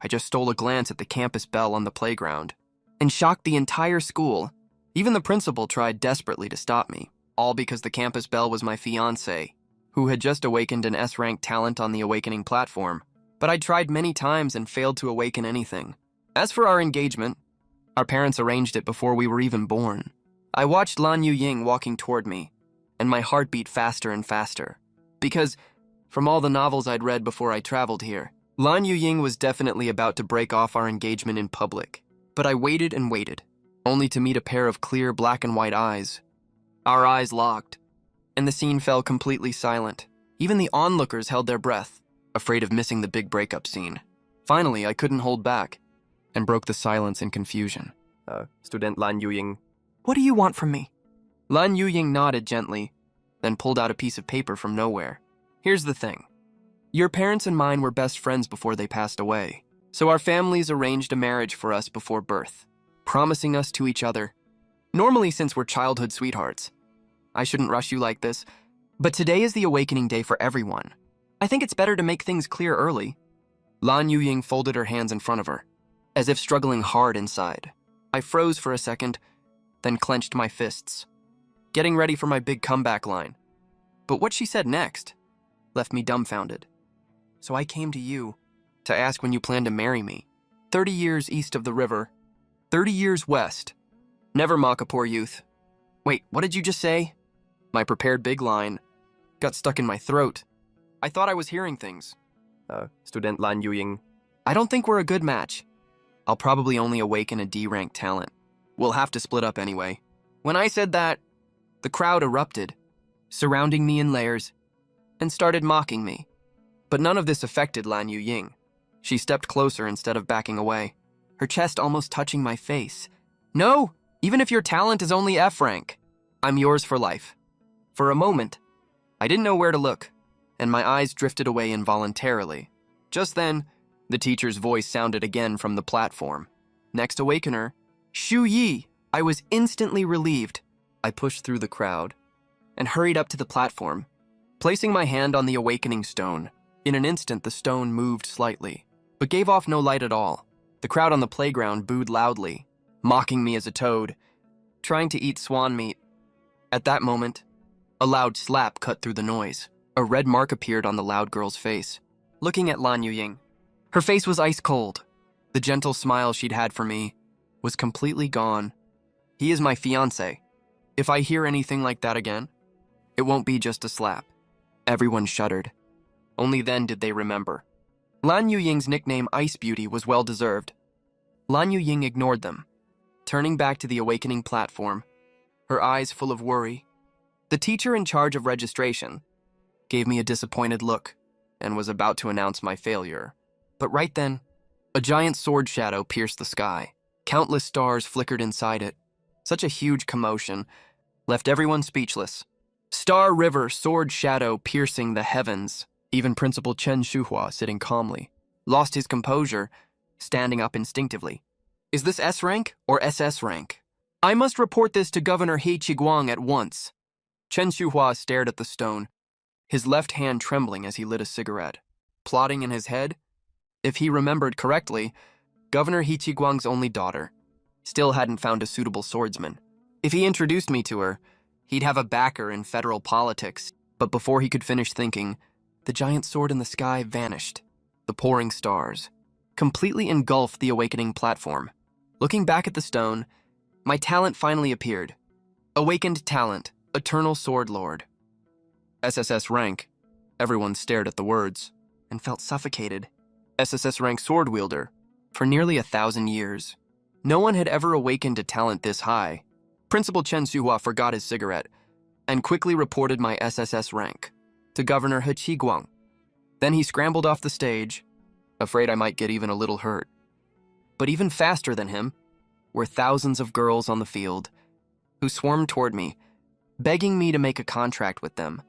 I just stole a glance at the campus bell on the playground and shocked the entire school. Even the principal tried desperately to stop me, all because the campus belle was my fiancée, who had just awakened an S-rank talent on the awakening platform. But I'd tried many times and failed to awaken anything. As for our engagement, our parents arranged it before we were even born. I watched Ying walking toward me, and my heart beat faster and faster. Because, from all the novels I'd read before I traveled here, Ying was definitely about to break off our engagement in public. But I waited and waited, only to meet a pair of clear black and white eyes. Our eyes locked, and the scene fell completely silent. Even the onlookers held their breath, afraid of missing the big breakup scene. Finally, I couldn't hold back, and broke the silence in confusion. Student Ying. What do you want from me? Ying nodded gently, then pulled out a piece of paper from nowhere. Here's the thing. Your parents and mine were best friends before they passed away, so our families arranged a marriage for us before birth, promising us to each other. Normally, since we're childhood sweethearts, I shouldn't rush you like this, but today is the awakening day for everyone. I think it's better to make things clear early. Ying folded her hands in front of her, as if struggling hard inside. I froze for a second, then clenched my fists, getting ready for my big comeback line. But what she said next left me dumbfounded. So I came to you to ask when you plan to marry me. 30 years east of the river, 30 years west. Never mock a poor youth. Wait, what did you just say? My prepared big line got stuck in my throat. I thought I was hearing things. Student Ying. I don't think we're a good match. I'll probably only awaken a D-rank talent. We'll have to split up anyway. When I said that, the crowd erupted, surrounding me in layers, and started mocking me. But none of this affected Ying. She stepped closer instead of backing away, her chest almost touching my face. No, even if your talent is only F-rank, I'm yours for life. For a moment, I didn't know where to look, and my eyes drifted away involuntarily. Just then, the teacher's voice sounded again from the platform. Next awakener, Shu Yi. I was instantly relieved. I pushed through the crowd and hurried up to the platform, placing my hand on the awakening stone. In an instant, the stone moved slightly, but gave off no light at all. The crowd on the playground booed loudly, mocking me as a toad, trying to eat swan meat. At that moment, a loud slap cut through the noise. A red mark appeared on the loud girl's face. Looking at Ying, her face was ice cold. The gentle smile she'd had for me was completely gone. He is my fiancé. If I hear anything like that again, it won't be just a slap. Everyone shuddered. Only then did they remember. Ying's nickname Ice Beauty was well-deserved. Ying ignored them, turning back to the awakening platform, her eyes full of worry. The teacher in charge of registration gave me a disappointed look and was about to announce my failure. But right then, a giant sword shadow pierced the sky. Countless stars flickered inside it. Such a huge commotion left everyone speechless. Star River sword shadow piercing the heavens. Even Principal Chen Shuhua, sitting calmly, lost his composure, standing up instinctively. Is this S-rank or SS-rank? I must report this to Governor He Qiguang at once. Chen Shuhua stared at the stone, his left hand trembling as he lit a cigarette. Plotting in his head, if he remembered correctly, Governor He Qiguang's only daughter still hadn't found a suitable swordsman. If he introduced me to her, he'd have a backer in federal politics. But before he could finish thinking, the giant sword in the sky vanished. The pouring stars completely engulfed the awakening platform. Looking back at the stone, my talent finally appeared. Awakened talent, Eternal Sword Lord. SSS-Rank. Everyone stared at the words and felt suffocated. SSS-Rank sword wielder for nearly 1,000 years. No one had ever awakened a talent this high. Principal Chen Shuhua forgot his cigarette and quickly reported my SSS-Rank to Governor He Qiguang. Then he scrambled off the stage, afraid I might get even a little hurt. But even faster than him were thousands of girls on the field who swarmed toward me, begging me to make a contract with them,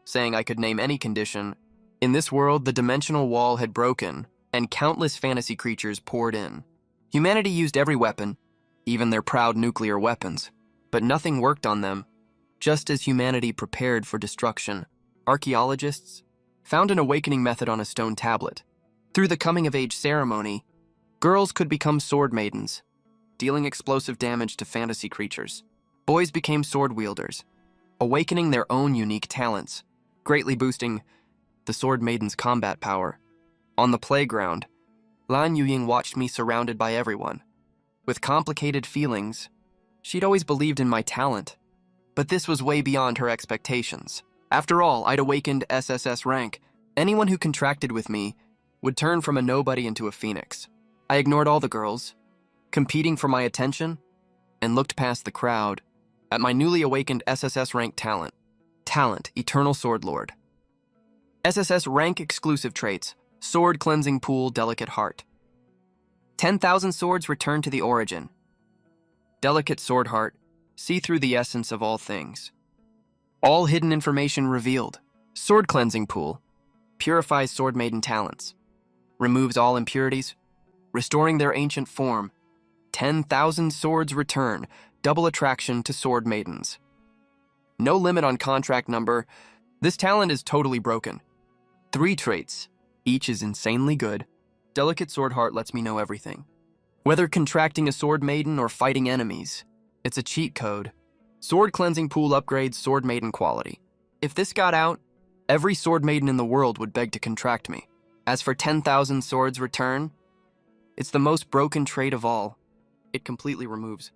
saying I could name any condition. In this world, the dimensional wall had broken, and countless fantasy creatures poured in. Humanity used every weapon, even their proud nuclear weapons, but nothing worked on them. Just as humanity prepared for destruction, archaeologists found an awakening method on a stone tablet. Through the coming-of-age ceremony, Girls could become sword maidens, dealing explosive damage to fantasy creatures. Boys became sword wielders, awakening their own unique talents, greatly boosting the sword maiden's combat power. On the playground, Lan Yuying watched me surrounded by everyone. With complicated feelings, she'd always believed in my talent, but this was way beyond her expectations. After all, I'd awakened SSS-Rank. Anyone who contracted with me would turn from a nobody into a phoenix. I ignored all the girls, competing for my attention, and looked past the crowd at my newly awakened SSS-Rank talent. Talent, Eternal Sword Lord. SSS-Rank exclusive traits, Sword Cleansing Pool, Delicate Heart. 10,000 swords return to the origin. Delicate Sword Heart, see through the essence of all things. All hidden information revealed. Sword Cleansing Pool, purifies Sword Maiden talents. Removes all impurities, restoring their ancient form. 10,000 swords return, double attraction to Sword Maidens. No limit on contract number. This talent is totally broken. 3 traits, each is insanely good. Delicate Sword Heart lets me know everything. Whether contracting a Sword Maiden or fighting enemies, it's a cheat code. Sword Cleansing Pool upgrades Sword Maiden quality. If this got out, every Sword Maiden in the world would beg to contract me. As for 10,000 swords return, it's the most broken trait of all. It completely removes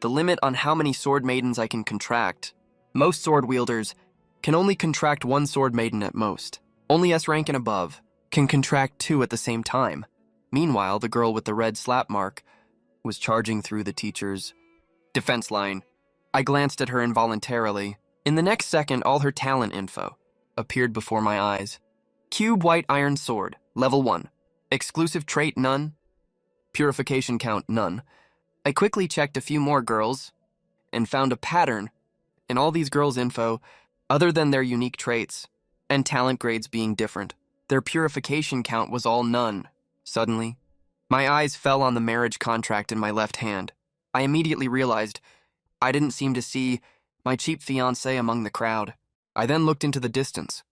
the limit on how many Sword Maidens I can contract. Most sword wielders can only contract 1 Sword Maiden at most. Only S rank and above can contract 2 at the same time. Meanwhile, the girl with the red slap mark was charging through the teacher's defense line. I glanced at her involuntarily. In the next second, all her talent info appeared before my eyes. Cube White Iron Sword, level 1. Exclusive trait, none. Purification count, none. I quickly checked a few more girls and found a pattern in all these girls' info other than their unique traits and talent grades being different. Their purification count was all none. Suddenly, my eyes fell on the marriage contract in my left hand. I immediately realized I didn't seem to see my cheap fiancé among the crowd. I then looked into the distance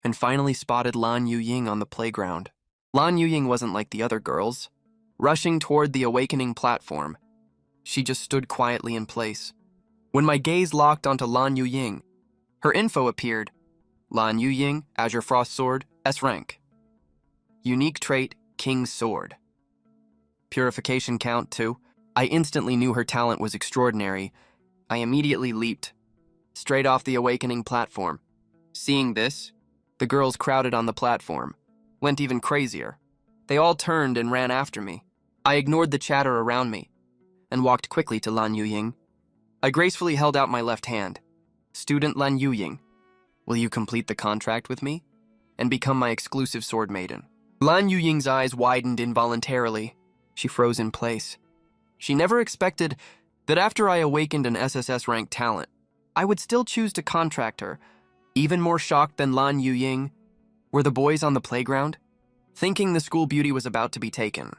and finally spotted Lan Yuying on the playground. Lan Yuying wasn't like the other girls, rushing toward the awakening platform. She just stood quietly in place. When my gaze locked onto Lan Yuying, her info appeared. Lan Yuying, Azure Frost Sword, S rank. Unique trait, King's Sword. Purification count, 2. I instantly knew her talent was extraordinary. I immediately leaped straight off the awakening platform. Seeing this, the girls crowded on the platform went even crazier. They all turned and ran after me. I ignored the chatter around me and walked quickly to Lan Yuying. I gracefully held out my left hand. Student Lan Yuying, will you complete the contract with me and become my exclusive sword maiden? Lan Yuying's eyes widened involuntarily. She froze in place. She never expected that after I awakened an SSS-Rank talent, I would still choose to contract her. Even more shocked than Lan Yuying were the boys on the playground, thinking the school beauty was about to be taken,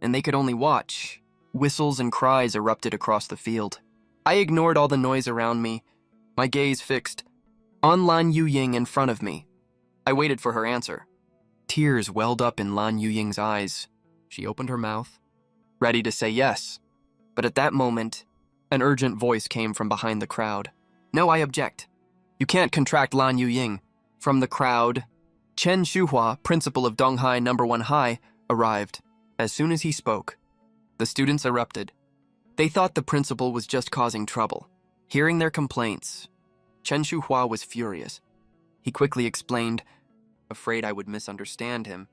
and they could only watch. Whistles and cries erupted across the field. I ignored all the noise around me, my gaze fixed on Lan Yuying in front of me. I waited for her answer. Tears welled up in Lan Yuying's eyes. She opened her mouth, ready to say yes. But at that moment, an urgent voice came from behind the crowd. No, I object. You can't contract Lan Yuying. From the crowd, Chen Shuhua, principal of Donghai No. 1 High, arrived. As soon as he spoke, the students erupted. They thought the principal was just causing trouble. Hearing their complaints, Chen Shuhua was furious. He quickly explained, afraid I would misunderstand him.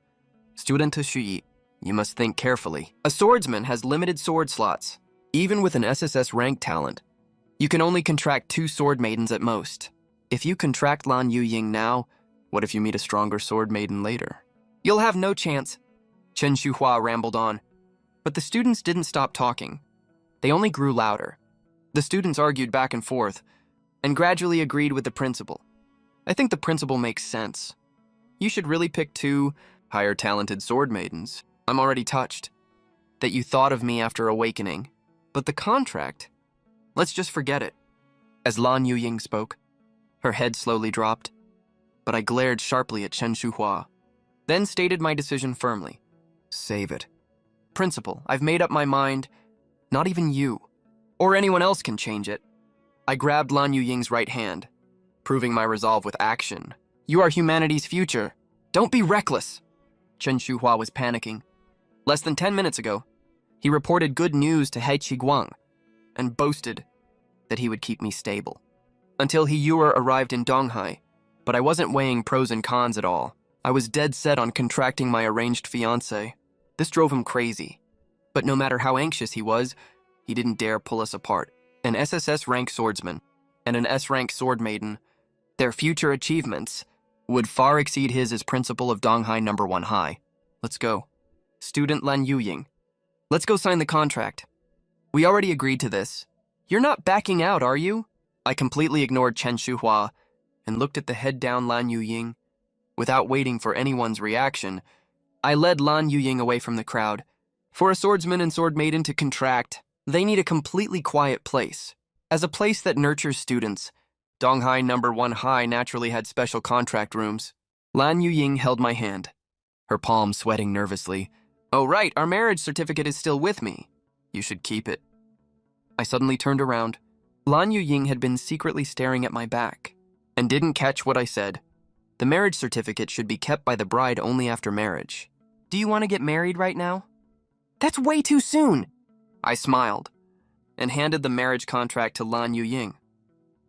Student Shui, you must think carefully. A swordsman has limited sword slots. Even with an SSS rank talent, you can only contract 2 sword maidens at most. If you contract Lan Yuying now, what if you meet a stronger sword maiden later? You'll have no chance, Chen Shuhua rambled on. But the students didn't stop talking. They only grew louder. The students argued back and forth, and gradually agreed with the principal. I think the principal makes sense. You should really pick 2 higher talented sword maidens. I'm already touched that you thought of me after awakening. But the contract, let's just forget it. As Lan Yuying spoke, her head slowly dropped, but I glared sharply at Chen Shuhua, then stated my decision firmly. Save it. Principal, I've made up my mind. Not even you, or anyone else can change it. I grabbed Lan Yuying's right hand, proving my resolve with action. You are humanity's future. Don't be reckless. Chen Shuhua was panicking. Less than 10 minutes ago, he reported good news to He Qiguang and boasted that he would keep me stable. Until He Yuer arrived in Donghai, but I wasn't weighing pros and cons at all. I was dead set on contracting my arranged fiancé. This drove him crazy. But no matter how anxious he was, he didn't dare pull us apart. An SSS-Rank swordsman and an S-Rank sword maiden, their future achievements would far exceed his as principal of Donghai No. 1 High. Let's go. Student Lan Yuying. Let's go sign the contract. We already agreed to this. You're not backing out, are you? I completely ignored Chen Shuhua and looked at the head-down Lan Yuying. Without waiting for anyone's reaction, I led Lan Yuying away from the crowd. For a swordsman and sword maiden to contract, they need a completely quiet place. As a place that nurtures students, Donghai No. 1 High naturally had special contract rooms. Lan Yuying held my hand, her palm sweating nervously. Oh right, our marriage certificate is still with me. You should keep it. I suddenly turned around. Lan Yuying had been secretly staring at my back and didn't catch what I said. The marriage certificate should be kept by the bride only after marriage. Do you want to get married right now? That's way too soon. I smiled and handed the marriage contract to Lan Yuying.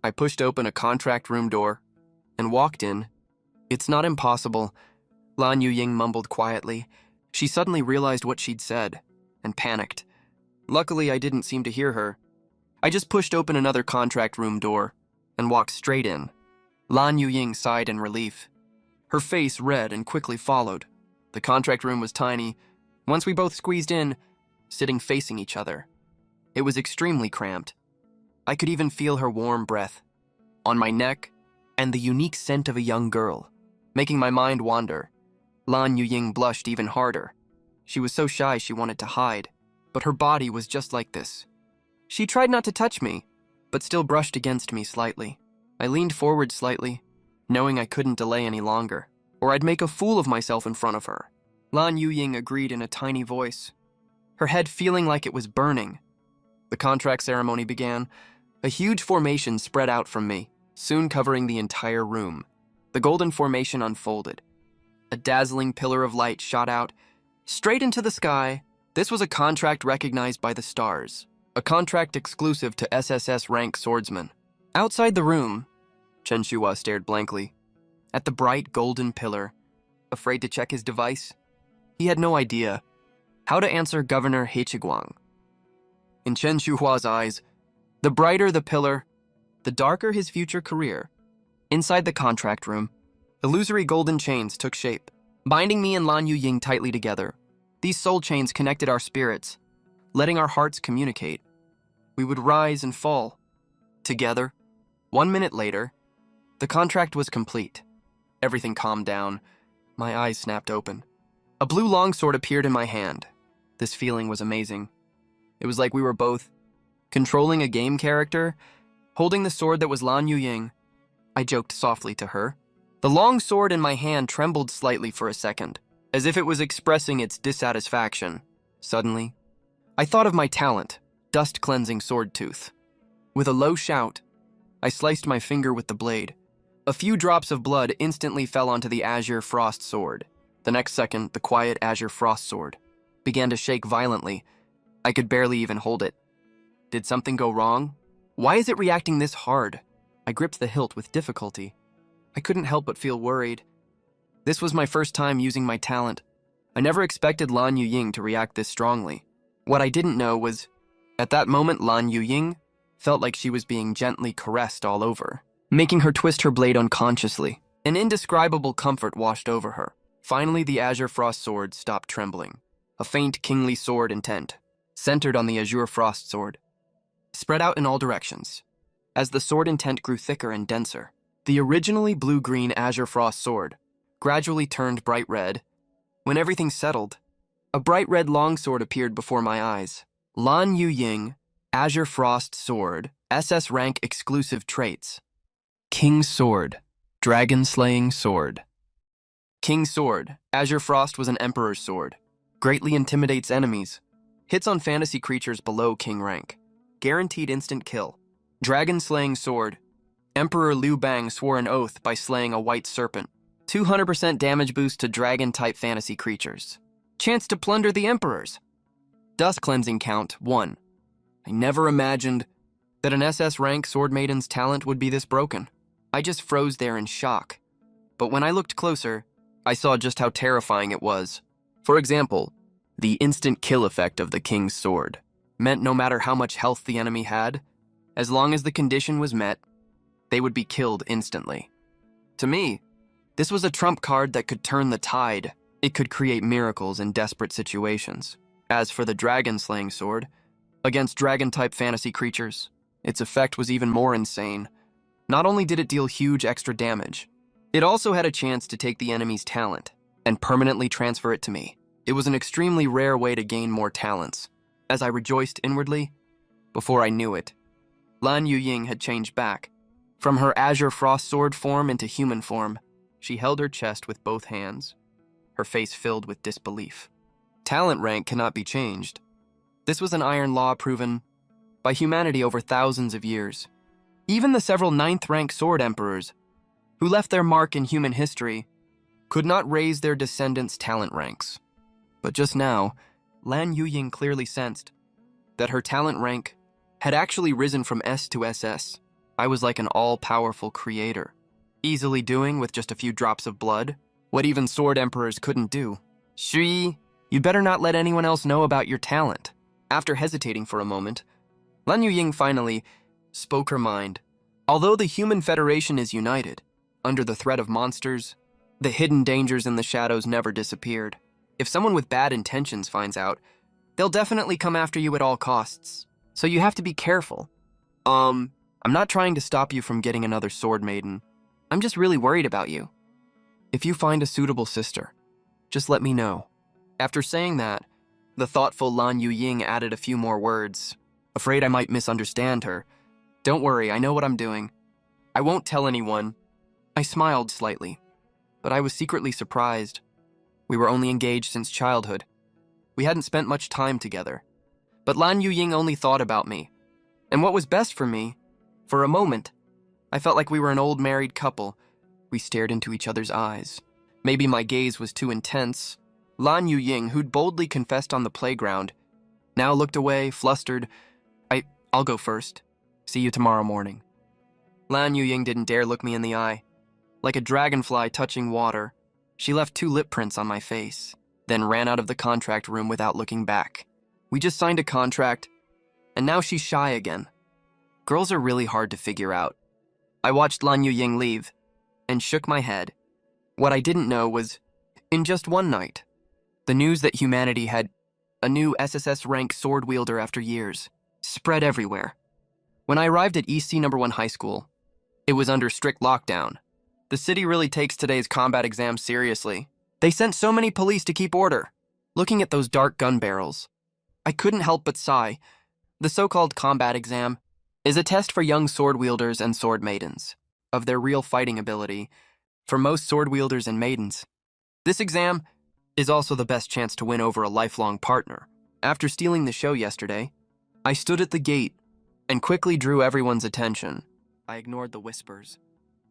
I pushed open a contract room door and walked in. It's not impossible, Lan Yuying mumbled quietly. She suddenly realized what she'd said and panicked. Luckily, I didn't seem to hear her. I just pushed open another contract room door and walked straight in. Lan Yuying sighed in relief. Her face red and quickly followed. The contract room was tiny. Once we both squeezed in, sitting facing each other. It was extremely cramped. I could even feel her warm breath on my neck and the unique scent of a young girl, making my mind wander. Lan Yuying blushed even harder. She was so shy she wanted to hide, but her body was just like this. She tried not to touch me, but still brushed against me slightly. I leaned forward slightly, knowing I couldn't delay any longer, or I'd make a fool of myself in front of her. Lan Yuying agreed in a tiny voice, her head feeling like it was burning. The contract ceremony began. A huge formation spread out from me, soon covering the entire room. The golden formation unfolded. A dazzling pillar of light shot out, straight into the sky. This was a contract recognized by the stars, a contract exclusive to SSS-Rank swordsmen. Outside the room, Chen Shuhua stared blankly at the bright golden pillar, afraid to check his device. He had no idea how to answer Governor He Qiguang. In Chen Shuhua's eyes, the brighter the pillar, the darker his future career. Inside the contract room, illusory golden chains took shape, binding me and Lan Yuying tightly together. These soul chains connected our spirits, letting our hearts communicate. We would rise and fall together. 1 minute later, the contract was complete. Everything calmed down. My eyes snapped open. A blue longsword appeared in my hand. This feeling was amazing. It was like we were both controlling a game character, holding the sword that was Lan Yuying. I joked softly to her. The long sword in my hand trembled slightly for a second, as if it was expressing its dissatisfaction. Suddenly, I thought of my talent, dust-cleansing sword tooth. With a low shout, I sliced my finger with the blade. A few drops of blood instantly fell onto the azure frost sword. The next second, the quiet azure frost sword began to shake violently. I could barely even hold it. Did something go wrong? Why is it reacting this hard? I gripped the hilt with difficulty. I couldn't help but feel worried. This was my first time using my talent. I never expected Lan Yuying to react this strongly. What I didn't know was, at that moment Lan Yuying felt like she was being gently caressed all over, making her twist her blade unconsciously. An indescribable comfort washed over her. Finally, the azure frost sword stopped trembling. A faint kingly sword intent, centered on the azure frost sword, spread out in all directions. As the sword intent grew thicker and denser, the originally blue-green azure frost sword gradually turned bright red. When everything settled, a bright red longsword appeared before my eyes. Lan Yuying, azure frost sword, SS-Rank exclusive traits. King sword, dragon-slaying sword. King sword, azure frost was an emperor's sword. Greatly intimidates enemies. Hits on fantasy creatures below king rank. Guaranteed instant kill. Dragon slaying sword. Emperor Liu Bang swore an oath by slaying a white serpent. 200% damage boost to dragon-type fantasy creatures. Chance to plunder the emperors. Dust cleansing count, 1. I never imagined that an SS rank sword maiden's talent would be this broken. I just froze there in shock. But when I looked closer, I saw just how terrifying it was. For example, the instant kill effect of the king's sword meant no matter how much health the enemy had, as long as the condition was met, they would be killed instantly. To me, this was a trump card that could turn the tide. It could create miracles in desperate situations. As for the dragon-slaying sword, against dragon-type fantasy creatures, its effect was even more insane. Not only did it deal huge extra damage, it also had a chance to take the enemy's talent and permanently transfer it to me. It was an extremely rare way to gain more talents. As I rejoiced inwardly, before I knew it, Lan Ying had changed back. From her azure frost sword form into human form, she held her chest with both hands, her face filled with disbelief. Talent rank cannot be changed. This was an iron law proven by humanity over thousands of years. Even the several 9th rank sword emperors, who left their mark in human history, could not raise their descendants' talent ranks. But just now, Lan Ying clearly sensed that her talent rank had actually risen from S to SS. I was like an all-powerful creator, easily doing with just a few drops of blood what even sword emperors couldn't do. Shui, you'd better not let anyone else know about your talent. After hesitating for a moment, Lan Ying finally spoke her mind. Although the human federation is united, under the threat of monsters, the hidden dangers in the shadows never disappeared. If someone with bad intentions finds out, they'll definitely come after you at all costs. So you have to be careful. I'm not trying to stop you from getting another sword maiden. I'm just really worried about you. If you find a suitable sister, just let me know. After saying that, the thoughtful Lan Ying added a few more words. Afraid I might misunderstand her. Don't worry, I know what I'm doing. I won't tell anyone. I smiled slightly, but I was secretly surprised. We were only engaged since childhood. We hadn't spent much time together. But Lan Ying only thought about me. And what was best for me, for a moment, I felt like we were an old married couple. We stared into each other's eyes. Maybe my gaze was too intense. Lan Ying, who'd boldly confessed on the playground, now looked away, flustered. I'll go first. See you tomorrow morning. Lan Ying didn't dare look me in the eye. Like a dragonfly touching water, she left 2 lip prints on my face, then ran out of the contract room without looking back. We just signed a contract, and now she's shy again. Girls are really hard to figure out. I watched Lan Ying leave, and shook my head. What I didn't know was, in just one night, the news that humanity had a new SSS-Rank sword wielder after years spread everywhere. When I arrived at EC No. 1 High School, it was under strict lockdown. The city really takes today's combat exam seriously. They sent so many police to keep order. Looking at those dark gun barrels, I couldn't help but sigh. The so-called combat exam is a test for young sword wielders and sword maidens, of their real fighting ability. For most sword wielders and maidens, this exam is also the best chance to win over a lifelong partner. After stealing the show yesterday, I stood at the gate and quickly drew everyone's attention. I ignored the whispers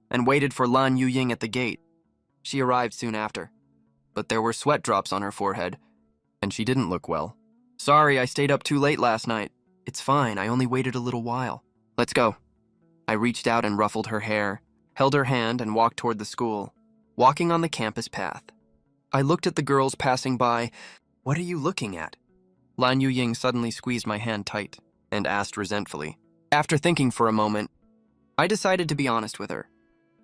and waited for Lan Ying at the gate. She arrived soon after, but there were sweat drops on her forehead, and she didn't look well. Sorry, I stayed up too late last night. It's fine, I only waited a little while. Let's go. I reached out and ruffled her hair, held her hand, and walked toward the school, walking on the campus path. I looked at the girls passing by. What are you looking at? Lan Ying suddenly squeezed my hand tight and asked resentfully. After thinking for a moment, I decided to be honest with her.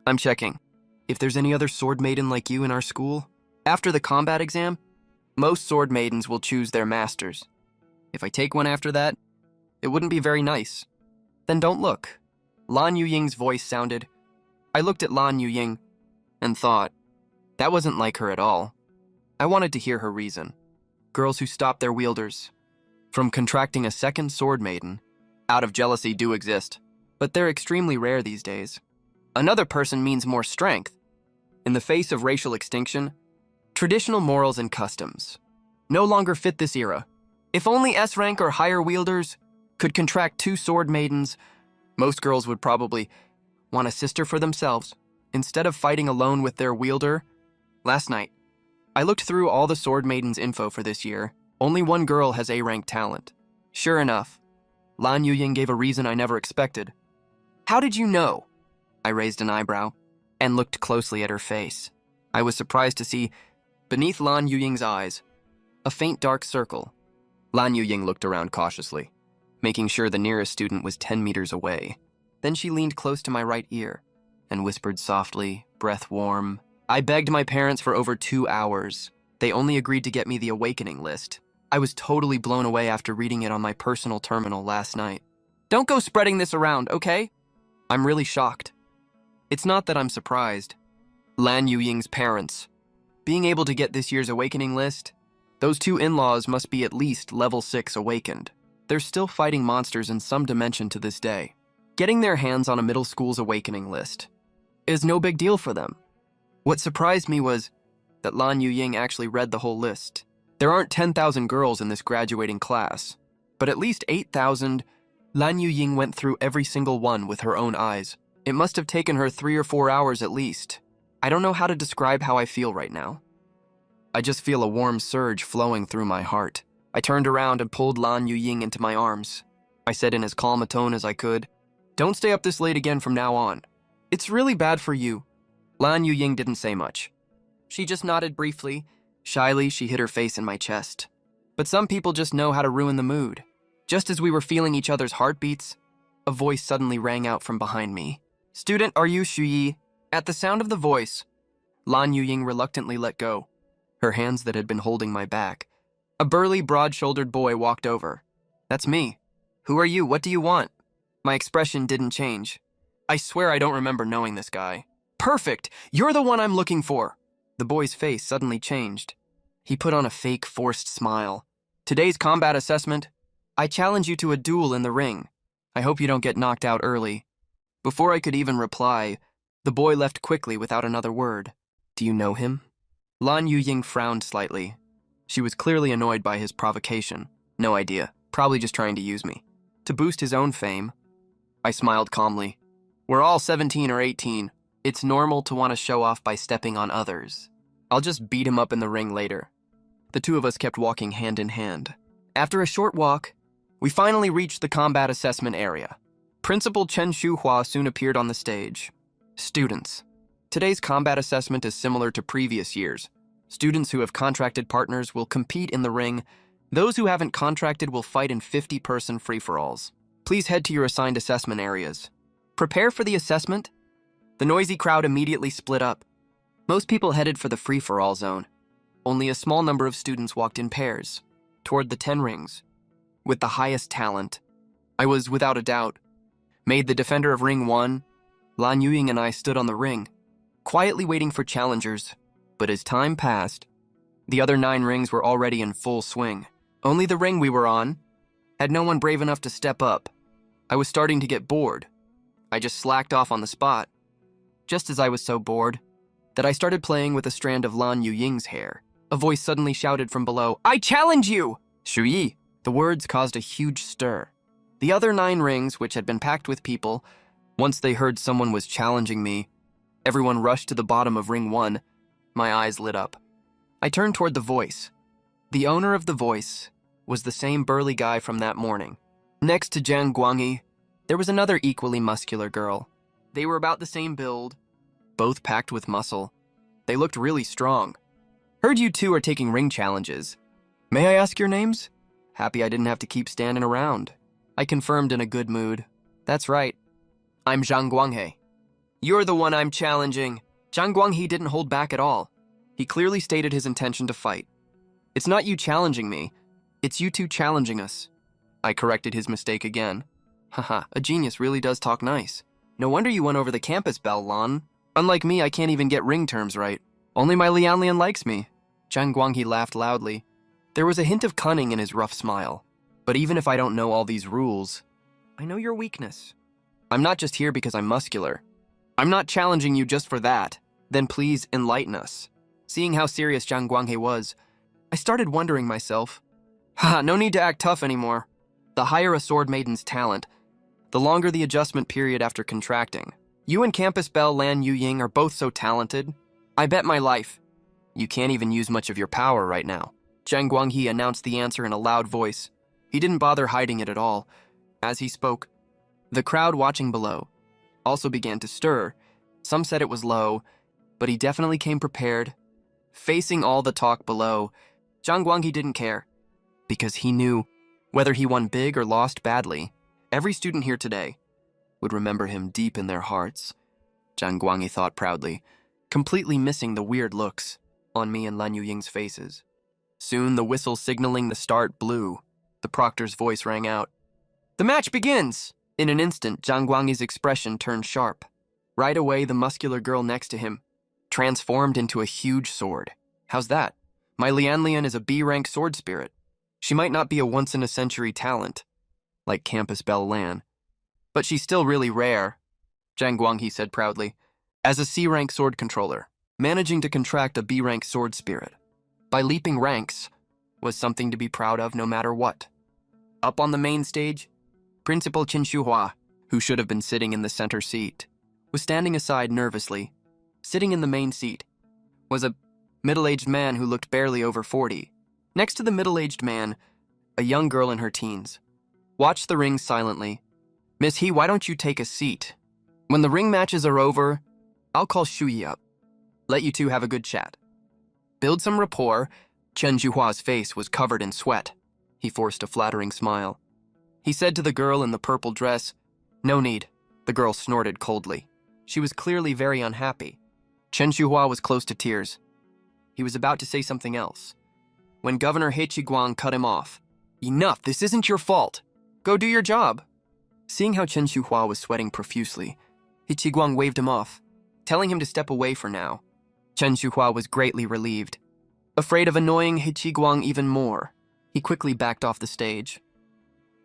I'm checking if there's any other sword maiden like you in our school. After the combat exam, most sword maidens will choose their masters. If I take one after that, it wouldn't be very nice. Then don't look. Lan Ying's voice sounded. I looked at Lan Ying and thought, that wasn't like her at all. I wanted to hear her reason. Girls who stop their wielders from contracting a second sword maiden out of jealousy do exist, but they're extremely rare these days. Another person means more strength. In the face of racial extinction, traditional morals and customs No longer fit this era. If only S-rank or higher wielders could contract 2 sword maidens, most girls would probably want a sister for themselves, instead of fighting alone with their wielder. Last night, I looked through all the sword maidens info for this year. Only one girl has A-rank talent. Sure enough, Lan Yuying gave a reason I never expected. How did you know? I raised an eyebrow and looked closely at her face. I was surprised to see, beneath Lan Yuying's eyes, a faint dark circle. Lan Yuying looked around cautiously, making sure the nearest student was 10 meters away. Then she leaned close to my right ear and whispered softly, breath warm. I begged my parents for over 2 hours. They only agreed to get me the awakening list. I was totally blown away after reading it on my personal terminal last night. Don't go spreading this around, okay? I'm really shocked. It's not that I'm surprised. Lan Yuying's parents, being able to get this year's awakening list, those 2 in-laws must be at least level 6 awakened. They're still fighting monsters in some dimension to this day. Getting their hands on a middle school's awakening list is no big deal for them. What surprised me was that Lan Yuying actually read the whole list. There aren't 10,000 girls in this graduating class, but at least 8,000. Lan Yuying went through every single one with her own eyes. It must have taken her 3 or 4 hours at least. I don't know how to describe how I feel right now. I just feel a warm surge flowing through my heart. I turned around and pulled Lan Yuying into my arms. I said in as calm a tone as I could, "Don't stay up this late again from now on. It's really bad for you." Lan Yuying didn't say much. She just nodded briefly. Shyly, she hid her face in my chest. But some people just know how to ruin the mood. Just as we were feeling each other's heartbeats, a voice suddenly rang out from behind me. "Student, are you Shuyi?" At the sound of the voice, Lan Yuying reluctantly let go, her hands that had been holding my back. A burly, broad-shouldered boy walked over. "That's me. Who are you? What do you want?" My expression didn't change. I swear I don't remember knowing this guy. "Perfect! You're the one I'm looking for!" The boy's face suddenly changed. He put on a fake, forced smile. "Today's combat assessment. I challenge you to a duel in the ring. I hope you don't get knocked out early." Before I could even reply, the boy left quickly without another word. "Do you know him?" Lan Yuying frowned slightly. She was clearly annoyed by his provocation. No idea. Probably just trying to use me. To boost his own fame. I smiled calmly. "We're all 17 or 18. It's normal to want to show off by stepping on others. I'll just beat him up in the ring later." The 2 of us kept walking hand in hand. After a short walk, we finally reached the combat assessment area. Principal Chen Shuhua soon appeared on the stage. "Students, today's combat assessment is similar to previous years. Students who have contracted partners will compete in the ring. Those who haven't contracted will fight in 50-person free-for-alls. Please head to your assigned assessment areas. Prepare for the assessment." The noisy crowd immediately split up. Most people headed for the free-for-all zone. Only a small number of students walked in pairs, toward the 10 rings. With the highest talent, I was, without a doubt, made the defender of Ring 1. Lan Yuying and I stood on the ring, quietly waiting for challengers. But as time passed, the other 9 rings were already in full swing. Only the ring we were on had no one brave enough to step up. I was starting to get bored. I just slacked off on the spot. Just as I was so bored that I started playing with a strand of Lan Yuying's hair, a voice suddenly shouted from below, "I challenge you!" "Shuyi!" The words caused a huge stir. The other 9 rings, which had been packed with people, once they heard someone was challenging me, everyone rushed to the bottom of Ring 1. My eyes lit up. I turned toward the voice. The owner of the voice was the same burly guy from that morning. Next to Jiang Guangyi, there was another equally muscular girl. They were about the same build, both packed with muscle. They looked really strong. "Heard you 2 are taking ring challenges. May I ask your names?" Happy I didn't have to keep standing around. I confirmed in a good mood. "That's right. I'm Zhang Guanghe." "You're the one I'm challenging." Zhang Guanghe didn't hold back at all. He clearly stated his intention to fight. "It's not you challenging me. It's you 2 challenging us." I corrected his mistake again. "Haha, a genius really does talk nice. No wonder you won over the campus belle, Lan. Unlike me, I can't even get ring terms right. Only my Lianlian likes me." Zhang Guanghe laughed loudly. There was a hint of cunning in his rough smile. "But even if I don't know all these rules, I know your weakness. I'm not just here because I'm muscular. I'm not challenging you just for that. Then please enlighten us." Seeing how serious Zhang Guanghe was, I started wondering myself. No need to act tough anymore. The higher a sword maiden's talent, the longer the adjustment period after contracting. You and Campus Belle Lan Yu Ying are both so talented. I bet my life. You can't even use much of your power right now. Zhang Guanghe announced the answer in a loud voice. He didn't bother hiding it at all. As he spoke, the crowd watching below also began to stir. Some said it was low, but he definitely came prepared. Facing all the talk below, Zhang Guanghe didn't care, because he knew whether he won big or lost badly, every student here today would remember him deep in their hearts. Zhang Guanghe thought proudly, completely missing the weird looks on me and Lan Yuying's faces. Soon the whistle signaling the start blew. The proctor's voice rang out. The match begins! In an instant, Zhang Guanghe's expression turned sharp. Right away, the muscular girl next to him transformed into a huge sword. How's that? My Lian is a B-rank sword spirit. She might not be a once-in-a-century talent, like Campus Belle Lan, but she's still really rare, Zhang Guanghe said proudly. As a C-rank sword controller, managing to contract a B-rank sword spirit by leaping ranks was something to be proud of no matter what. Up on the main stage, Principal Qin Shuhua, who should have been sitting in the center seat, was standing aside nervously. Sitting in the main seat was a middle-aged man who looked barely over 40. Next to the middle-aged man, a young girl in her teens. Watched the ring silently. Miss He, why don't you take a seat? When the ring matches are over, I'll call Shuyi up. Let you two have a good chat. Build some rapport. Chen Juhua's face was covered in sweat. He forced a flattering smile. He said to the girl in the purple dress, No need. The girl snorted coldly. She was clearly very unhappy. Chen Shuhua was close to tears. He was about to say something else, when Governor He Qiguang cut him off. Enough, this isn't your fault. Go do your job. Seeing how Chen Shuhua was sweating profusely, He Qiguang waved him off, telling him to step away for now. Chen Shuhua was greatly relieved. Afraid of annoying He Qiguang even more, he quickly backed off the stage.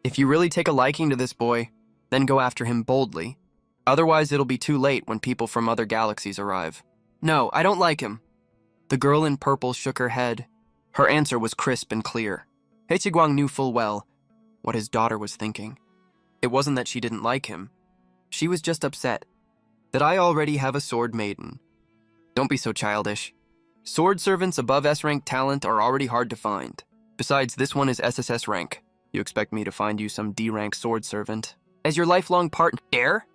If you really take a liking to this boy, then go after him boldly. Otherwise, it'll be too late when people from other galaxies arrive. No, I don't like him. The girl in purple shook her head. Her answer was crisp and clear. He Qiguang knew full well what his daughter was thinking. It wasn't that she didn't like him. She was just upset that I already have a sword maiden. Don't be so childish. Sword servants above S-rank talent are already hard to find. Besides, this one is SSS-Rank. You expect me to find you some D-rank sword servant as your lifelong partner? Dare?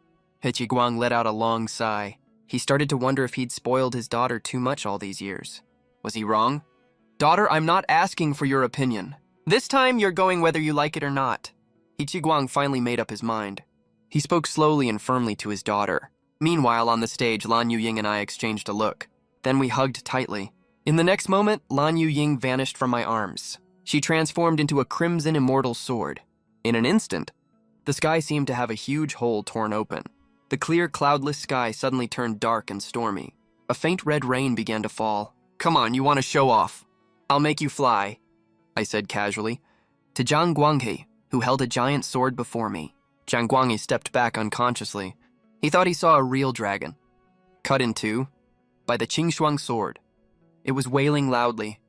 He Qiguang let out a long sigh. He started to wonder if he'd spoiled his daughter too much all these years. Was he wrong? Daughter, I'm not asking for your opinion. This time, you're going whether you like it or not. He Qiguang finally made up his mind. He spoke slowly and firmly to his daughter. Meanwhile, on the stage, Lan Yu Ying and I exchanged a look. Then we hugged tightly. In the next moment, Lan Yu Ying vanished from my arms. She transformed into a crimson immortal sword. In an instant, the sky seemed to have a huge hole torn open. The clear, cloudless sky suddenly turned dark and stormy. A faint red rain began to fall. Come on, you want to show off. I'll make you fly, I said casually, to Zhang Guanghe, who held a giant sword before me. Zhang Guanghe stepped back unconsciously. He thought he saw a real dragon, cut in two by the Qingshuang sword. It was wailing loudly.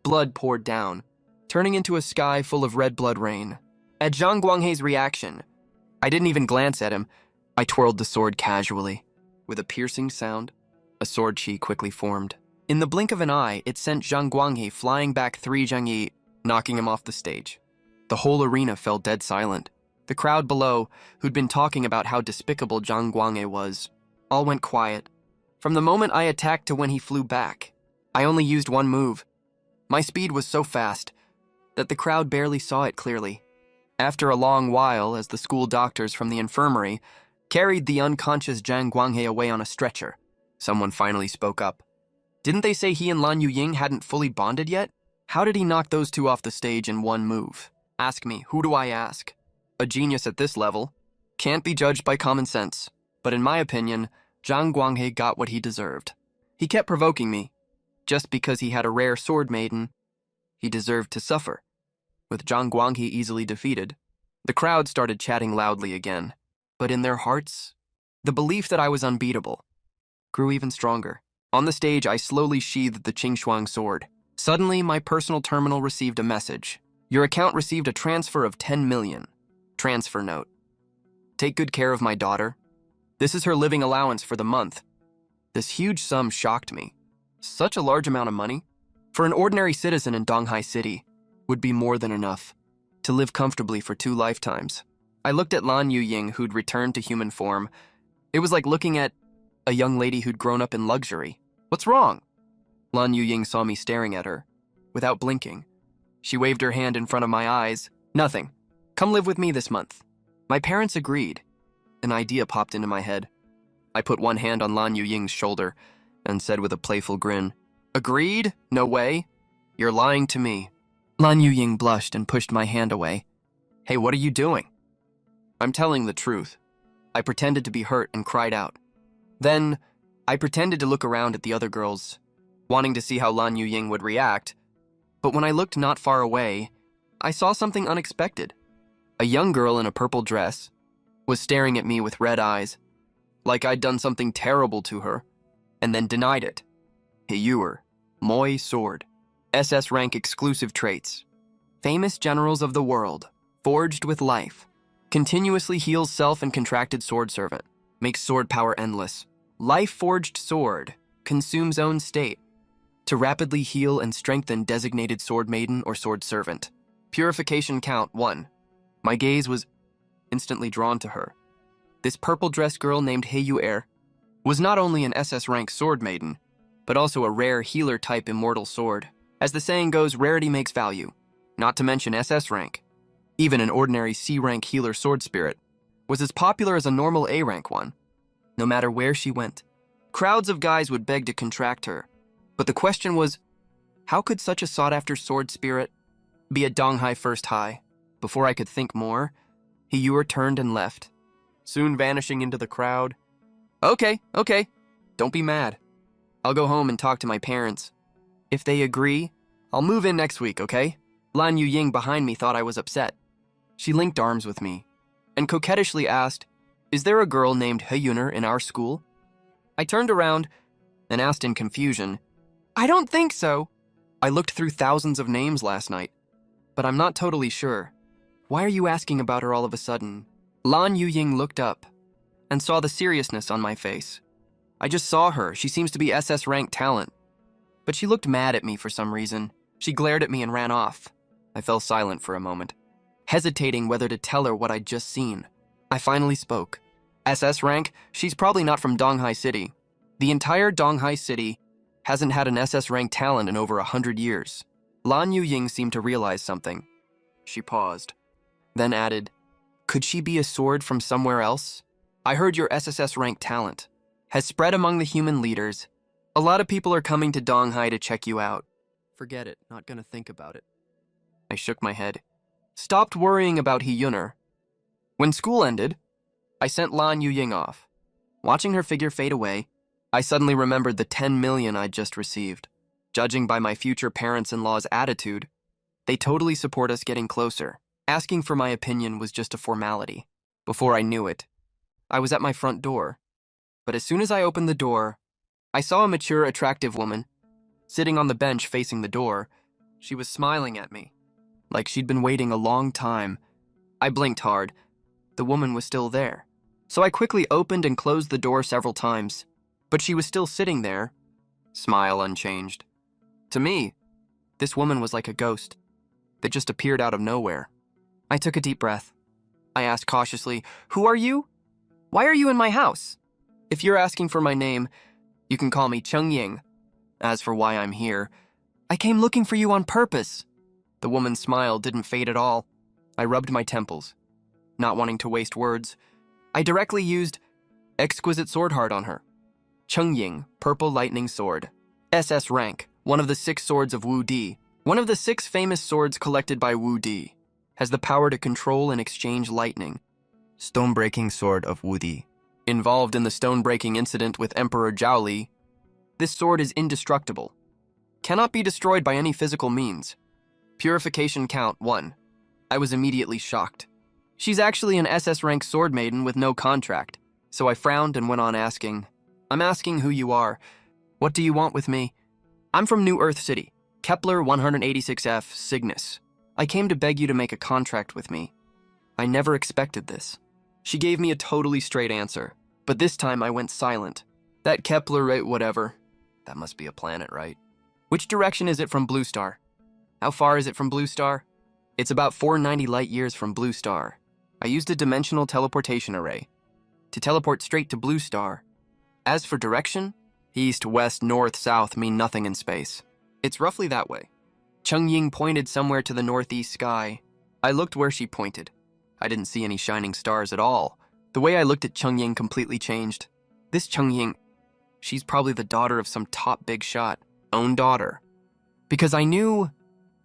Blood poured down, turning into a sky full of red blood rain. At Zhang Guanghe's reaction, I didn't even glance at him. I twirled the sword casually. With a piercing sound, a sword chi quickly formed. In the blink of an eye, it sent Zhang Guanghe flying back 3 zhangyi, knocking him off the stage. The whole arena fell dead silent. The crowd below, who'd been talking about how despicable Zhang Guanghe was, all went quiet. From the moment I attacked to when he flew back, I only used one move. My speed was so fast that the crowd barely saw it clearly. After a long while, as the school doctors from the infirmary carried the unconscious Zhang Guanghe away on a stretcher, someone finally spoke up. Didn't they say he and Lan Yu Ying hadn't fully bonded yet? How did he knock those two off the stage in one move? Ask me, who do I ask? A genius at this level can't be judged by common sense. But in my opinion, Zhang Guanghe got what he deserved. He kept provoking me. Just because he had a rare sword maiden, he deserved to suffer. With Zhang Guanghe easily defeated, the crowd started chatting loudly again. But in their hearts, the belief that I was unbeatable grew even stronger. On the stage, I slowly sheathed the Qingshuang sword, Suddenly, my personal terminal received a message. Your account received a transfer of 10 million. Transfer note. Take good care of my daughter. This is her living allowance for the month. This huge sum shocked me. Such a large amount of money, for an ordinary citizen in Donghai City, would be more than enough to live comfortably for 2 lifetimes. I looked at Lan Ying, who'd returned to human form. It was like looking at a young lady who'd grown up in luxury. What's wrong? Lan Ying saw me staring at her, without blinking. She waved her hand in front of my eyes. Nothing. Come live with me this month. My parents agreed. An idea popped into my head. I put one hand on Lan Ying's shoulder and said with a playful grin, Agreed? No way. You're lying to me. Lan Ying blushed and pushed my hand away. Hey, what are you doing? I'm telling the truth. I pretended to be hurt and cried out. Then, I pretended to look around at the other girls, wanting to see how Lan Ying would react. But when I looked not far away, I saw something unexpected. A young girl in a purple dress was staring at me with red eyes, like I'd done something terrible to her, and then denied it. Hiyuer, Moi Sword, SS-Rank exclusive traits. Famous generals of the world, forged with life. Continuously heals self and contracted sword servant. Makes sword power endless. Life-forged sword, consumes own state. To rapidly heal and strengthen designated sword maiden or sword servant. Purification count 1. My gaze was instantly drawn to her. This purple-dressed girl named Hiyuer was not only an SS-Rank sword maiden, but also a rare healer-type immortal sword. As the saying goes, rarity makes value, not to mention SS-Rank. Even an ordinary C-Rank healer sword spirit was as popular as a normal A-Rank one, no matter where she went. Crowds of guys would beg to contract her, but the question was, how could such a sought-after sword spirit be at Donghai First High? Before I could think more, Hiyuer turned and left, soon vanishing into the crowd. Okay, don't be mad. I'll go home and talk to my parents. If they agree, I'll move in next week, okay? Lan Ying behind me thought I was upset. She linked arms with me and coquettishly asked, Is there a girl named Hiyuner in our school? I turned around and asked in confusion, I don't think so. I looked through thousands of names last night, but I'm not totally sure. Why are you asking about her all of a sudden? Lan Ying looked up and saw the seriousness on my face. I just saw her. She seems to be SS-Rank talent. But she looked mad at me for some reason. She glared at me and ran off. I fell silent for a moment, hesitating whether to tell her what I'd just seen. I finally spoke. SS-Rank? She's probably not from Donghai City. The entire Donghai City hasn't had an SS-Rank talent in over 100 years. Lan Ying seemed to realize something. She paused, then added, Could she be a sword from somewhere else? I heard your SSS-Rank talent has spread among the human leaders. A lot of people are coming to Donghai to check you out. Forget it, not gonna think about it. I shook my head. Stopped worrying about Hiyuner. When school ended, I sent Lan Ying off. Watching her figure fade away, I suddenly remembered the 10 million I'd just received. Judging by my future parents-in-law's attitude, they totally support us getting closer. Asking for my opinion was just a formality. Before I knew it, I was at my front door. But as soon as I opened the door, I saw a mature, attractive woman sitting on the bench facing the door. She was smiling at me, like she'd been waiting a long time. I blinked hard. The woman was still there. So I quickly opened and closed the door several times, but she was still sitting there, smile unchanged. To me, this woman was like a ghost that just appeared out of nowhere. I took a deep breath. I asked cautiously, Who are you? Why are you in my house? If you're asking for my name, you can call me Chong Ying. As for why I'm here, I came looking for you on purpose. The woman's smile didn't fade at all. I rubbed my temples. Not wanting to waste words, I directly used Exquisite Sword Heart on her. Chong Ying, Purple Lightning Sword. SS-Rank, one of the 6 swords of Wu Di. One of the 6 famous swords collected by Wu Di. Has the power to control and exchange lightning. Stone-breaking sword of Wu Di. Involved in the stone-breaking incident with Emperor Zhao Li, this sword is indestructible. Cannot be destroyed by any physical means. Purification count 1. I was immediately shocked. She's actually an SS-Rank sword maiden with no contract, so I frowned and went on asking, I'm asking who you are. What do you want with me? I'm from New Earth City. Kepler 186f, Cygnus. I came to beg you to make a contract with me. I never expected this. She gave me a totally straight answer, but this time I went silent. That Kepler rate, whatever. That must be a planet, right? Which direction is it from Blue Star? How far is it from Blue Star? It's about 490 light years from Blue Star. I used a dimensional teleportation array to teleport straight to Blue Star. As for direction, east, west, north, south mean nothing in space. It's roughly that way. Ying pointed somewhere to the northeast sky. I looked where she pointed. I didn't see any shining stars at all. The way I looked at Ying completely changed. This Ying, she's probably the daughter of some top big shot, own daughter. Because I knew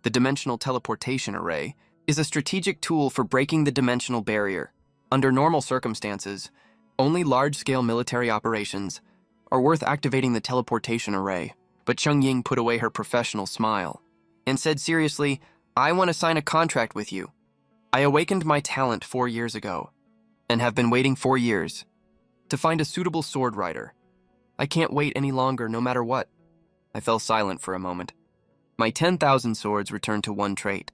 the dimensional teleportation array is a strategic tool for breaking the dimensional barrier. Under normal circumstances, only large-scale military operations are worth activating the teleportation array. But Ying put away her professional smile and said seriously, I want to sign a contract with you. I awakened my talent 4 years ago and have been waiting 4 years to find a suitable sword rider. I can't wait any longer, no matter what. I fell silent for a moment. My 10,000 swords returned to one trait.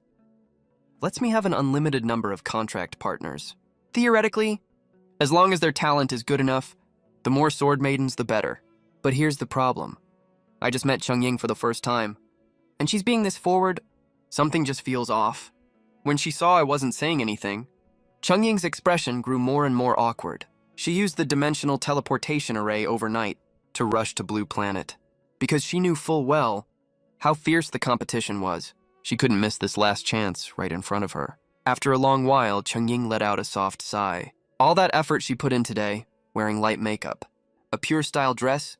Lets me have an unlimited number of contract partners. Theoretically, as long as their talent is good enough, the more sword maidens, the better. But here's the problem. I just met Ying for the first time, and she's being this forward. Something just feels off. When she saw I wasn't saying anything, Ying's expression grew more and more awkward. She used the dimensional teleportation array overnight to rush to Blue Planet, because she knew full well how fierce the competition was. She couldn't miss this last chance right in front of her. After a long while, Ying let out a soft sigh. All that effort she put in today, wearing light makeup, a pure style dress,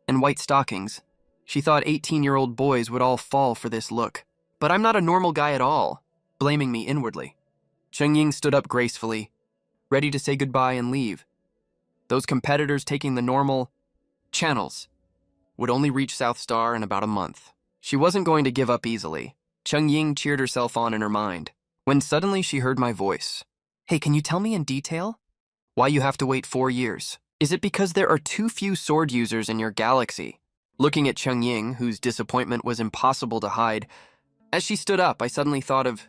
and white stockings, she thought 18-year-old boys would all fall for this look. But I'm not a normal guy at all, blaming me inwardly. Ying stood up gracefully, ready to say goodbye and leave. Those competitors taking the normal channels would only reach South Star in about a month. She wasn't going to give up easily. Ying cheered herself on in her mind, when suddenly she heard my voice. Hey, can you tell me in detail why you have to wait 4 years? Is it because there are too few sword users in your galaxy? Looking at Ying, whose disappointment was impossible to hide, as she stood up, I suddenly thought of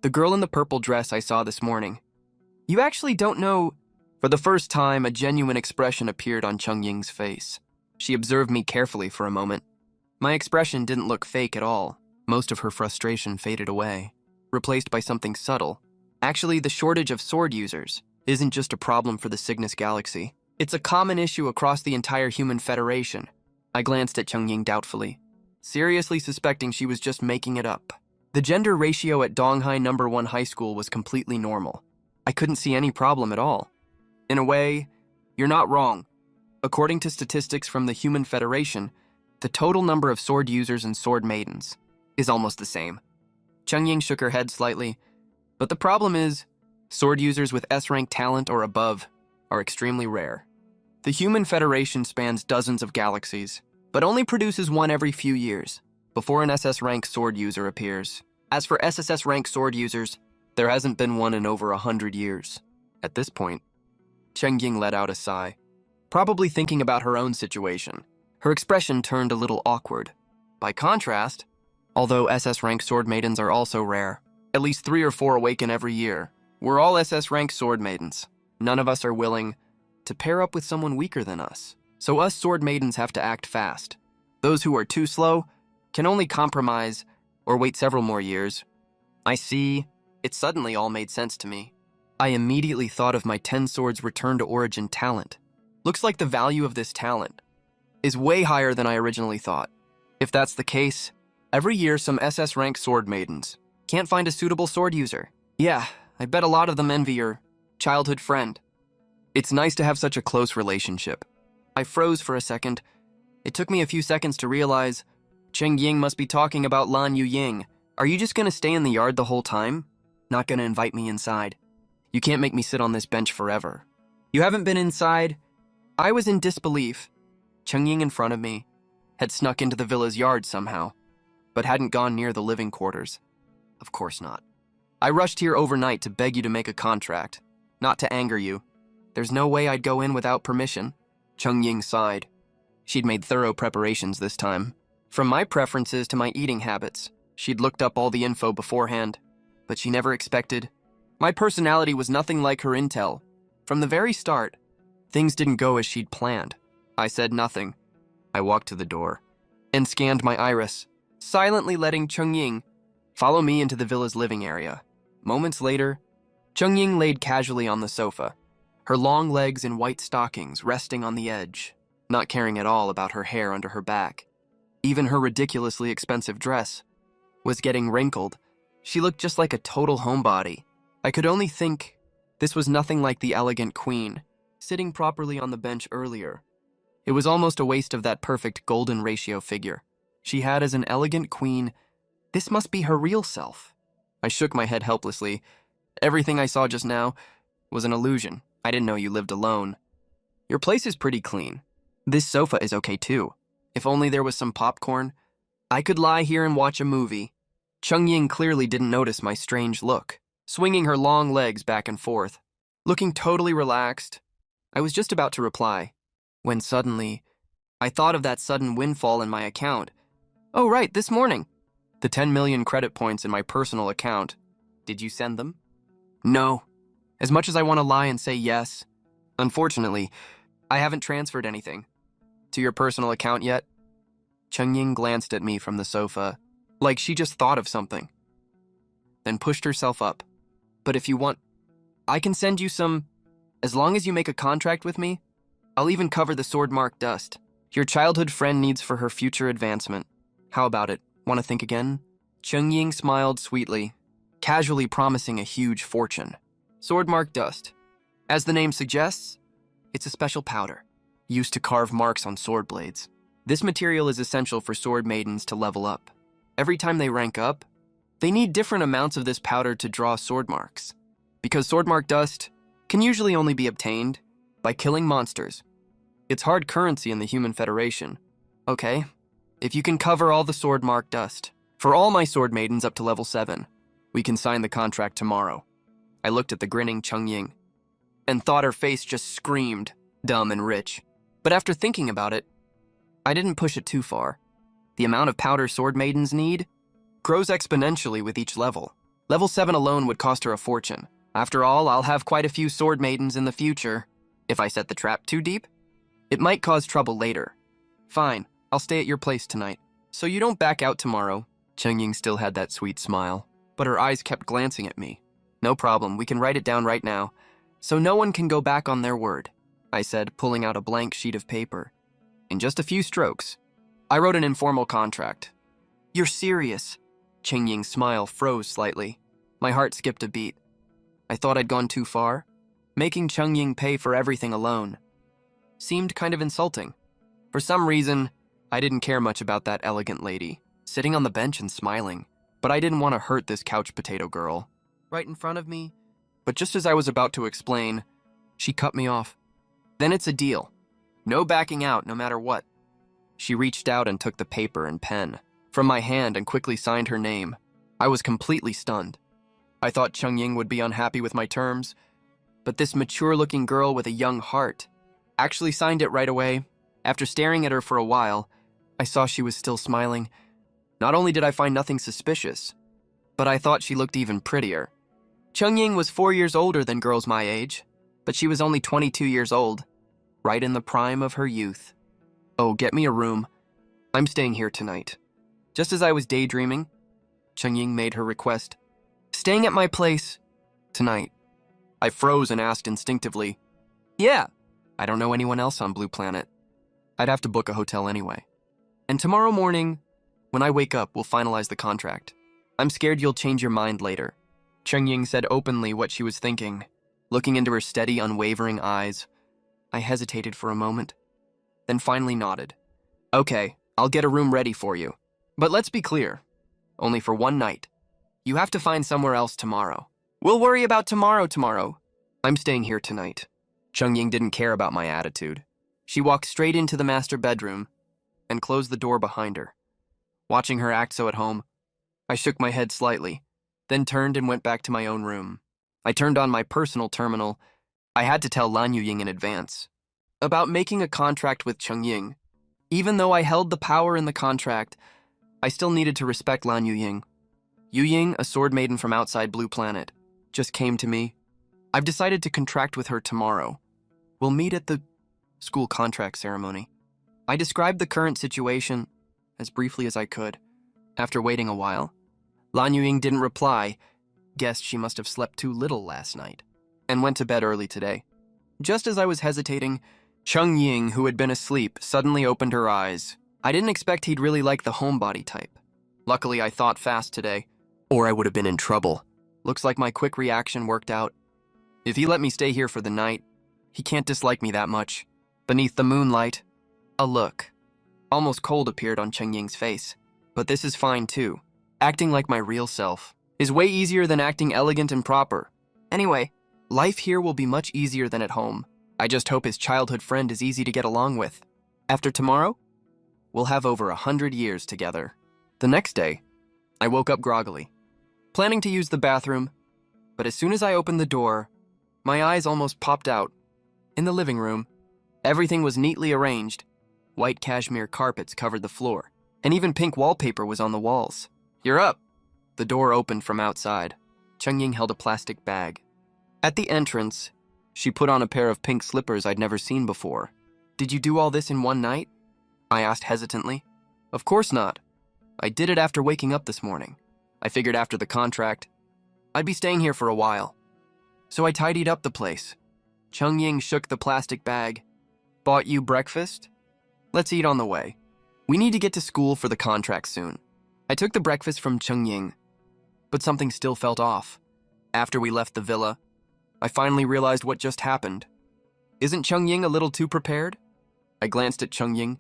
the girl in the purple dress I saw this morning. You actually don't know. For the first time, a genuine expression appeared on Ying's face. She observed me carefully for a moment. My expression didn't look fake at all. Most of her frustration faded away, replaced by something subtle. Actually, the shortage of sword users isn't just a problem for the Cygnus galaxy. It's a common issue across the entire human federation. I glanced at Ying doubtfully, seriously suspecting she was just making it up. The gender ratio at Donghai No. 1 High School was completely normal. I couldn't see any problem at all. In a way, you're not wrong. According to statistics from the Human Federation, the total number of sword users and sword maidens is almost the same. Ying shook her head slightly, but the problem is, sword users with S-rank talent or above are extremely rare. The Human Federation spans dozens of galaxies, but only produces one every few years, before an SS-rank sword user appears. As for SSS-rank sword users, there hasn't been one in over 100 years. At this point, Ying let out a sigh, probably thinking about her own situation. Her expression turned a little awkward. By contrast, although SS-rank sword maidens are also rare, at least 3 or 4 awaken every year. We're all SS-rank sword maidens. None of us are willing to pair up with someone weaker than us. So us sword maidens have to act fast. Those who are too slow can only compromise or wait several more years. I see. It suddenly all made sense to me. I immediately thought of my 10 swords return to origin talent. Looks like the value of this talent is way higher than I originally thought. If that's the case, every year some SS-rank sword maidens can't find a suitable sword user. Yeah, I bet a lot of them envy your childhood friend. It's nice to have such a close relationship. I froze for a second. It took me a few seconds to realize Ying must be talking about Lan Yu Ying. Are you just gonna stay in the yard the whole time? Not gonna invite me inside? You can't make me sit on this bench forever. You haven't been inside? I was in disbelief. Ying in front of me had snuck into the villa's yard somehow, but hadn't gone near the living quarters. Of course not. I rushed here overnight to beg you to make a contract, not to anger you. There's no way I'd go in without permission. Ying sighed. She'd made thorough preparations this time. From my preferences to my eating habits, she'd looked up all the info beforehand, but she never expected. My personality was nothing like her intel. From the very start, things didn't go as she'd planned. I said nothing. I walked to the door and scanned my iris, silently letting Ying follow me into the villa's living area. Moments later, Ying laid casually on the sofa, her long legs in white stockings resting on the edge, not caring at all about her hair under her back. Even her ridiculously expensive dress was getting wrinkled. She looked just like a total homebody. I could only think this was nothing like the elegant queen sitting properly on the bench earlier. It was almost a waste of that perfect golden ratio figure she had as an elegant queen. This must be her real self. I shook my head helplessly. Everything I saw just now was an illusion. I didn't know you lived alone. Your place is pretty clean. This sofa is okay too. If only there was some popcorn, I could lie here and watch a movie. Ying clearly didn't notice my strange look, swinging her long legs back and forth, looking totally relaxed. I was just about to reply, when suddenly, I thought of that sudden windfall in my account. Oh right, this morning. The 10 million credit points in my personal account. Did you send them? No. As much as I want to lie and say yes, unfortunately, I haven't transferred anything. To your personal account yet? Ying glanced at me from the sofa, like she just thought of something, then pushed herself up. But if you want, I can send you some. As long as you make a contract with me, I'll even cover the sword mark dust your childhood friend needs for her future advancement. How about it? Want to think again? Ying smiled sweetly, casually promising a huge fortune. Sword mark dust. As the name suggests, it's a special powder used to carve marks on sword blades. This material is essential for sword maidens to level up. Every time they rank up, they need different amounts of this powder to draw sword marks. Because sword mark dust can usually only be obtained by killing monsters. It's hard currency in the Human Federation. Okay, if you can cover all the sword mark dust for all my sword maidens up to level 7, we can sign the contract tomorrow. I looked at the grinning Ying and thought her face just screamed, dumb and rich. But after thinking about it, I didn't push it too far. The amount of powder sword maidens need grows exponentially with each level. Level 7 alone would cost her a fortune. After all, I'll have quite a few sword maidens in the future. If I set the trap too deep, it might cause trouble later. Fine, I'll stay at your place tonight. So you don't back out tomorrow. Ying still had that sweet smile, but her eyes kept glancing at me. No problem, we can write it down right now, so no one can go back on their word, I said, pulling out a blank sheet of paper. In just a few strokes, I wrote an informal contract. You're serious? Ying's smile froze slightly. My heart skipped a beat. I thought I'd gone too far. Making Ying pay for everything alone seemed kind of insulting. For some reason, I didn't care much about that elegant lady, sitting on the bench and smiling, but I didn't want to hurt this couch potato girl right in front of me. But just as I was about to explain, she cut me off. Then it's a deal. No backing out, no matter what. She reached out and took the paper and pen from my hand and quickly signed her name. I was completely stunned. I thought Ying would be unhappy with my terms, but this mature-looking girl with a young heart actually signed it right away. After staring at her for a while, I saw she was still smiling. Not only did I find nothing suspicious, but I thought she looked even prettier. Ying was 4 years older than girls my age, but she was only 22 years old, right in the prime of her youth. Oh, get me a room. I'm staying here tonight. Just as I was daydreaming, Ying made her request. Staying at my place tonight. I froze and asked instinctively, yeah, I don't know anyone else on Blue Planet. I'd have to book a hotel anyway. And tomorrow morning, when I wake up, we'll finalize the contract. I'm scared you'll change your mind later. Ying said openly what she was thinking, looking into her steady, unwavering eyes. I hesitated for a moment, then finally nodded. Okay, I'll get a room ready for you. But let's be clear, only for one night. You have to find somewhere else tomorrow. We'll worry about tomorrow. I'm staying here tonight. Ying didn't care about my attitude. She walked straight into the master bedroom and closed the door behind her. Watching her act so at home, I shook my head slightly, then turned and went back to my own room. I turned on my personal terminal. I had to tell Lan Ying in advance about making a contract with Ying. Even though I held the power in the contract, I still needed to respect Lan Yuying. Yuying, a sword maiden from outside Blue Planet, just came to me. I've decided to contract with her tomorrow. We'll meet at the school contract ceremony. I described the current situation as briefly as I could. After waiting a while, Lan Yuying didn't reply, guessed she must have slept too little last night, and went to bed early today. Just as I was hesitating, Chong Ying, who had been asleep, suddenly opened her eyes. I didn't expect he'd really like the homebody type. Luckily, I thought fast today, or I would have been in trouble. Looks like my quick reaction worked out. If he let me stay here for the night, he can't dislike me that much. Beneath the moonlight, a look, almost cold, appeared on Chong Ying's face. But this is fine too. Acting like my real self is way easier than acting elegant and proper. Anyway, life here will be much easier than at home. I just hope his childhood friend is easy to get along with. After tomorrow, we'll have over 100 years together. The next day, I woke up groggily, planning to use the bathroom, but as soon as I opened the door, my eyes almost popped out. In the living room, everything was neatly arranged. White cashmere carpets covered the floor, and even pink wallpaper was on the walls. "You're up." The door opened from outside. Chong Ying held a plastic bag. At the entrance, she put on a pair of pink slippers I'd never seen before. "Did you do all this in one night?" I asked hesitantly. "Of course not. I did it after waking up this morning. I figured after the contract, I'd be staying here for a while. So I tidied up the place." Chong Ying shook the plastic bag. "Bought you breakfast? Let's eat on the way. We need to get to school for the contract soon." I took the breakfast from Chong Ying, but something still felt off. After we left the villa, I finally realized what just happened. Isn't Chong Ying a little too prepared? I glanced at Chong Ying,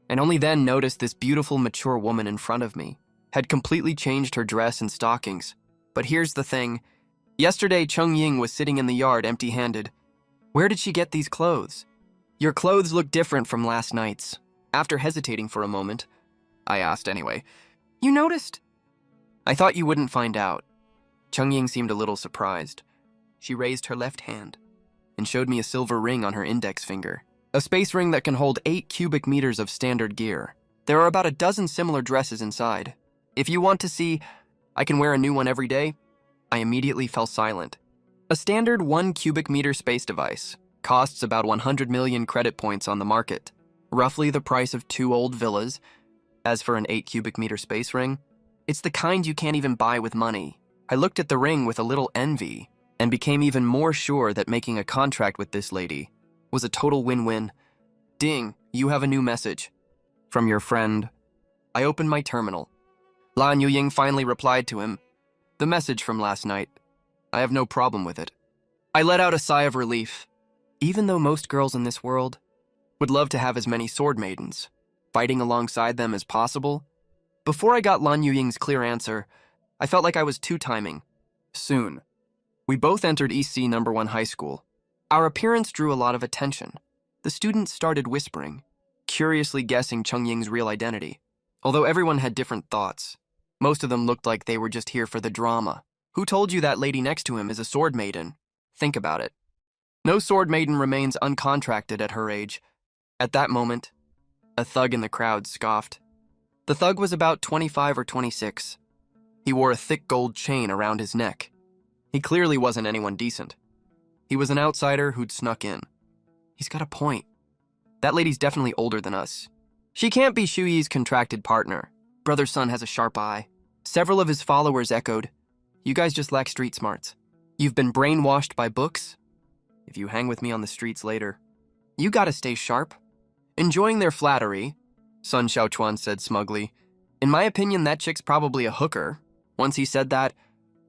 and only then noticed this beautiful, mature woman in front of me had completely changed her dress and stockings. But here's the thing. Yesterday, Chong Ying was sitting in the yard empty-handed. Where did she get these clothes? "Your clothes look different from last night's." After hesitating for a moment, I asked anyway, "You noticed?" "I thought you wouldn't find out." Chong Ying seemed a little surprised. She raised her left hand and showed me a silver ring on her index finger, a space ring that can hold 8 cubic meters of standard gear. There are about a dozen similar dresses inside. If you want to see, I can wear a new one every day. I immediately fell silent. A standard 1 cubic meter space device costs about 100 million credit points on the market, roughly the price of 2 old villas. As for an 8 cubic meter space ring, it's the kind you can't even buy with money. I looked at the ring with a little envy and became even more sure that making a contract with this lady was a total win-win. "Ding, you have a new message. From your friend." I opened my terminal. Lan Yuying finally replied to him. "The message from last night. I have no problem with it." I let out a sigh of relief. Even though most girls in this world would love to have as many sword maidens fighting alongside them as possible, before I got Lan Yuying's clear answer, I felt like I was two-timing. Soon, we both entered EC No. 1 high school. Our appearance drew a lot of attention. The students started whispering, curiously guessing Chong Ying's real identity. Although everyone had different thoughts, most of them looked like they were just here for the drama. Who told you that lady next to him is a sword maiden? Think about it. No sword maiden remains uncontracted at her age. At that moment, a thug in the crowd scoffed. The thug was about 25 or 26. He wore a thick gold chain around his neck. He clearly wasn't anyone decent. He was an outsider who'd snuck in. He's got a point. That lady's definitely older than us. She can't be Shuyi's contracted partner. Brother Sun has a sharp eye. Several of his followers echoed, "You guys just lack street smarts. You've been brainwashed by books? If you hang with me on the streets later, you gotta stay sharp." Enjoying their flattery, Sun Xiaochuan said smugly, "In my opinion, that chick's probably a hooker." Once he said that,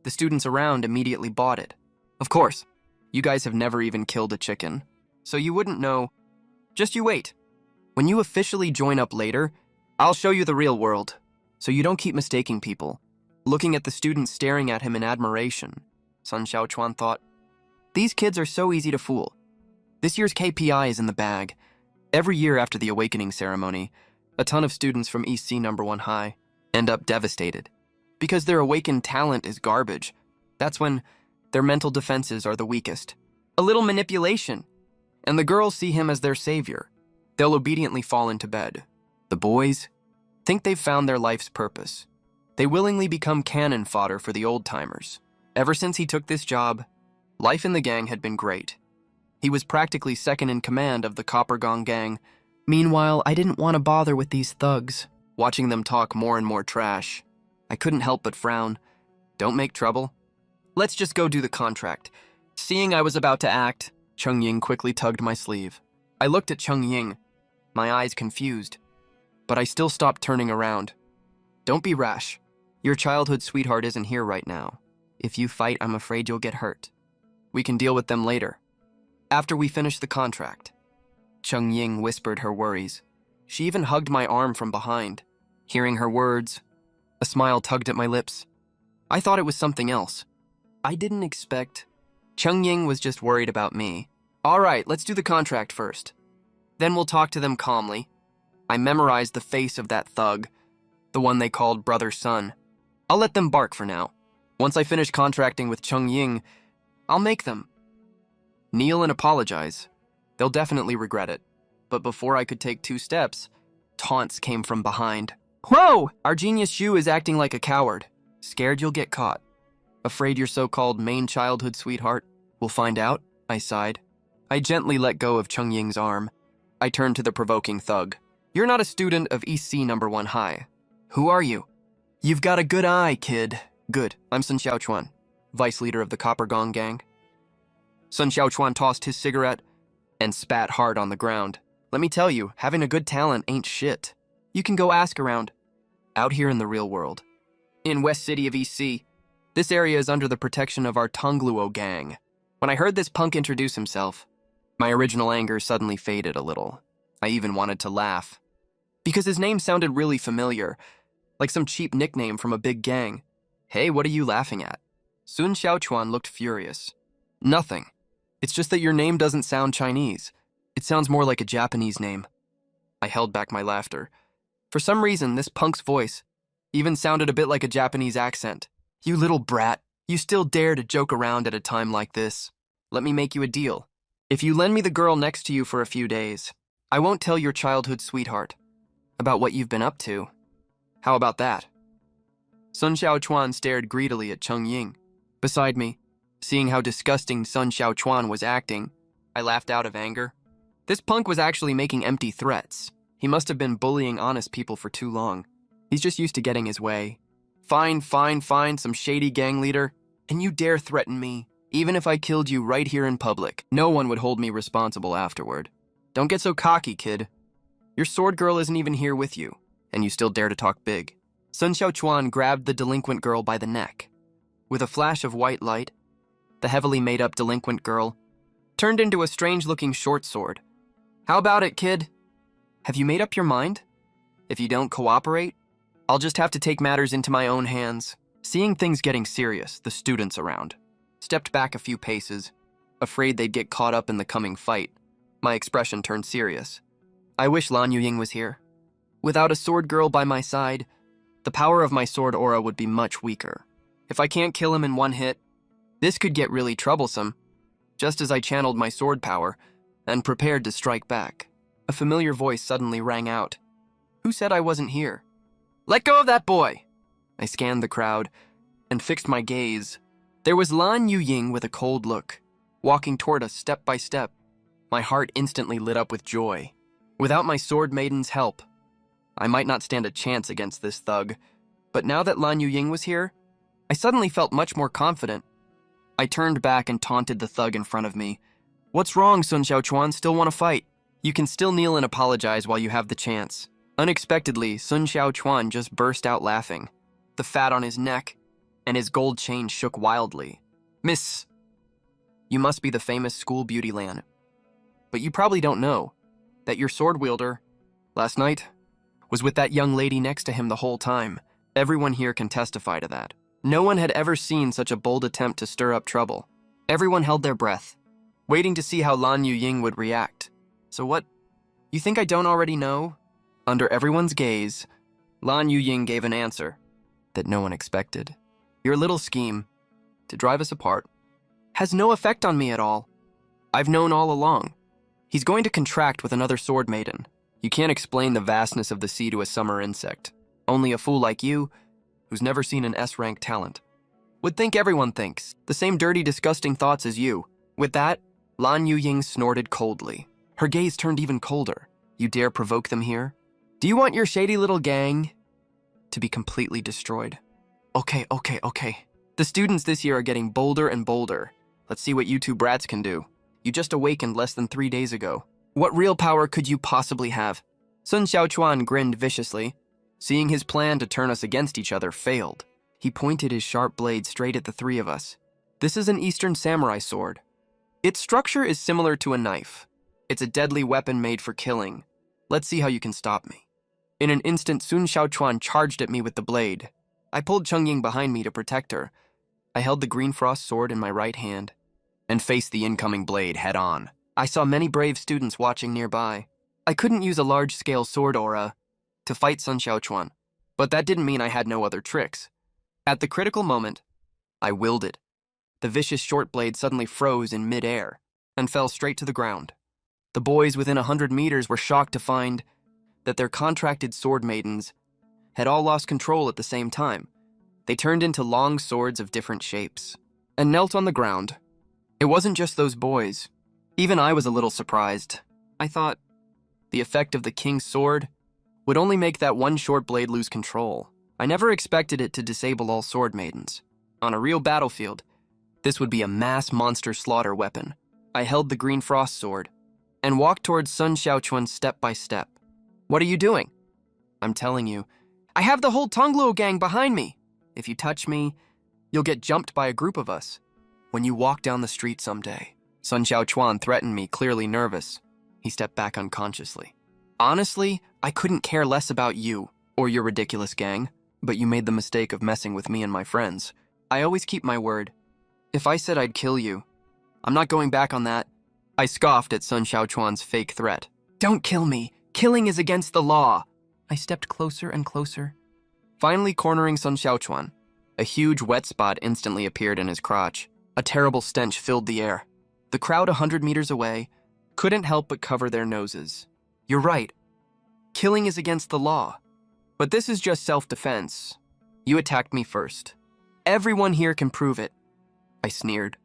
the students around immediately bought it. "Of course, you guys have never even killed a chicken, so you wouldn't know. Just you wait. When you officially join up later, I'll show you the real world, so you don't keep mistaking people." Looking at the students staring at him in admiration, Sun Xiaochuan thought, "These kids are so easy to fool." This year's KPI is in the bag. Every year after the awakening ceremony, a ton of students from EC No. 1 High end up devastated. Because their awakened talent is garbage. That's when their mental defenses are the weakest. A little manipulation, and the girls see him as their savior. They'll obediently fall into bed. The boys think they've found their life's purpose. They willingly become cannon fodder for the old-timers. Ever since he took this job, life in the gang had been great. He was practically second in command of the Copper Gong gang. Meanwhile, I didn't want to bother with these thugs, watching them talk more and more trash. I couldn't help but frown. Don't make trouble. Let's just go do the contract. Seeing I was about to act, Chong Ying quickly tugged my sleeve. I looked at Chong Ying, my eyes confused, but I still stopped turning around. Don't be rash. Your childhood sweetheart isn't here right now. If you fight, I'm afraid you'll get hurt. We can deal with them later, after we finish the contract. Chong Ying whispered her worries. She even hugged my arm from behind. Hearing her words, a smile tugged at my lips. I thought it was something else. I didn't expect. Chong Ying was just worried about me. All right, let's do the contract first. Then we'll talk to them calmly. I memorized the face of that thug, the one they called Brother Sun. I'll let them bark for now. Once I finish contracting with Chong Ying, I'll make them kneel and apologize. They'll definitely regret it. But before I could take 2 steps, taunts came from behind. Whoa! Our genius Shu is acting like a coward. Scared you'll get caught. Afraid your so-called main childhood sweetheart will find out? I sighed. I gently let go of Chong Ying's arm. I turned to the provoking thug. You're not a student of EC number 1 High. Who are you? You've got a good eye, kid. Good. I'm Sun Xiaochuan, vice leader of the Copper Gong gang. Sun Xiaochuan tossed his cigarette and spat hard on the ground. Let me tell you, having a good talent ain't shit. You can go ask around. Out here in the real world, in West City of EC, this area is under the protection of our Tongluo gang. When I heard this punk introduce himself, my original anger suddenly faded a little. I even wanted to laugh, because his name sounded really familiar, like some cheap nickname from a big gang. Hey, what are you laughing at? Sun Xiaochuan looked furious. Nothing. It's just that your name doesn't sound Chinese. It sounds more like a Japanese name. I held back my laughter. For some reason, this punk's voice even sounded a bit like a Japanese accent. You little brat, you still dare to joke around at a time like this. Let me make you a deal. If you lend me the girl next to you for a few days, I won't tell your childhood sweetheart about what you've been up to. How about that? Sun Xiaochuan stared greedily at Chong Ying. Beside me, seeing how disgusting Sun Xiaochuan was acting, I laughed out of anger. This punk was actually making empty threats. He must have been bullying honest people for too long. He's just used to getting his way. Fine, some shady gang leader, and you dare threaten me. Even if I killed you right here in public, no one would hold me responsible afterward. Don't get so cocky, kid. Your sword girl isn't even here with you, and you still dare to talk big. Sun Xiaochuan grabbed the delinquent girl by the neck. With a flash of white light, the heavily made-up delinquent girl turned into a strange-looking short sword. How about it, kid? Have you made up your mind? If you don't cooperate, I'll just have to take matters into my own hands. Seeing things getting serious, the students around stepped back a few paces, afraid they'd get caught up in the coming fight. My expression turned serious. I wish Lan Yuying was here. Without a sword girl by my side, the power of my sword aura would be much weaker. If I can't kill him in one hit, this could get really troublesome. Just as I channeled my sword power and prepared to strike back, a familiar voice suddenly rang out. Who said I wasn't here? Let go of that boy! I scanned the crowd and fixed my gaze. There was Lan Yuying with a cold look, walking toward us step by step. My heart instantly lit up with joy. Without my sword maiden's help, I might not stand a chance against this thug, but now that Lan Yuying was here, I suddenly felt much more confident. I turned back and taunted the thug in front of me. What's wrong, Sun Xiaochuan? Still want to fight? You can still kneel and apologize while you have the chance. Unexpectedly, Sun Xiaochuan just burst out laughing. The fat on his neck and his gold chain shook wildly. Miss, you must be the famous school beauty Lan. But you probably don't know that your sword wielder, last night, was with that young lady next to him the whole time. Everyone here can testify to that. No one had ever seen such a bold attempt to stir up trouble. Everyone held their breath, waiting to see how Lan Yuying would react. So what? You think I don't already know? Under everyone's gaze, Lan Yuying gave an answer that no one expected. Your little scheme to drive us apart has no effect on me at all. I've known all along. He's going to contract with another sword maiden. You can't explain the vastness of the sea to a summer insect. Only a fool like you, who's never seen an S-rank talent, would think everyone thinks the same dirty, disgusting thoughts as you. With that, Lan Ying snorted coldly. Her gaze turned even colder. You dare provoke them here? Do you want your shady little gang to be completely destroyed? Okay. The students this year are getting bolder and bolder. Let's see what you two brats can do. You just awakened less than 3 days ago. What real power could you possibly have? Sun Xiaochuan grinned viciously, seeing his plan to turn us against each other failed. He pointed his sharp blade straight at the three of us. This is an Eastern samurai sword. Its structure is similar to a knife. It's a deadly weapon made for killing. Let's see how you can stop me. In an instant, Sun Xiaochuan charged at me with the blade. I pulled Chong Ying behind me to protect her. I held the green frost sword in my right hand and faced the incoming blade head on. I saw many brave students watching nearby. I couldn't use a large-scale sword aura to fight Sun Xiaochuan, but that didn't mean I had no other tricks. At the critical moment, I willed it. The vicious short blade suddenly froze in mid-air and fell straight to the ground. The boys within 100 meters were shocked to find that their contracted sword maidens had all lost control at the same time. They turned into long swords of different shapes and knelt on the ground. It wasn't just those boys. Even I was a little surprised. I thought the effect of the king's sword would only make that one short blade lose control. I never expected it to disable all sword maidens. On a real battlefield, this would be a mass monster slaughter weapon. I held the green frost sword and walked towards Sun Xiaochuan step by step. What are you doing? I'm telling you, I have the whole Tongluo gang behind me. If you touch me, you'll get jumped by a group of us when you walk down the street someday. Sun Xiaochuan threatened me, clearly nervous. He stepped back unconsciously. Honestly, I couldn't care less about you or your ridiculous gang, but you made the mistake of messing with me and my friends. I always keep my word. If I said I'd kill you, I'm not going back on that. I scoffed at Sun Xiaochuan's fake threat. Don't kill me. Killing is against the law. I stepped closer and closer, finally cornering Sun Xiaochuan. A huge wet spot instantly appeared in his crotch. A terrible stench filled the air. The crowd 100 meters away couldn't help but cover their noses. You're right. Killing is against the law. But this is just self-defense. You attacked me first. Everyone here can prove it. I sneered.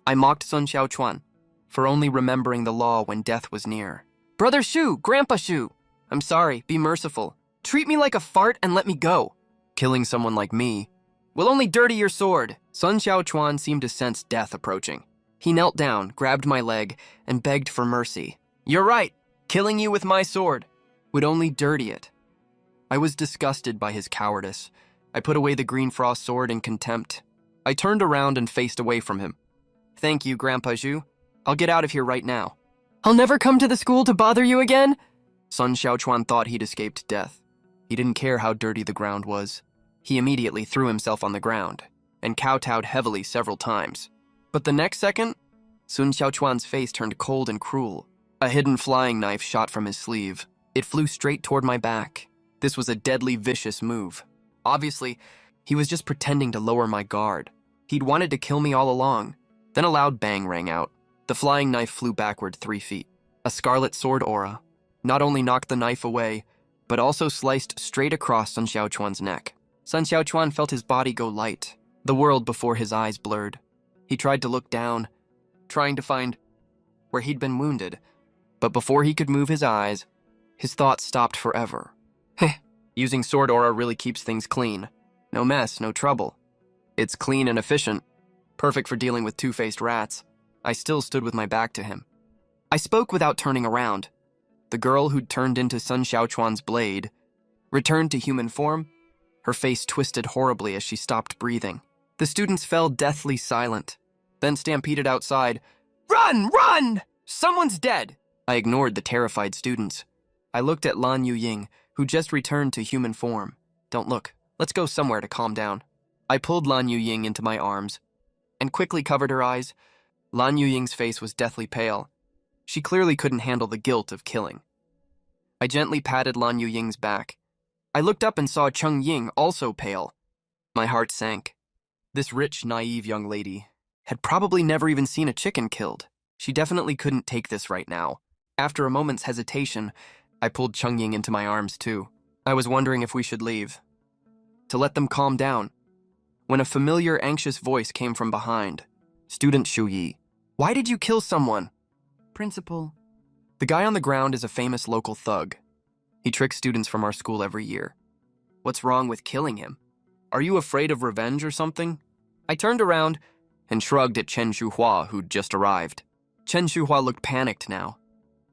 I mocked Sun Xiaochuan for only remembering the law when death was near. Brother Shu, Grandpa Shu, I'm sorry, be merciful. Treat me like a fart and let me go. Killing someone like me will only dirty your sword. Sun Xiaochuan seemed to sense death approaching. He knelt down, grabbed my leg, and begged for mercy. You're right. Killing you with my sword would only dirty it. I was disgusted by his cowardice. I put away the green frost sword in contempt. I turned around and faced away from him. Thank you, Grandpa Zhu. I'll get out of here right now. I'll never come to the school to bother you again? Sun Xiaochuan thought he'd escaped death. He didn't care how dirty the ground was. He immediately threw himself on the ground and kowtowed heavily several times. But the next second, Sun Xiaochuan's face turned cold and cruel. A hidden flying knife shot from his sleeve. It flew straight toward my back. This was a deadly, vicious move. Obviously, he was just pretending to lower my guard. He'd wanted to kill me all along. Then a loud bang rang out. The flying knife flew backward 3 feet. A scarlet sword aura not only knocked the knife away, but also sliced straight across Sun Xiaochuan's neck. Sun Xiaochuan felt his body go light. The world before his eyes blurred. He tried to look down, trying to find where he'd been wounded. But before he could move his eyes, his thoughts stopped forever. Heh, using sword aura really keeps things clean. No mess, no trouble. It's clean and efficient, perfect for dealing with two-faced rats. I still stood with my back to him. I spoke without turning around. The girl who'd turned into Sun Xiaochuan's blade returned to human form. Her face twisted horribly as she stopped breathing. The students fell deathly silent, then stampeded outside. Run! Run! Someone's dead! I ignored the terrified students. I looked at Lan Ying, who just returned to human form. Don't look. Let's go somewhere to calm down. I pulled Lan Ying into my arms and quickly covered her eyes. Lan Ying's face was deathly pale. She clearly couldn't handle the guilt of killing. I gently patted Lan Ying's back. I looked up and saw Chong Ying, also pale. My heart sank. This rich, naive young lady had probably never even seen a chicken killed. She definitely couldn't take this right now. After a moment's hesitation, I pulled Chong Ying into my arms too. I was wondering if we should leave, to let them calm down, when a familiar, anxious voice came from behind. Student Shu Yi. Why did you kill someone? Principal. The guy on the ground is a famous local thug. He tricks students from our school every year. What's wrong with killing him? Are you afraid of revenge or something? I turned around and shrugged at Chen Shuhua, who'd just arrived. Chen Shuhua looked panicked now,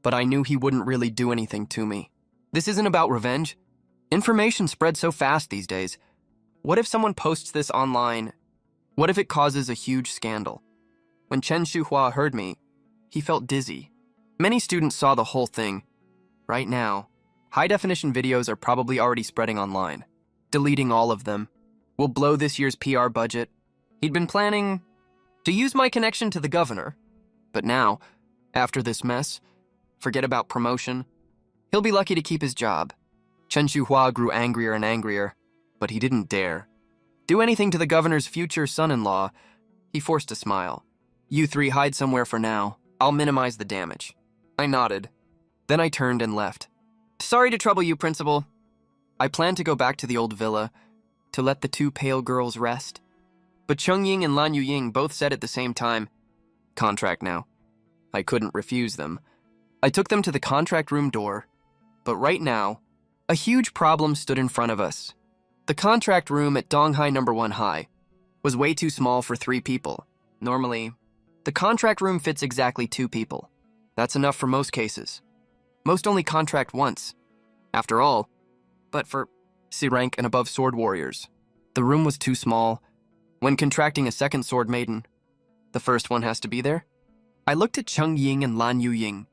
but I knew he wouldn't really do anything to me. This isn't about revenge. Information spreads so fast these days. What if someone posts this online? What if it causes a huge scandal? When Chen Shuhua heard me, he felt dizzy. Many students saw the whole thing. Right now, high-definition videos are probably already spreading online. Deleting all of them will blow this year's PR budget. He'd been planning to use my connection to the governor. But now, after this mess, forget about promotion. He'll be lucky to keep his job. Chen Shuhua grew angrier and angrier, but he didn't dare do anything to the governor's future son-in-law. He forced a smile. You three hide somewhere for now. I'll minimize the damage. I nodded. Then I turned and left. Sorry to trouble you, Principal. I planned to go back to the old villa to let the two pale girls rest. But Chong Ying and Lan Ying both said at the same time, contract now. I couldn't refuse them. I took them to the contract room door, but right now, a huge problem stood in front of us. The contract room at Donghai No. 1 High was way too small for 3 people. Normally, the contract room fits exactly 2 people. That's enough for most cases. Most only contract once. After all, but for SSS-Rank and above sword warriors, the room was too small. When contracting a second sword maiden, the first one has to be there. I looked at Chong Ying and Lan Ying.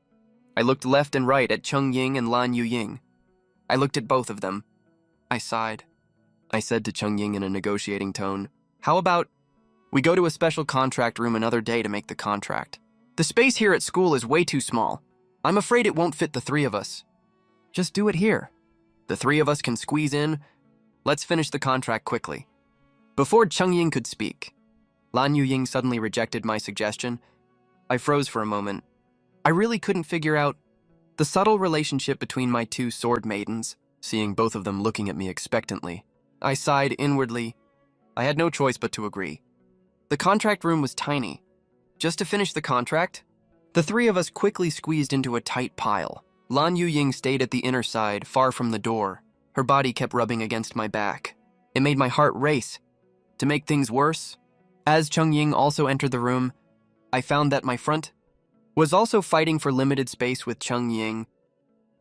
I looked left and right at Chong Ying and Lan Ying. I looked at both of them. I sighed. I said to Chong Ying in a negotiating tone, how about we go to a special contract room another day to make the contract? The space here at school is way too small. I'm afraid it won't fit the 3 of us. Just do it here. The 3 of us can squeeze in. Let's finish the contract quickly. Before Chong Ying could speak, Lan Ying suddenly rejected my suggestion. I froze for a moment. I really couldn't figure out the subtle relationship between my 2 sword maidens, seeing both of them looking at me expectantly. I sighed inwardly. I had no choice but to agree. The contract room was tiny. Just to finish the contract, the 3 of us quickly squeezed into a tight pile. Lan Ying stayed at the inner side, far from the door. Her body kept rubbing against my back. It made my heart race. To make things worse, as Chong Ying also entered the room, I found that my front was also fighting for limited space with Chong Ying.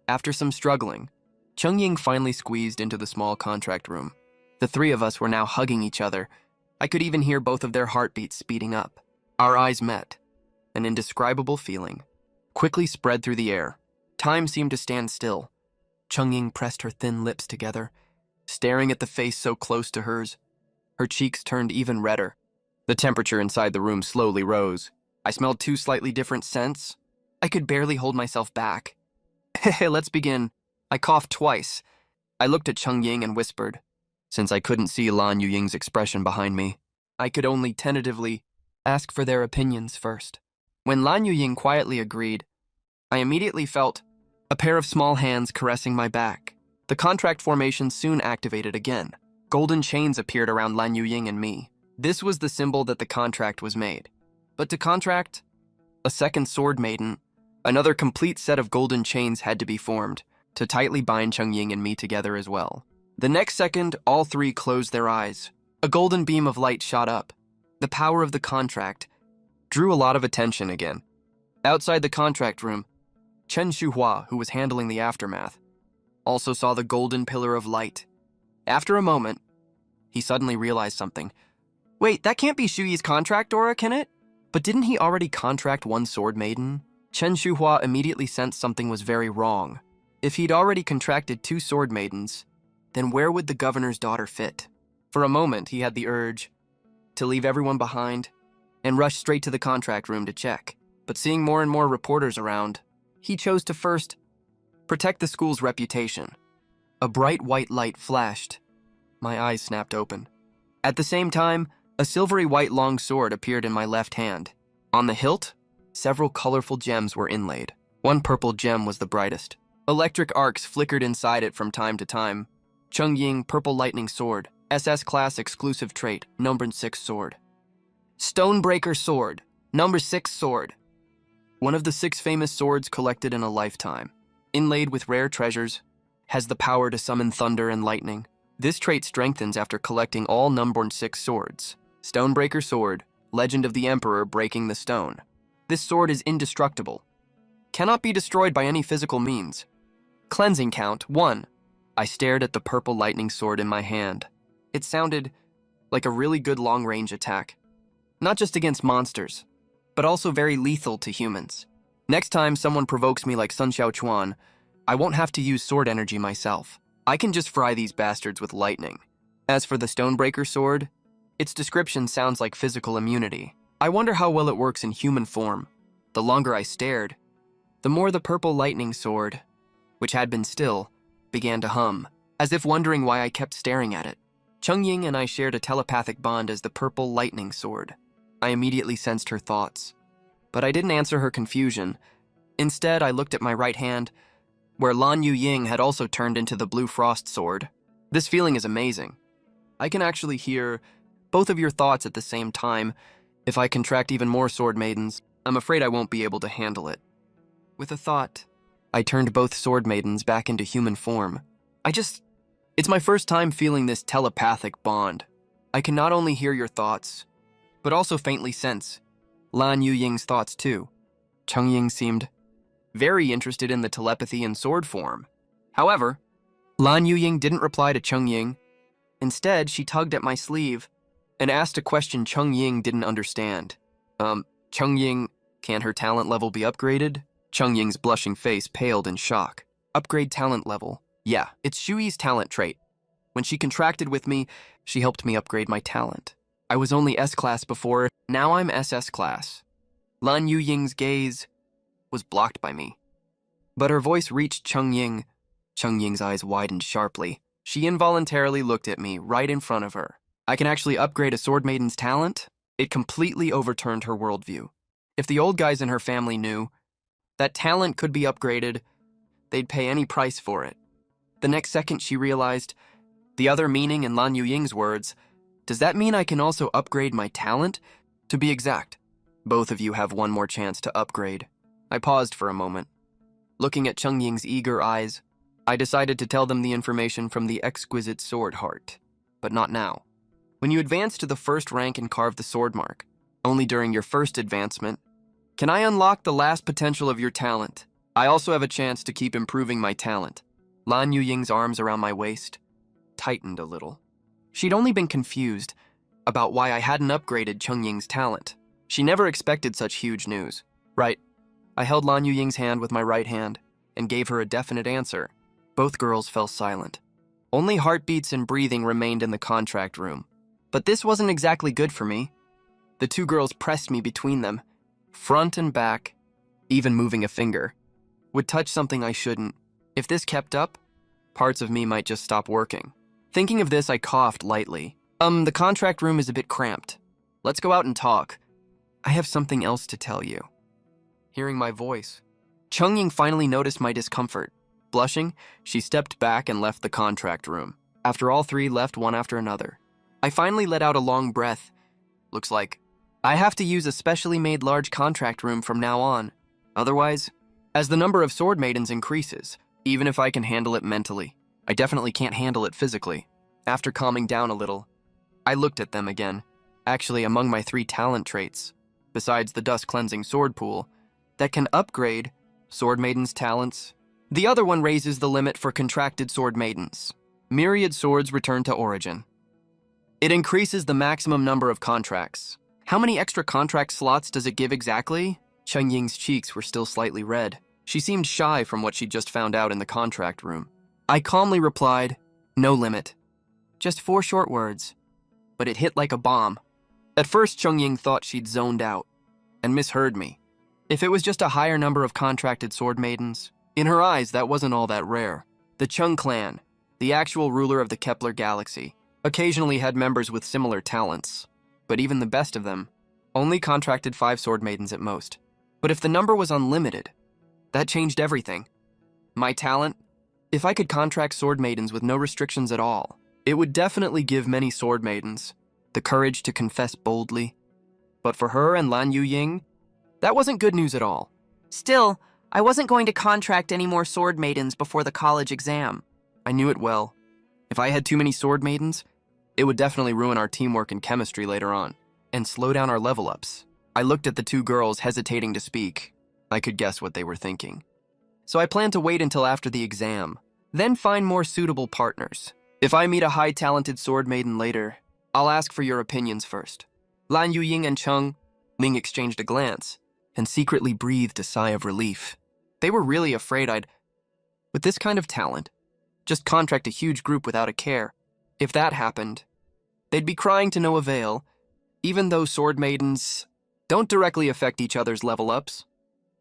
After some struggling, Chong Ying finally squeezed into the small contract room. The 3 of us were now hugging each other. I could even hear both of their heartbeats speeding up. Our eyes met. An indescribable feeling quickly spread through the air. Time seemed to stand still. Chong Ying pressed her thin lips together, staring at the face so close to hers. Her cheeks turned even redder. The temperature inside the room slowly rose. I smelled 2 slightly different scents. I could barely hold myself back. Let's begin. I coughed twice. I looked at Chong Ying and whispered. Since I couldn't see Lan Ying's expression behind me, I could only tentatively ask for their opinions first. When Lan Ying quietly agreed, I immediately felt a pair of small hands caressing my back. The contract formation soon activated again. Golden chains appeared around Lan Ying and me. This was the symbol that the contract was made. But to contract a second sword maiden, another complete set of golden chains had to be formed to tightly bind Chong Ying and me together as well. The next second, all 3 closed their eyes. A golden beam of light shot up. The power of the contract drew a lot of attention again. Outside the contract room, Chen Shuhua, who was handling the aftermath, also saw the golden pillar of light. After a moment, he suddenly realized something. Wait, that can't be Shu Yi's contract aura, can it? But didn't he already contract 1 sword maiden? Chen Shuhua immediately sensed something was very wrong. If he'd already contracted 2 sword maidens, then where would the governor's daughter fit? For a moment, he had the urge to leave everyone behind and rush straight to the contract room to check. But seeing more and more reporters around, he chose to first protect the school's reputation. A bright white light flashed. My eyes snapped open. At the same time, a silvery white long sword appeared in my left hand. On the hilt, several colorful gems were inlaid. One purple gem was the brightest. Electric arcs flickered inside it from time to time. Chong Ying, Purple Lightning Sword. SS Class Exclusive Trait, number 6 Sword. Stonebreaker Sword, number 6 Sword. One of the 6 famous swords collected in a lifetime. Inlaid with rare treasures, has the power to summon thunder and lightning. This trait strengthens after collecting all number 6 swords. Stonebreaker Sword, Legend of the Emperor Breaking the Stone. This sword is indestructible. Cannot be destroyed by any physical means. Cleansing count, 1. I stared at the purple lightning sword in my hand. It sounded like a really good long-range attack. Not just against monsters, but also very lethal to humans. Next time someone provokes me like Sun Xiao Chuan, I won't have to use sword energy myself. I can just fry these bastards with lightning. As for the Stonebreaker Sword, its description sounds like physical immunity. I wonder how well it works in human form. The longer I stared, the more the purple lightning sword, which had been still, began to hum, as if wondering why I kept staring at it. Chong Ying and I shared a telepathic bond as the purple lightning sword. I immediately sensed her thoughts, but I didn't answer her confusion. Instead, I looked at my right hand, where Lan Yu Ying had also turned into the blue frost sword. This feeling is amazing. I can actually hear both of your thoughts at the same time. If I contract even more sword maidens, I'm afraid I won't be able to handle it. With a thought, I turned both sword maidens back into human form. It's my first time feeling this telepathic bond. I can not only hear your thoughts, but also faintly sense Lan Yu Ying's thoughts too. Chong Ying seemed very interested in the telepathy in sword form. However, Lan Yu Ying didn't reply to Chong Ying. Instead, she tugged at my sleeve and asked a question Chong Ying didn't understand. Chong Ying, can her talent level be upgraded? Chong Ying's blushing face paled in shock. Upgrade talent level. Yeah, it's Shui's talent trait. When she contracted with me, she helped me upgrade my talent. I was only S-class before, now I'm SS class. Lan Yu Ying's gaze was blocked by me. But her voice reached Chong Ying. Chong Ying's eyes widened sharply. She involuntarily looked at me right in front of her. I can actually upgrade a sword maiden's talent? It completely overturned her worldview. If the old guys in her family knew that talent could be upgraded, they'd pay any price for it. The next second she realized the other meaning in Lan Yu Ying's words. Does that mean I can also upgrade my talent? To be exact, both of you have one more chance to upgrade. I paused for a moment. Looking at Chong Ying's eager eyes, I decided to tell them the information from the exquisite sword heart. But not now. When you advance to the first rank and carve the sword mark, only during your first advancement, can I unlock the last potential of your talent. I also have a chance to keep improving my talent. Lan Yu Ying's arms around my waist tightened a little. She'd only been confused about why I hadn't upgraded Chong Ying's talent. She never expected such huge news. Right. I held Lan Yu Ying's hand with my right hand and gave her a definite answer. Both girls fell silent. Only heartbeats and breathing remained in the contract room. But this wasn't exactly good for me. The two girls pressed me between them, front and back, even moving a finger. Would touch something I shouldn't. If this kept up, parts of me might just stop working. Thinking of this, I coughed lightly. The contract room is a bit cramped. Let's go out and talk. I have something else to tell you. Hearing my voice, Chong Ying finally noticed my discomfort. Blushing, she stepped back and left the contract room. After all three left one after another, I finally let out a long breath. Looks like I have to use a specially made large contract room from now on. Otherwise, as the number of sword maidens increases, even if I can handle it mentally, I definitely can't handle it physically. After calming down a little, I looked at them again. Actually, among my 3 talent traits, besides the dust cleansing sword pool, that can upgrade sword maidens' talents, the other one raises the limit for contracted sword maidens. Myriad swords return to origin. It increases the maximum number of contracts. How many extra contract slots does it give exactly? Chong Ying's cheeks were still slightly red. She seemed shy from what she'd just found out in the contract room. I calmly replied, no limit. Just 4 short words. But it hit like a bomb. At first, Chong Ying thought she'd zoned out and misheard me. If it was just a higher number of contracted sword maidens, in her eyes, that wasn't all that rare. The Chong clan, the actual ruler of the Kepler galaxy, occasionally had members with similar talents. But even the best of them only contracted 5 sword maidens at most. But if the number was unlimited, that changed everything. My talent? If I could contract sword maidens with no restrictions at all, it would definitely give many sword maidens the courage to confess boldly. But for her and Lan Ying, that wasn't good news at all. Still, I wasn't going to contract any more sword maidens before the college exam. I knew it well. If I had too many sword maidens, it would definitely ruin our teamwork and chemistry later on, and slow down our level ups. I looked at the two girls hesitating to speak. I could guess what they were thinking. So I planned to wait until after the exam, then find more suitable partners. If I meet a high-talented sword maiden later, I'll ask for your opinions first. Lan Ying and Chong, Ling exchanged a glance and secretly breathed a sigh of relief. They were really afraid I'd, with this kind of talent, just contract a huge group without a care. If that happened, they'd be crying to no avail, even though sword maidens don't directly affect each other's level ups.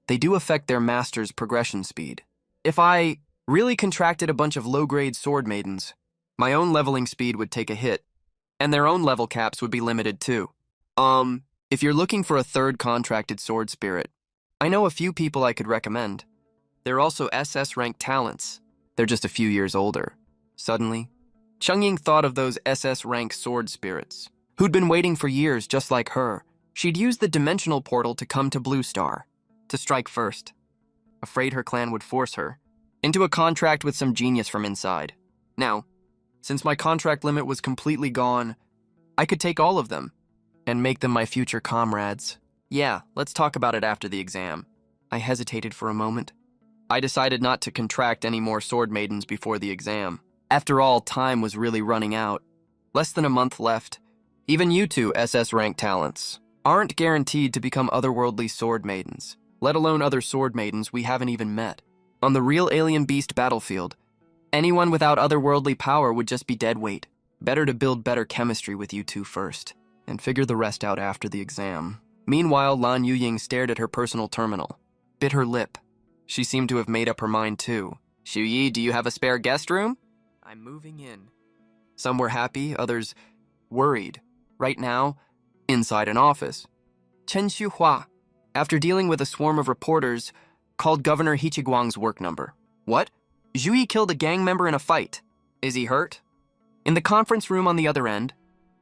They do affect their master's progression speed. If I really contracted a bunch of low-grade sword maidens, my own leveling speed would take a hit, and their own level caps would be limited too. If you're looking for a third contracted sword spirit, I know a few people I could recommend. They're also SS-Rank talents. They're just a few years older. Suddenly, Ying thought of those SS-Rank sword spirits, who'd been waiting for years just like her. She'd used the dimensional portal to come to Blue Star, to strike first, afraid her clan would force her into a contract with some genius from inside. Now, since my contract limit was completely gone, I could take all of them and make them my future comrades. Yeah, let's talk about it after the exam. I hesitated for a moment. I decided not to contract any more sword maidens before the exam. After all, time was really running out. Less than a month left. Even you two SS-Rank talents aren't guaranteed to become otherworldly sword maidens, let alone other sword maidens we haven't even met. On the real alien beast battlefield, anyone without otherworldly power would just be dead weight. Better to build better chemistry with you two first, and figure the rest out after the exam. Meanwhile, Lan Ying stared at her personal terminal, bit her lip. She seemed to have made up her mind too. Yi, do you have a spare guest room? I'm moving in. Some were happy, others worried. Right now, inside an office, Chen Xuhua, after dealing with a swarm of reporters, called Governor Hichiguang's work number. What? Zhu Yi killed a gang member in a fight. Is he hurt? In the conference room on the other end,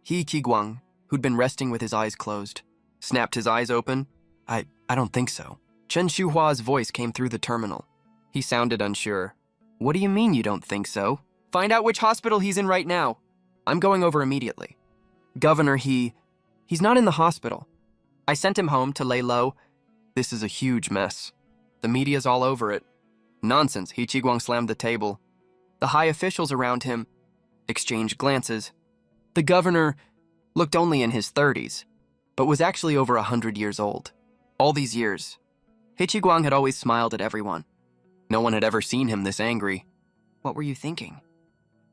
Hichiguang, who'd been resting with his eyes closed, snapped his eyes open. I don't think so. Chen Xuhua's voice came through the terminal. He sounded unsure. What do you mean you don't think so? Find out which hospital he's in right now. I'm going over immediately. Governor, he's not in the hospital. I sent him home to lay low. This is a huge mess. The media's all over it. Nonsense, Hichiguang slammed the table. The high officials around him exchanged glances. The governor looked only in his 30s, but was actually over 100 years old. All these years, Hichiguang had always smiled at everyone. No one had ever seen him this angry. What were you thinking?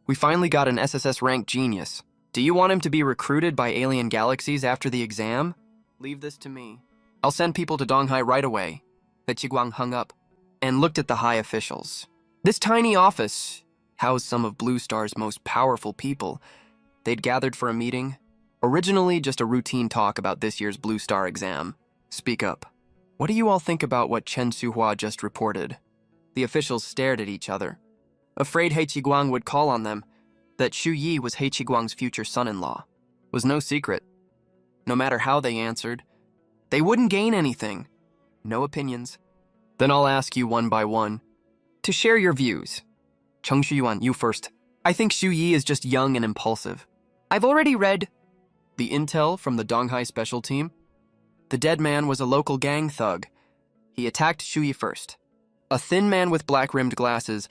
We finally got an SSS-Rank genius. Do you want him to be recruited by alien galaxies after the exam? Leave this to me. I'll send people to Donghai right away. Hichiguang hung up and looked at the high officials. This tiny office housed some of Blue Star's most powerful people. They'd gathered for a meeting. Originally just a routine talk about this year's Blue Star exam. Speak up. What do you all think about what Chen Xuhua just reported? The officials stared at each other, afraid Hichiguang would call on them, that Xu Yi was Hichiguang's future son-in-law. Was no secret. No matter how they answered, they wouldn't gain anything. No opinions. Then I'll ask you one by one to share your views. Cheng Shuyuan, you first. I think Xu Yi is just young and impulsive. I've already read the intel from the Donghai special team. The dead man was a local gang thug. He attacked Xu Yi first. A thin man with black-rimmed glasses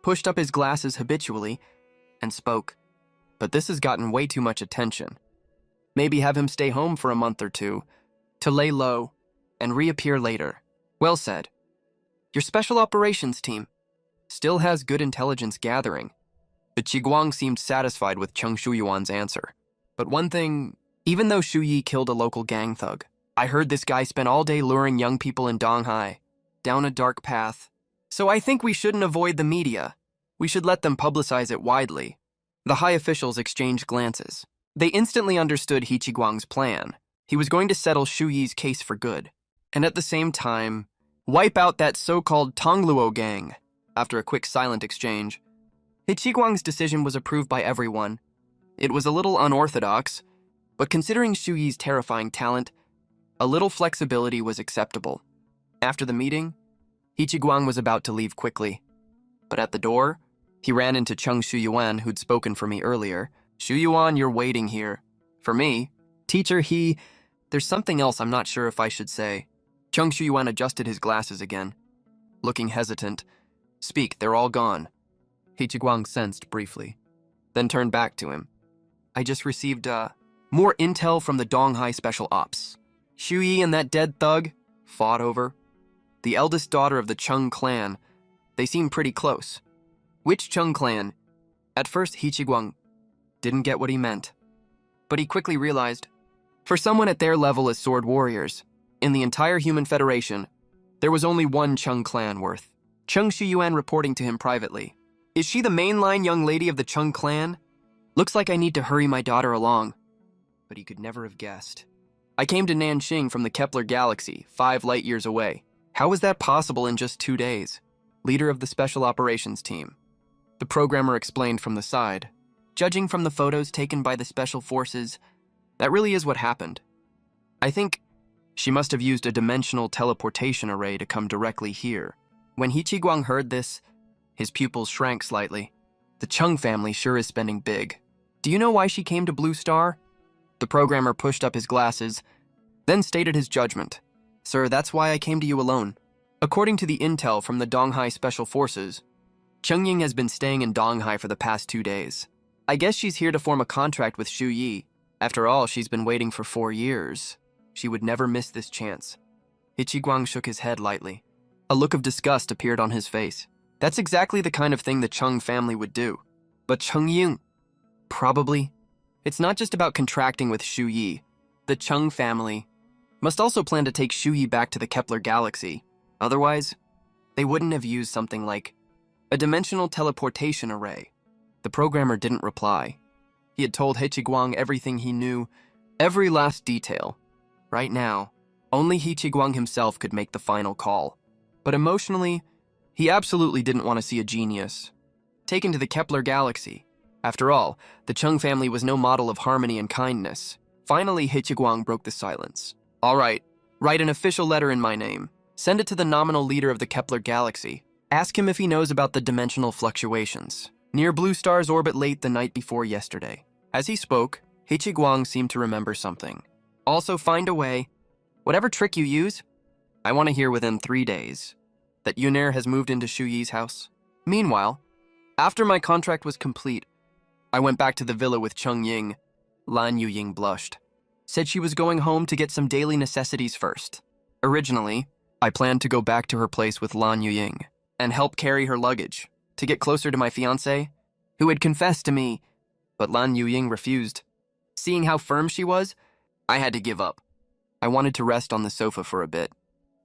pushed up his glasses habitually and spoke. But this has gotten way too much attention. Maybe have him stay home for a month or two, to lay low and reappear later. Well said. Your special operations team still has good intelligence gathering. But Qiguang seemed satisfied with Cheng Shuyuan's answer. But one thing, even though Xu Yi killed a local gang thug, I heard this guy spent all day luring young people in Donghai down a dark path. So I think we shouldn't avoid the media. We should let them publicize it widely. The high officials exchanged glances. They instantly understood Hichiguang's plan. He was going to settle Xu Yi's case for good, and at the same time, wipe out that so-called Tongluo gang. after a quick silent exchange. Hichiguang's decision was approved by everyone. It was a little unorthodox, but considering Xu Yi's terrifying talent, a little flexibility was acceptable. After the meeting, Hichiguang was about to leave quickly. But at the door, he ran into Chong Shuyuan, who'd spoken for me earlier. "Shuyuan, you're waiting here." For me, teacher, there's something else I'm not sure if I should say. Chong Shuyuan adjusted his glasses again, looking hesitant. "Speak, they're all gone." Hichiguang sensed briefly, then turned back to him. "I just received, more intel from the Donghai Special Ops. Xu Yi and that dead thug fought over the eldest daughter of the Chong clan. They seem pretty close." "Which Chong clan?" At first, Hichiguang didn't get what he meant, but he quickly realized, for someone at their level as sword warriors, in the entire human federation, there was only one Chong clan worth. Chong Shuyuan reporting to him privately. "Is she the mainline young lady of the Chong clan? Looks like I need to hurry my daughter along." But he could never have guessed. "I came to Nanxing from the Kepler galaxy, 5 light years away. How was that possible in just 2 days?" Leader of the Special Operations Team. The programmer explained from the side. "Judging from the photos taken by the Special Forces, that really is what happened. I think she must have used a dimensional teleportation array to come directly here." When Hichiguang heard this, his pupils shrank slightly. "The Chung family sure is spending big. Do you know why she came to Blue Star?" The programmer pushed up his glasses, then stated his judgment. "Sir, that's why I came to you alone. According to the intel from the Donghai Special Forces, Cheng Ying has been staying in Donghai for the past 2 days. I guess she's here to form a contract with Xu Yi. After all, she's been waiting for 4 years. She would never miss this chance." Hichiguang shook his head lightly. A look of disgust appeared on his face. That's exactly the kind of thing the Cheng family would do. But Cheng Ying, probably. It's not just about contracting with Xu Yi. The Cheng family must also plan to take Xu Yi back to the Kepler galaxy. Otherwise, they wouldn't have used something like a dimensional teleportation array. The programmer didn't reply. He had told Hichiguang everything he knew, every last detail. Right now, only Hichiguang himself could make the final call. But emotionally, he absolutely didn't want to see a genius taken to the Kepler galaxy. After all, the Cheng family was no model of harmony and kindness. Finally, Hichiguang broke the silence. "All right, write an official letter in my name. Send it to the nominal leader of the Kepler galaxy. Ask him if he knows about the dimensional fluctuations near Blue Star's orbit late the night before yesterday." As he spoke, Hichiguang seemed to remember something. "Also find a way, whatever trick you use, I want to hear within 3 days that Yunair has moved into Xu Yi's house. Meanwhile, after my contract was complete, I went back to the villa with Cheng Ying." Lan Yuying blushed. "Said she was going home to get some daily necessities first. Originally, I planned to go back to her place with Lan Yuying and help carry her luggage to get closer to my fiancé, who had confessed to me, but Lan Yuying refused. Seeing how firm she was, I had to give up. I wanted to rest on the sofa for a bit.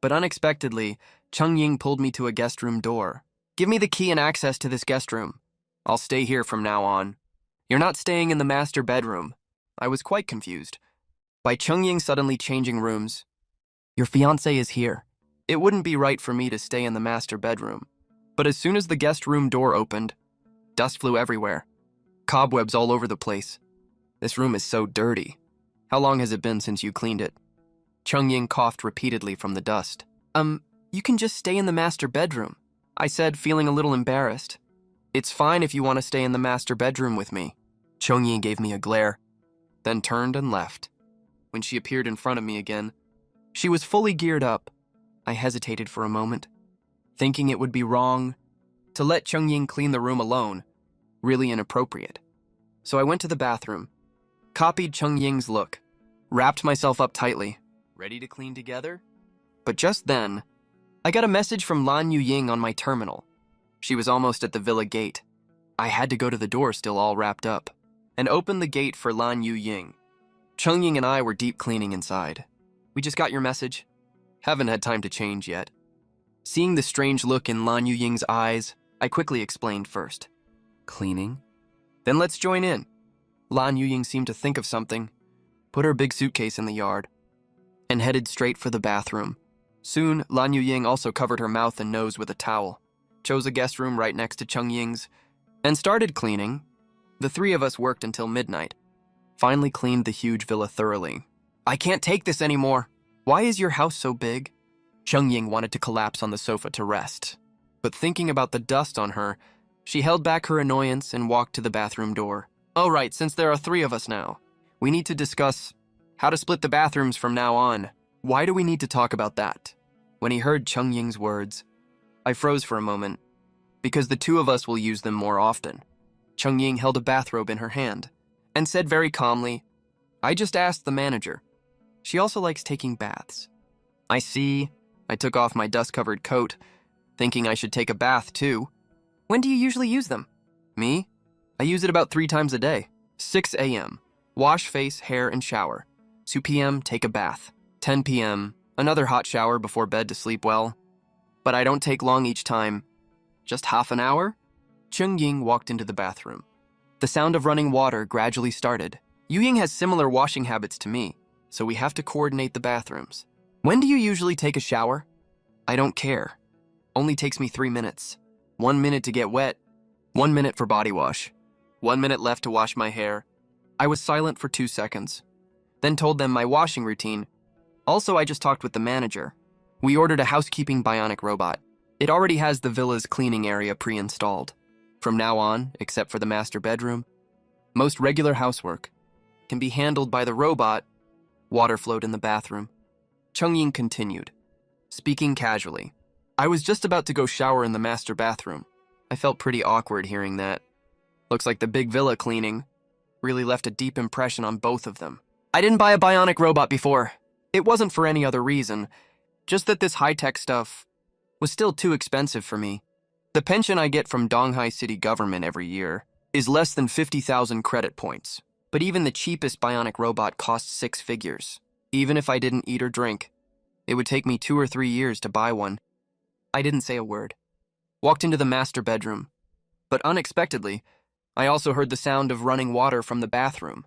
But unexpectedly, Cheng Ying pulled me to a guest room door. 'Give me the key and access to this guest room. I'll stay here from now on. You're not staying in the master bedroom.' I was quite confused by Cheng Ying suddenly changing rooms. 'Your fiancé is here. It wouldn't be right for me to stay in the master bedroom.' But as soon as the guest room door opened, dust flew everywhere. Cobwebs all over the place. 'This room is so dirty. How long has it been since you cleaned it?' Cheng Ying coughed repeatedly from the dust. You can just stay in the master bedroom," I said, feeling a little embarrassed. "It's fine if you want to stay in the master bedroom with me." Cheng Ying gave me a glare, then turned and left. When she appeared in front of me again, she was fully geared up. I hesitated for a moment, thinking it would be wrong to let Cheng Ying clean the room alone, really inappropriate. So I went to the bathroom, copied Cheng Ying's look, wrapped myself up tightly, ready to clean together. But just then, I got a message from Lan Yuying on my terminal. She was almost at the villa gate. I had to go to the door still all wrapped up, and open the gate for Lan Yuying. Cheng Ying and I were deep cleaning inside. "We just got your message. Haven't had time to change yet." Seeing the strange look in Lan Yuying's eyes, I quickly explained first. "Cleaning? Then let's join in." Lan Yuying seemed to think of something, put her big suitcase in the yard, and headed straight for the bathroom. Soon, Lan Yuying also covered her mouth and nose with a towel. chose a guest room right next to Chung Ying's, and started cleaning. The three of us worked until midnight. Finally cleaned the huge villa thoroughly. I can't take this anymore. Why is your house so big? Chung Ying wanted to collapse on the sofa to rest, but thinking about the dust on her, she held back her annoyance and walked to the bathroom door. Oh right, since there are three of us now, we need to discuss how to split the bathrooms from now on. Why do we need to talk about that? When he heard Chung Ying's words, I froze for a moment, because the two of us will use them more often. Chung Ying held a bathrobe in her hand and said very calmly, I just asked the manager. She also likes taking baths. I see. I took off my dust-covered coat, thinking I should take a bath too. When do you usually use them? Me? I use it about 3 times a day. 6 a.m. Wash face, hair, and shower. 2 p.m. Take a bath. 10 p.m. Another hot shower before bed to sleep well. But I don't take long each time. Just half an hour? Chung Ying walked into the bathroom. The sound of running water gradually started. Ying has similar washing habits to me, so we have to coordinate the bathrooms. When do you usually take a shower? I don't care. Only takes me 3 minutes. 1 minute to get wet, 1 minute for body wash, 1 minute left to wash my hair. I was silent for 2 seconds, then told them my washing routine. Also, I just talked with the manager. We ordered a housekeeping bionic robot. It already has the villa's cleaning area pre-installed. From now on, except for the master bedroom, most regular housework can be handled by the robot. Water flowed in the bathroom. Chung Ying continued, speaking casually. I was just about to go shower in the master bathroom. I felt pretty awkward hearing that. Looks like the big villa cleaning really left a deep impression on both of them. I didn't buy a bionic robot before. It wasn't for any other reason, just that this high-tech stuff was still too expensive for me. The pension I get from Donghai city government every year is less than 50,000 credit points, but even the cheapest bionic robot costs 6 figures. Even if I didn't eat or drink, it would take me 2 or 3 years to buy one. I didn't say a word. Walked into the master bedroom, but unexpectedly, I also heard the sound of running water from the bathroom.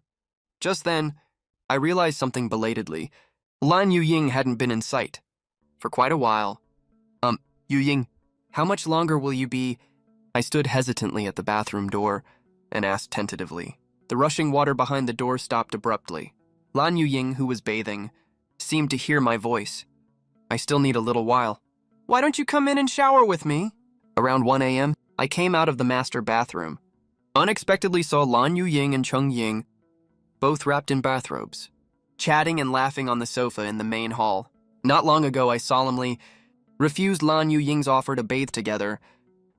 Just then, I realized something belatedly. Lan Ying hadn't been in sight for quite a while. Ying, how much longer will you be? I stood hesitantly at the bathroom door and asked tentatively. The rushing water behind the door stopped abruptly. Lan Ying, who was bathing, seemed to hear my voice. I still need a little while. Why don't you come in and shower with me? Around 1 a.m., I came out of the master bathroom. Unexpectedly saw Lan Ying and Chung Ying, both wrapped in bathrobes, chatting and laughing on the sofa in the main hall. Not long ago, I solemnly refused Lan Ying's offer to bathe together.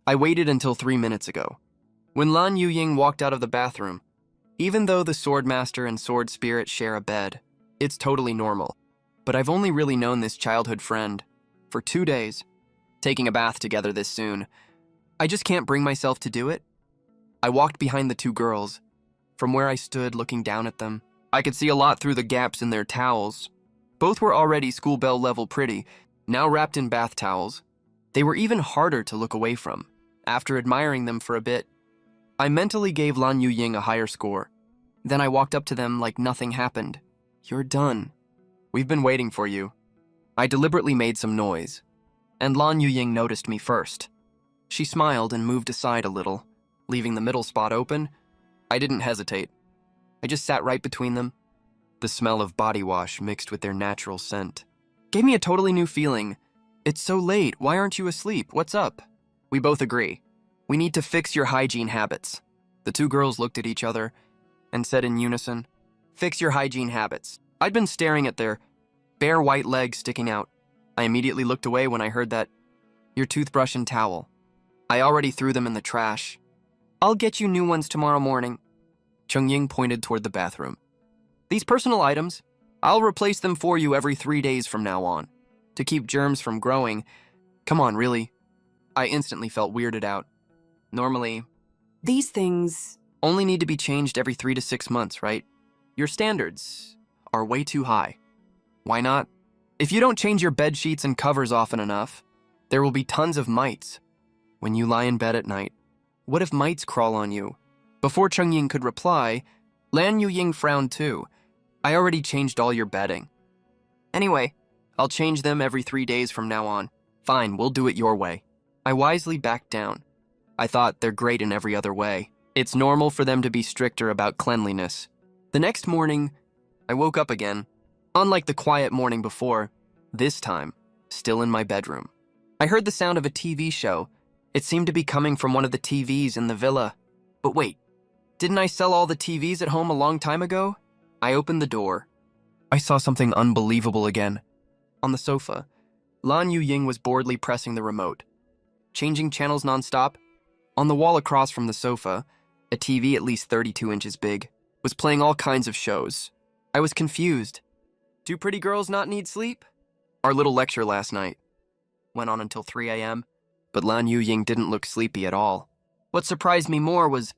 I waited until 3 minutes ago. When Lan Ying walked out of the bathroom, even though the swordmaster and sword spirit share a bed, it's totally normal. But I've only really known this childhood friend for 2 days. Taking a bath together this soon, I just can't bring myself to do it. I walked behind the 2 girls. From where I stood looking down at them, I could see a lot through the gaps in their towels. Both were already school bell level pretty, now wrapped in bath towels. They were even harder to look away from. After admiring them for a bit, I mentally gave Lan Ying a higher score. Then I walked up to them like nothing happened. You're done. We've been waiting for you. I deliberately made some noise, and Lan Ying noticed me first. She smiled and moved aside a little, leaving the middle spot open. I didn't hesitate. I just sat right between them. The smell of body wash mixed with their natural scent gave me a totally new feeling. It's so late, why aren't you asleep? What's up? We both agree. We need to fix your hygiene habits. The 2 girls looked at each other and said in unison, fix your hygiene habits. I'd been staring at their bare white legs sticking out. I immediately looked away when I heard that. Your toothbrush and towel. I already threw them in the trash. I'll get you new ones tomorrow morning. Chung Ying pointed toward the bathroom. These personal items, I'll replace them for you every 3 days from now on, to keep germs from growing. Come on, really? I instantly felt weirded out. Normally, These things... only need to be changed every 3 to 6 months, right? Your standards are way too high. Why not? If you don't change your bed sheets and covers often enough, there will be tons of mites. When you lie in bed at night, what if mites crawl on you? Before Chung Ying could reply, Lan Ying frowned too. I already changed all your bedding. Anyway, I'll change them every 3 days from now on. Fine, we'll do it your way. I wisely backed down. I thought they're great in every other way. It's normal for them to be stricter about cleanliness. The next morning, I woke up again. Unlike the quiet morning before, this time, still in my bedroom. I heard the sound of a TV show. It seemed to be coming from one of the TVs in the villa. But wait, didn't I sell all the TVs at home a long time ago? I opened the door. I saw something unbelievable again. On the sofa, Ying was boredly pressing the remote, changing channels nonstop. On the wall across from the sofa, a TV at least 32 inches big was playing all kinds of shows. I was confused. Do pretty girls not need sleep? Our little lecture last night went on until 3 a.m., but Ying didn't look sleepy at all. What surprised me more was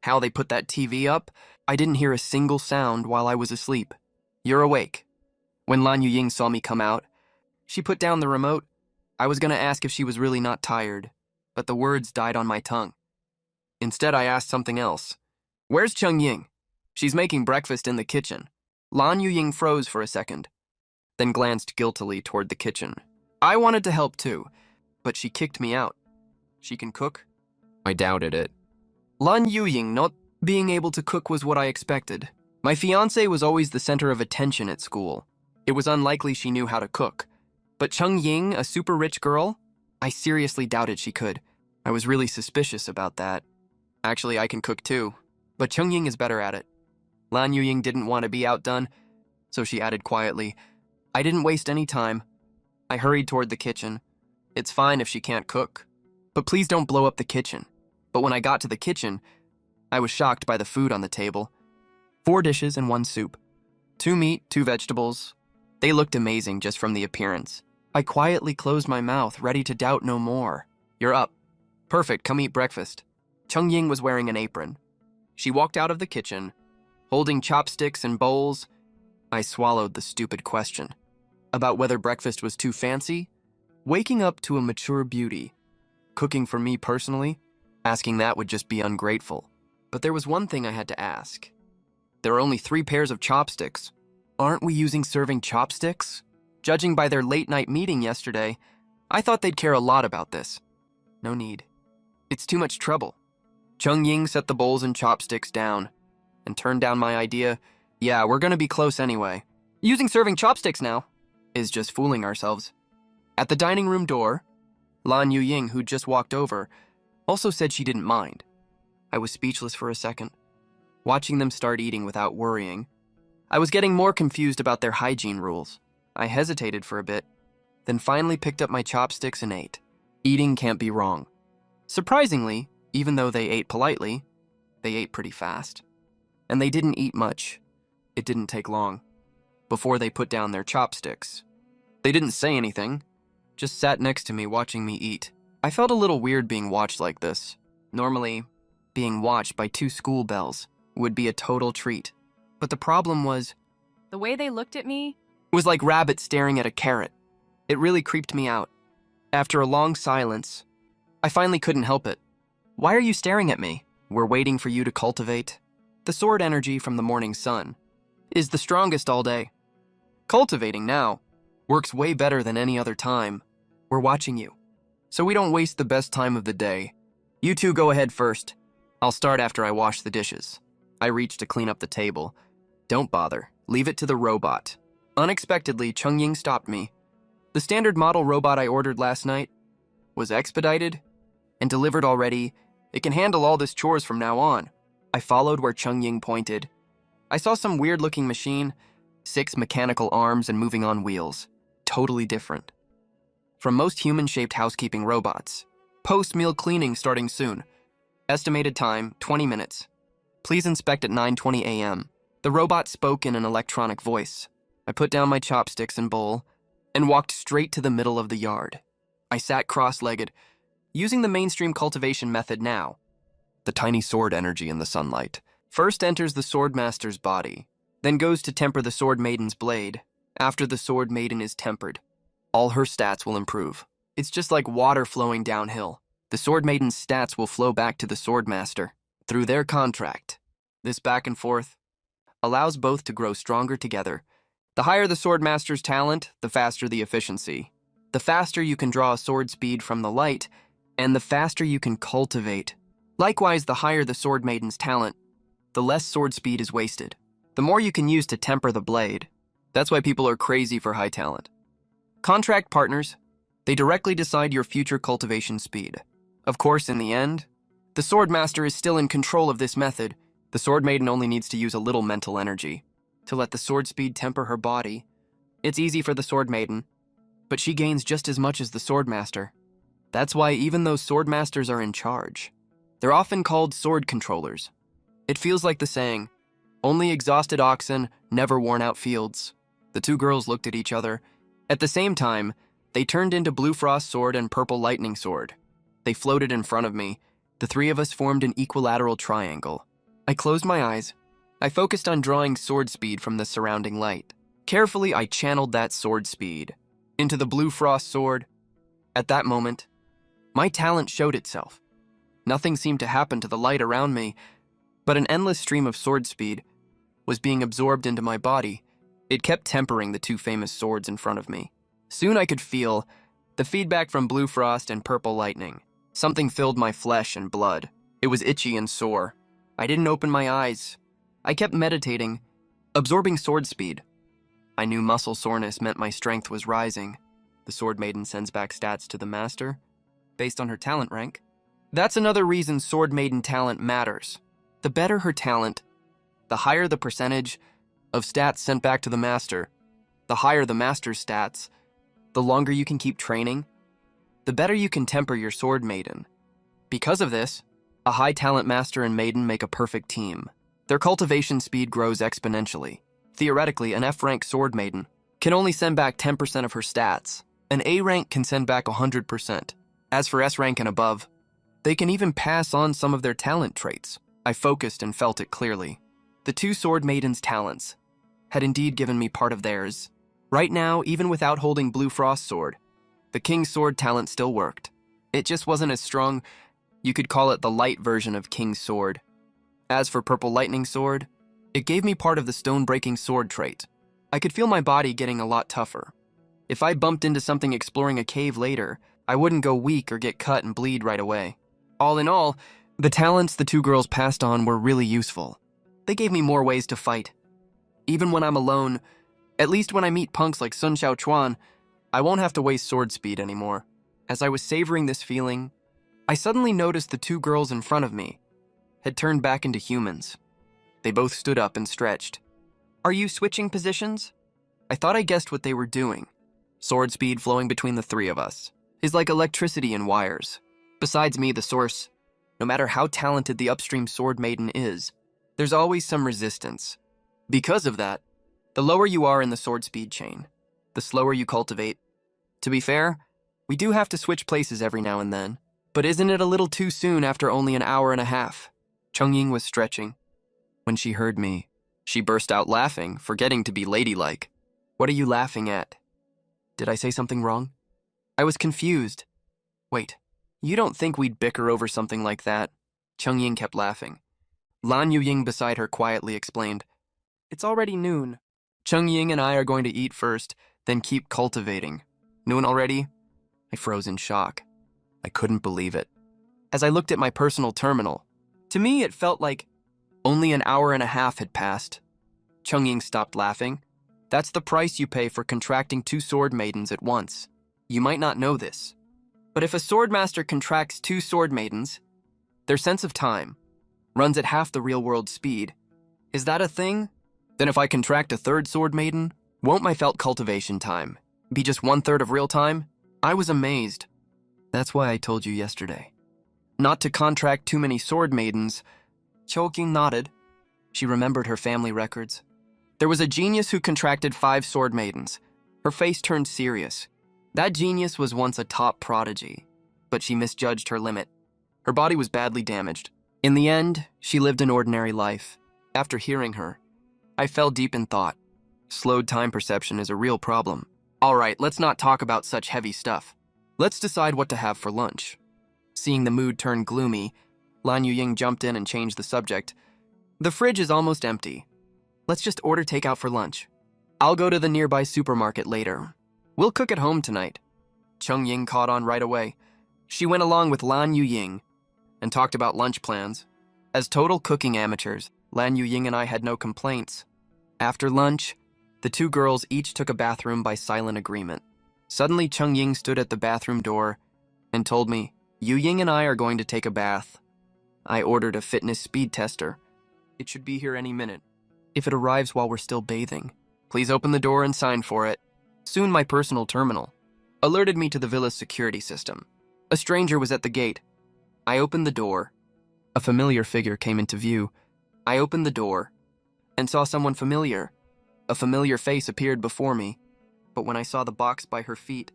how they put that TV up. I didn't hear a single sound while I was asleep. You're awake. When Ying saw me come out, she put down the remote. I was going to ask if she was really not tired, but the words died on my tongue. Instead, I asked something else. Where's Chong Ying? She's making breakfast in the kitchen. Ying froze for a second, then glanced guiltily toward the kitchen. I wanted to help too, but she kicked me out. She can cook? I doubted it. Ying not being able to cook was what I expected. My fiancé was always the center of attention at school. It was unlikely she knew how to cook. But Chong Ying, a super rich girl? I seriously doubted she could. I was really suspicious about that. Actually, I can cook too, but Chong Ying is better at it. Ying didn't want to be outdone, so she added quietly, I didn't waste any time. I hurried toward the kitchen. It's fine if she can't cook, but please don't blow up the kitchen. But when I got to the kitchen, I was shocked by the food on the table. 4 dishes and 1 soup. 2 meat, 2 vegetables. They looked amazing just from the appearance. I quietly closed my mouth, ready to doubt no more. You're up. Perfect, come eat breakfast. Chong Ying was wearing an apron. She walked out of the kitchen, holding chopsticks and bowls. I swallowed the stupid question. About whether breakfast was too fancy? Waking up to a mature beauty. Cooking for me personally? Asking that would just be ungrateful. But there was one thing I had to ask. There are only 3 pairs of chopsticks. Aren't we using serving chopsticks? Judging by their late-night meeting yesterday, I thought they'd care a lot about this. No need. It's too much trouble. Chong Ying set the bowls and chopsticks down and turned down my idea. Yeah, we're gonna be close anyway. Using serving chopsticks now is just fooling ourselves. At the dining room door, Ying, who'd just walked over, also said she didn't mind. I was speechless for a second, watching them start eating without worrying. I was getting more confused about their hygiene rules. I hesitated for a bit, then finally picked up my chopsticks and ate. Eating can't be wrong. Surprisingly, even though they ate politely, they ate pretty fast. And they didn't eat much. It didn't take long before they put down their chopsticks. They didn't say anything, just sat next to me watching me eat. I felt a little weird being watched like this. Normally, being watched by 2 school bells would be a total treat. But the problem was, The way they looked at me? it was like rabbits staring at a carrot. It really creeped me out. After a long silence, I finally couldn't help it. Why are you staring at me? We're waiting for you to cultivate. The sword energy from the morning sun is the strongest all day. Cultivating now works way better than any other time. We're watching you, so we don't waste the best time of the day. You 2 go ahead first. I'll start after I wash the dishes. I reached to clean up the table. Don't bother. Leave it to the robot. Unexpectedly, Chong Ying stopped me. The standard model robot I ordered last night was expedited and delivered already. It can handle all this chores from now on. I followed where Chong Ying pointed. I saw some weird-looking machine, 6 mechanical arms and moving on wheels. Totally different from most human-shaped housekeeping robots. Post-meal cleaning starting soon. Estimated time, 20 minutes. Please inspect at 9:20 a.m. The robot spoke in an electronic voice. I put down my chopsticks and bowl and walked straight to the middle of the yard. I sat cross-legged, using the mainstream cultivation method now. The tiny sword energy in the sunlight first enters the sword master's body, then goes to temper the sword maiden's blade. After the sword maiden is tempered, all her stats will improve. It's just like water flowing downhill. The sword maiden's stats will flow back to the sword master through their contract. This back and forth allows both to grow stronger together. The higher the sword master's talent, the faster the efficiency. The faster you can draw a sword speed from the light, and the faster you can cultivate. Likewise, the higher the sword maiden's talent, the less sword speed is wasted. The more you can use to temper the blade. That's why people are crazy for high talent. Contract partners, they directly decide your future cultivation speed. Of course, in the end, the sword master is still in control of this method. The sword maiden only needs to use a little mental energy to let the sword speed temper her body. It's easy for the sword maiden, but she gains just as much as the sword master. That's why even though sword masters are in charge, they're often called sword controllers. It feels like the saying, only exhausted oxen, never worn out fields. The two girls looked at each other. At the same time, they turned into Blue Frost Sword and Purple Lightning Sword. They floated in front of me. The three of us formed an equilateral triangle. I closed my eyes. I focused on drawing sword speed from the surrounding light. Carefully, I channeled that sword speed into the Blue Frost Sword. At that moment, my talent showed itself. Nothing seemed to happen to the light around me, but an endless stream of sword speed was being absorbed into my body. It kept tempering the two famous swords in front of me. Soon I could feel the feedback from Blue Frost and Purple Lightning. Something filled my flesh and blood. It was itchy and sore. I didn't open my eyes. I kept meditating, absorbing sword speed. I knew muscle soreness meant my strength was rising. The sword maiden sends back stats to the master, based on her talent rank. That's another reason sword maiden talent matters. The better her talent, the higher the percentage of stats sent back to the master. The higher the master's stats, the longer you can keep training, the better you can temper your sword maiden. Because of this, a high talent master and maiden make a perfect team. Their cultivation speed grows exponentially. Theoretically, an F-rank sword maiden can only send back 10% of her stats. An A rank can send back 100%. As for S rank and above, they can even pass on some of their talent traits. I focused and felt it clearly. The two sword maidens' talents had indeed given me part of theirs. Right now, even without holding Blue Frost Sword, the King's Sword talent still worked. It just wasn't as strong. You could call it the light version of King's Sword. As for Purple Lightning Sword, it gave me part of the stone-breaking sword trait. I could feel my body getting a lot tougher. If I bumped into something exploring a cave later, I wouldn't go weak or get cut and bleed right away. All in all, the talents the two girls passed on were really useful. They gave me more ways to fight. Even when I'm alone, at least when I meet punks like Sun Xiao Chuan, I won't have to waste sword speed anymore. As I was savoring this feeling, I suddenly noticed the two girls in front of me had turned back into humans. They both stood up and stretched. Are you switching positions? I thought I guessed what they were doing. Sword speed flowing between the three of us is like electricity in wires. Besides me, the source, no matter how talented the upstream sword maiden is, there's always some resistance. Because of that, the lower you are in the sword speed chain, the slower you cultivate. To be fair, we do have to switch places every now and then, but isn't it a little too soon after only an hour and a half? Ying was stretching. When she heard me, she burst out laughing, forgetting to be ladylike. What are you laughing at? Did I say something wrong? I was confused. Wait, you don't think we'd bicker over something like that? Ying kept laughing. Lan Ying beside her quietly explained, It's already noon. Ying and I are going to eat first, then keep cultivating. Noon already? I froze in shock. I couldn't believe it. As I looked at my personal terminal, to me it felt like only an hour and a half had passed. Ying stopped laughing. That's the price you pay for contracting two sword maidens at once. You might not know this, but if a sword master contracts two sword maidens, their sense of time runs at half the real-world speed. Is that a thing? Then if I contract a third sword maiden, won't my felt cultivation time be just 1/3 of real time? I was amazed. That's why I told you yesterday not to contract too many sword maidens. Chong nodded. She remembered her family records. There was a genius who contracted 5 sword maidens. Her face turned serious. That genius was once a top prodigy, but she misjudged her limit. Her body was badly damaged. In the end, she lived an ordinary life. After hearing her, I fell deep in thought. Slowed time perception is a real problem. All right, let's not talk about such heavy stuff. Let's decide what to have for lunch. Seeing the mood turn gloomy, Lan Ying jumped in and changed the subject. The fridge is almost empty. Let's just order takeout for lunch. I'll go to the nearby supermarket later. We'll cook at home tonight. Ying caught on right away. She went along with Lan Ying and talked about lunch plans. As total cooking amateurs, Lan Ying and I had no complaints. After lunch, the two girls each took a bathroom by silent agreement. Suddenly, Chong Ying stood at the bathroom door and told me, "Yu Ying and I are going to take a bath." I ordered a fitness speed tester. It should be here any minute. If it arrives while we're still bathing, please open the door and sign for it. Soon my personal terminal alerted me to the villa's security system. A stranger was at the gate. I opened the door. A familiar figure came into view. I opened the door and saw someone familiar. A familiar face appeared before me, but when I saw the box by her feet,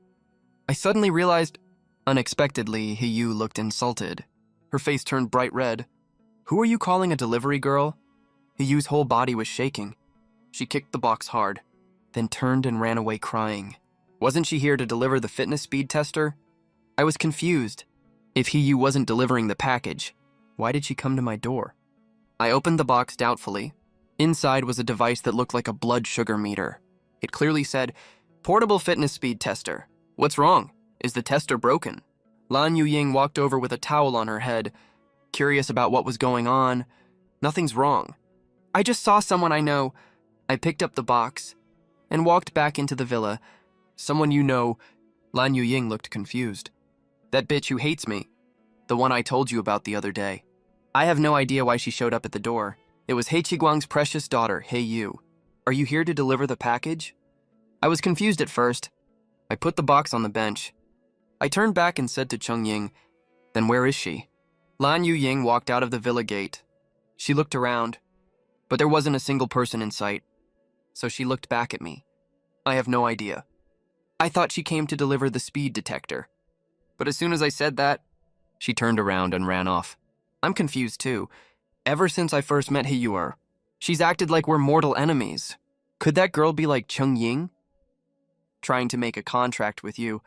I suddenly realized, unexpectedly, Hiyu looked insulted. Her face turned bright red. "Who are you calling a delivery girl?" Hiyu's whole body was shaking. She kicked the box hard, then turned and ran away crying. Wasn't she here to deliver the fitness speed tester? I was confused. If Hiyu wasn't delivering the package, why did she come to my door? I opened the box doubtfully. Inside was a device that looked like a blood sugar meter. It clearly said, "Portable fitness speed tester. What's wrong? Is the tester broken?" Lan Ying walked over with a towel on her head, curious about what was going on. "Nothing's wrong. I just saw someone I know." I picked up the box and walked back into the villa. "Someone you know?" Lan Ying looked confused. "That bitch who hates me. The one I told you about the other day." I have no idea why she showed up at the door. It was Hei Qiguang's precious daughter, Hei Yu. "Are you here to deliver the package?" I was confused at first. I put the box on the bench. I turned back and said to Chong Ying, "Then where is she?" Lan Ying walked out of the villa gate. She looked around, but there wasn't a single person in sight. So she looked back at me. I have no idea. I thought she came to deliver the speed detector. But as soon as I said that, she turned around and ran off. I'm confused too. Ever since I first met Hiyuer, she's acted like we're mortal enemies. Could that girl be like Chong Ying? Trying to make a contract with you.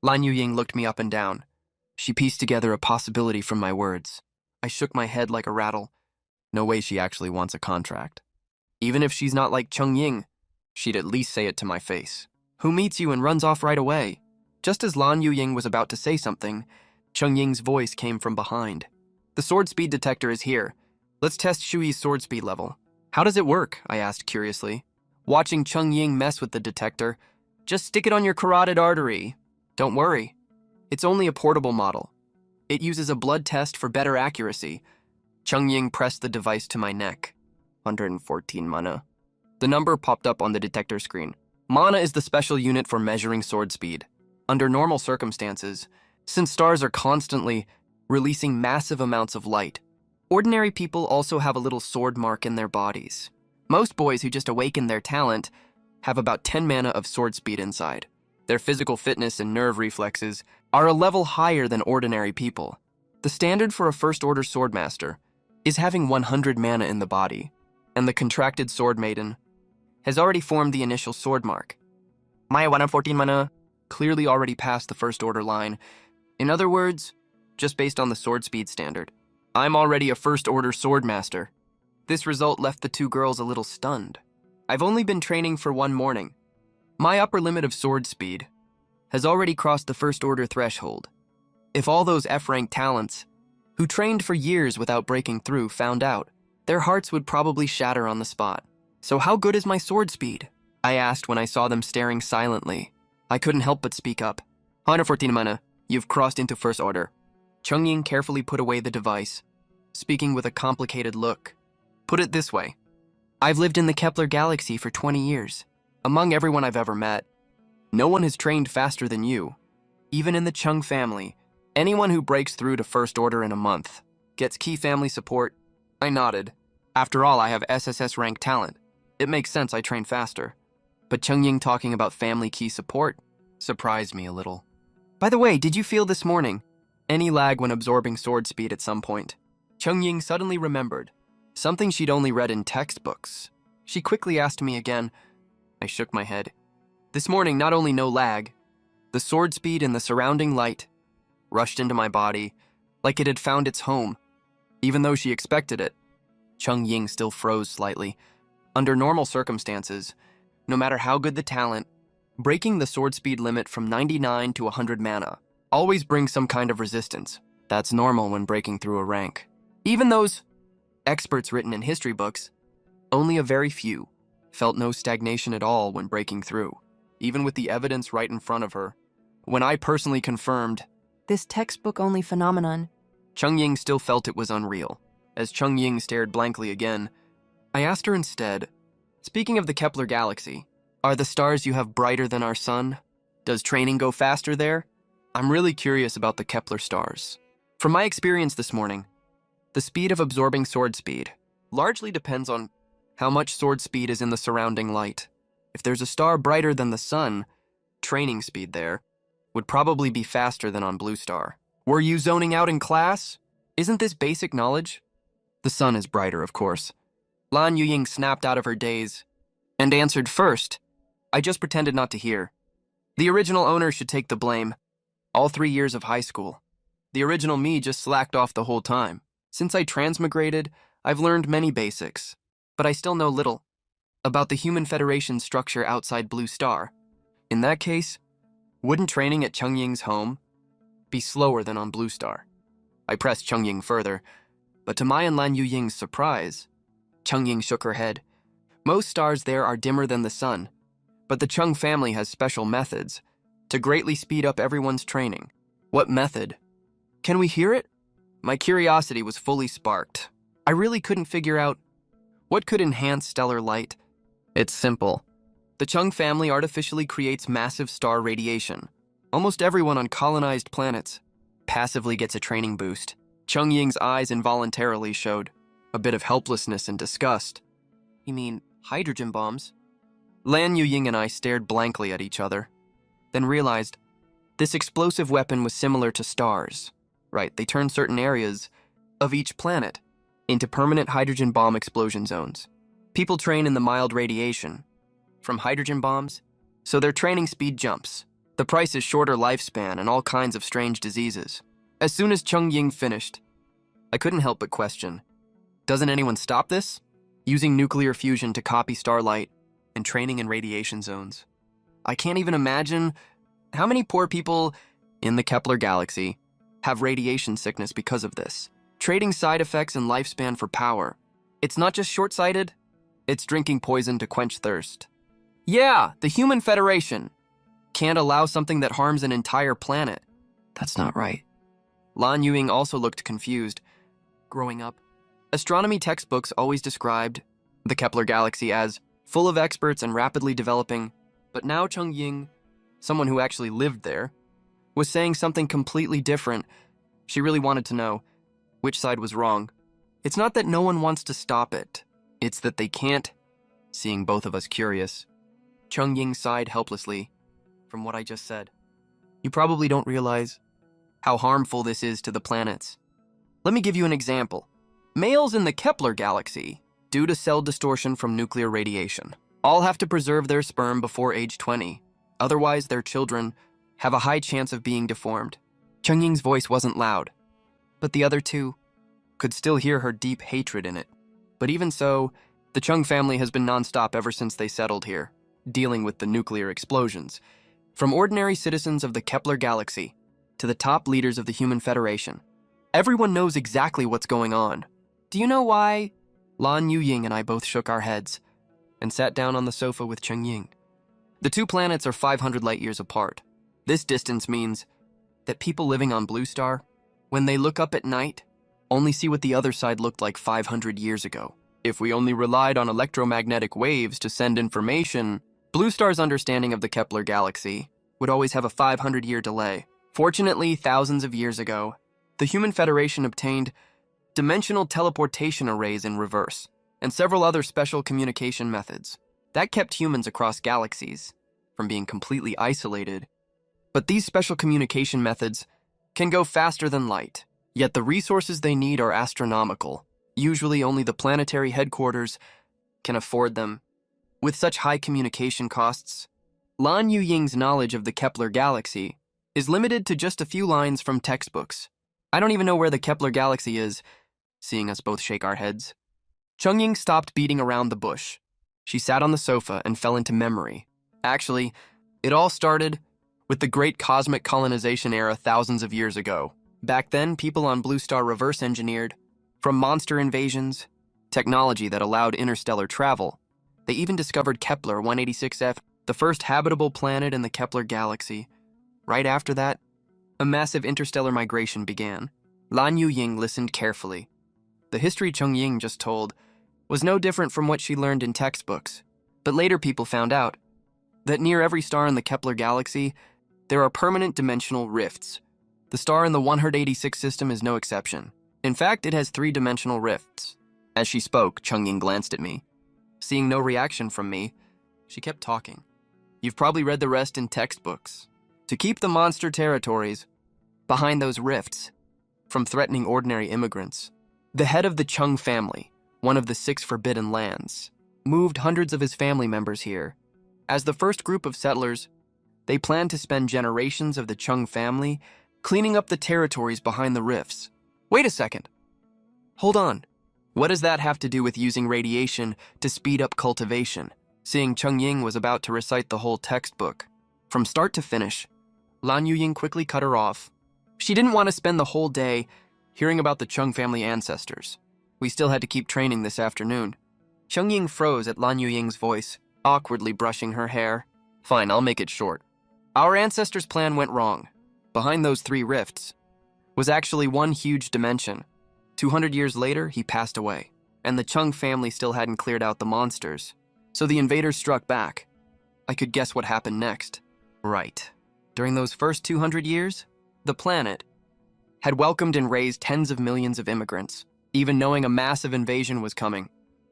Lan Ying looked me up and down. She pieced together a possibility from my words. I shook my head like a rattle. No way she actually wants a contract. Even if she's not like Chong Ying, she'd at least say it to my face. Who meets you and runs off right away? Just as Lan Ying was about to say something, Chong Ying's voice came from behind. "The sword speed detector is here. Let's test Shui's sword speed level." "How does it work?" I asked curiously. Watching Chong Ying mess with the detector. "Just stick it on your carotid artery. Don't worry. It's only a portable model. It uses a blood test for better accuracy." Chong Ying pressed the device to my neck. 114 mana. The number popped up on the detector screen. Mana is the special unit for measuring sword speed. Under normal circumstances, since stars are constantly releasing massive amounts of light, ordinary people also have a little sword mark in their bodies. Most boys who just awaken their talent have about 10 mana of sword speed inside. Their physical fitness and nerve reflexes are a level higher than ordinary people. The standard for a first-order swordmaster is having 100 mana in the body, and the contracted sword maiden has already formed the initial sword mark. My 114 mana clearly already passed the first-order line. In other words, just based on the sword speed standard, I'm already a first-order swordmaster. This result left the two girls a little stunned. I've only been training for one morning. My upper limit of sword speed has already crossed the first-order threshold. If all those F-rank talents, who trained for years without breaking through, found out, their hearts would probably shatter on the spot. "So how good is my sword speed?" I asked when I saw them staring silently. I couldn't help but speak up. 114 mana. You've crossed into first order." Chong Ying carefully put away the device, speaking with a complicated look. "Put it this way. I've lived in the Kepler galaxy for 20 years. Among everyone I've ever met, no one has trained faster than you. Even in the Chong family, anyone who breaks through to first order in a month gets key family support." I nodded. After all, I have SSS-Rank talent. It makes sense I train faster. But Chong Ying talking about family key support surprised me a little. "By the way, did you feel this morning any lag when absorbing sword speed at some point?" Chong Ying suddenly remembered something she'd only read in textbooks. She quickly asked me again. I shook my head. This morning, not only no lag, the sword speed and the surrounding light rushed into my body like it had found its home, even though she expected it. Chong Ying still froze slightly. Under normal circumstances, no matter how good the talent, breaking the sword speed limit from 99 to 100 mana always brings some kind of resistance. That's normal when breaking through a rank. Even those experts written in history books, only a very few, felt no stagnation at all when breaking through, even with the evidence right in front of her. When I personally confirmed This textbook-only phenomenon. Chong Ying still felt it was unreal. As Chong Ying stared blankly again, I asked her instead, speaking of the Kepler galaxy, are the stars you have brighter than our sun? Does training go faster there? I'm really curious about the Kepler stars. From my experience this morning, the speed of absorbing sword speed largely depends on how much sword speed is in the surrounding light. If there's a star brighter than the sun, training speed there would probably be faster than on Blue Star. Were you zoning out in class? Isn't this basic knowledge? The sun is brighter, of course. Lan Yuying snapped out of her daze and answered first. I just pretended not to hear. The original owner should take the blame. All 3 years of high school. The original me just slacked off the whole time. Since I transmigrated, I've learned many basics, but I still know little about the Human Federation structure outside Blue Star. In that case, wouldn't training at Chong Ying's home be slower than on Blue Star? I pressed Chong Ying further, but to my and Lan Yuying's surprise, Chong Ying shook her head. Most stars there are dimmer than the sun, but the Chong family has special methods to greatly speed up everyone's training. What method? Can we hear it? My curiosity was fully sparked. I really couldn't figure out what could enhance stellar light. It's simple. The Chong family artificially creates massive star radiation. Almost everyone on colonized planets passively gets a training boost. Chong Ying's eyes involuntarily showed a bit of helplessness and disgust. You mean hydrogen bombs? Lan Yuying and I stared blankly at each other, then realized this explosive weapon was similar to stars. Right, they turn certain areas of each planet into permanent hydrogen bomb explosion zones. People train in the mild radiation from hydrogen bombs, so their training speed jumps. The price is shorter lifespan and all kinds of strange diseases. As soon as Chong Ying finished, I couldn't help but question, doesn't anyone stop this? Using nuclear fusion to copy starlight and training in radiation zones. I can't even imagine how many poor people in the Kepler galaxy have radiation sickness because of this. Trading side effects and lifespan for power. It's not just short-sighted, it's drinking poison to quench thirst. Yeah, the Human Federation can't allow something that harms an entire planet. That's not right. Lan Yuying also looked confused. Growing up, astronomy textbooks always described the Kepler galaxy as full of experts and rapidly developing, but now Chong Ying, someone who actually lived there, was saying something completely different. She really wanted to know which side was wrong. It's not that no one wants to stop it, it's that they can't, seeing both of us curious. Chong Ying sighed helplessly from what I just said. You probably don't realize how harmful this is to the planets. Let me give you an example. Males in the Kepler galaxy, due to cell distortion from nuclear radiation, all have to preserve their sperm before age 20. Otherwise, their children have a high chance of being deformed. Chong Ying's voice wasn't loud, but the other two could still hear her deep hatred in it. But even so, the Chong family has been nonstop ever since they settled here, dealing with the nuclear explosions. From ordinary citizens of the Kepler galaxy to the top leaders of the Human Federation, everyone knows exactly what's going on. Do you know why? Lan Yuying and I both shook our heads and sat down on the sofa with Chong Ying. The two planets are 500 light years apart. This distance means that people living on Blue Star, when they look up at night, only see what the other side looked like 500 years ago. If we only relied on electromagnetic waves to send information, Blue Star's understanding of the Kepler galaxy would always have a 500-year delay. Fortunately, thousands of years ago, the Human Federation obtained dimensional teleportation arrays in reverse, and several other special communication methods. That kept humans across galaxies from being completely isolated. But these special communication methods can go faster than light, yet the resources they need are astronomical. Usually only the planetary headquarters can afford them. With such high communication costs, Lan Yuying's knowledge of the Kepler galaxy is limited to just a few lines from textbooks. I don't even know where the Kepler galaxy is, seeing us both shake our heads. Chong Ying stopped beating around the bush. She sat on the sofa and fell into memory. Actually, it all started with the great cosmic colonization era thousands of years ago. Back then, people on Blue Star reverse engineered, from monster invasions, technology that allowed interstellar travel. They even discovered Kepler 186f, the first habitable planet in the Kepler galaxy. Right after that, a massive interstellar migration began. Lan Ying listened carefully. The history Chong Ying just told was no different from what she learned in textbooks. But later people found out that near every star in the Kepler galaxy, there are permanent dimensional rifts. The star in the 186 system is no exception. In fact, it has 3-dimensional rifts. As she spoke, Chong Ying glanced at me. Seeing no reaction from me, she kept talking. You've probably read the rest in textbooks. To keep the monster territories behind those rifts from threatening ordinary immigrants, the head of the Chong family, one of the 6 forbidden lands, moved hundreds of his family members here. As the first group of settlers, they planned to spend generations of the Chong family cleaning up the territories behind the rifts. Wait a second. Hold on. What does that have to do with using radiation to speed up cultivation? Seeing Chong Ying was about to recite the whole textbook. From start to finish, Lan Ying quickly cut her off. She didn't want to spend the whole day hearing about the Chong family ancestors. We still had to keep training this afternoon. Chong Ying froze at Lan Ying's voice, awkwardly brushing her hair. Fine, I'll make it short. Our ancestors' plan went wrong. Behind those 3 rifts was actually one huge dimension. 200 years later, he passed away, and the Chong family still hadn't cleared out the monsters. So the invaders struck back. I could guess what happened next. Right. During those first 200 years, the planet had welcomed and raised tens of millions of immigrants, even knowing a massive invasion was coming.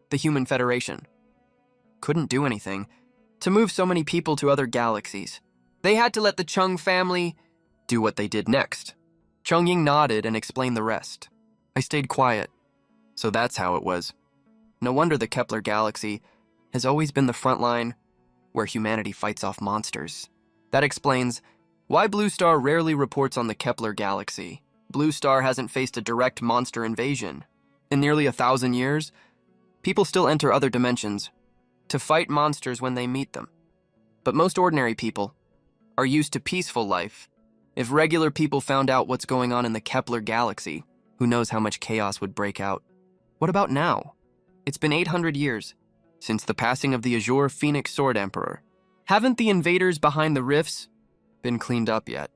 The Human Federation couldn't do anything to move so many people to other galaxies. They had to let the Chong family do what they did next. Chong Ying nodded and explained the rest. I stayed quiet. So that's how it was. No wonder the Kepler galaxy has always been the front line where humanity fights off monsters. That explains why Blue Star rarely reports on the Kepler galaxy. Blue Star hasn't faced a direct monster invasion. In nearly 1,000 years, people still enter other dimensions to fight monsters when they meet them. But most ordinary people are used to peaceful life. If regular people found out what's going on in the Kepler galaxy, who knows how much chaos would break out? What about now? It's been 800 years since the passing of the Azure Phoenix Sword Emperor. Haven't the invaders behind the rifts been cleaned up yet?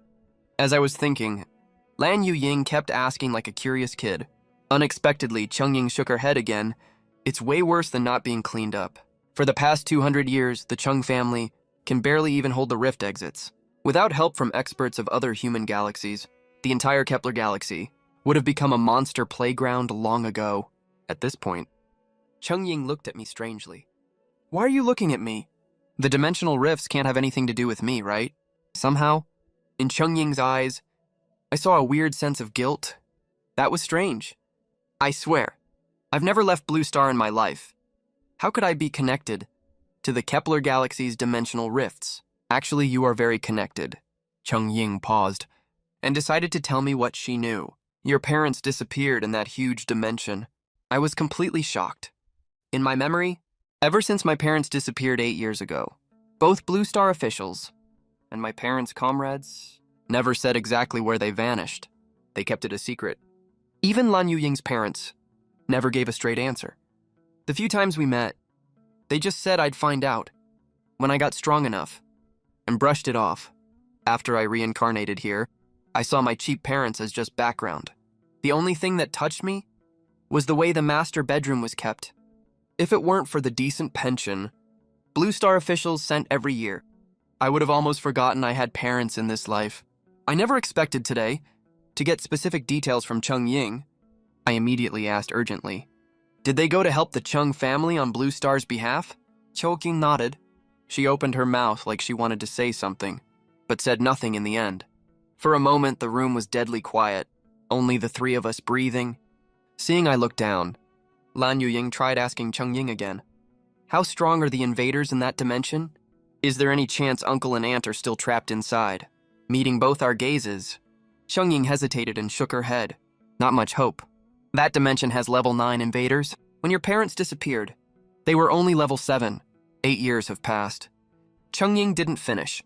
As I was thinking, Lan Ying kept asking like a curious kid. Unexpectedly, Chong Ying shook her head again. It's way worse than not being cleaned up. For the past 200 years, the Chong family can barely even hold the rift exits. Without help from experts of other human galaxies, the entire Kepler galaxy would have become a monster playground long ago. At this point, Chong Ying looked at me strangely. Why are you looking at me? The dimensional rifts can't have anything to do with me, right? Somehow, in Chong Ying's eyes, I saw a weird sense of guilt. That was strange. I swear, I've never left Blue Star in my life. How could I be connected to the Kepler galaxy's dimensional rifts? Actually, you are very connected. Chong Ying paused and decided to tell me what she knew. Your parents disappeared in that huge dimension. I was completely shocked. In my memory, ever since my parents disappeared 8 years ago, both Blue Star officials and my parents' comrades never said exactly where they vanished. They kept it a secret. Even Lan Ying's parents never gave a straight answer. The few times we met, they just said I'd find out when I got strong enough and brushed it off. After I reincarnated here, I saw my cheap parents as just background. The only thing that touched me was the way the master bedroom was kept. If it weren't for the decent pension Blue Star officials sent every year, I would have almost forgotten I had parents in this life. I never expected today to get specific details from Chong Ying. I immediately asked urgently, did they go to help the Chong family on Blue Star's behalf? Chong Ying nodded. She opened her mouth like she wanted to say something, but said nothing in the end. For a moment, the room was deadly quiet, only the 3 of us breathing. Seeing I looked down, Lan Ying tried asking Chong Ying again. How strong are the invaders in that dimension? Is there any chance Uncle and Aunt are still trapped inside? Meeting both our gazes, Chong Ying hesitated and shook her head. Not much hope. That dimension has level 9 invaders. When your parents disappeared, they were only level 7. 8 years have passed. Chong Ying didn't finish,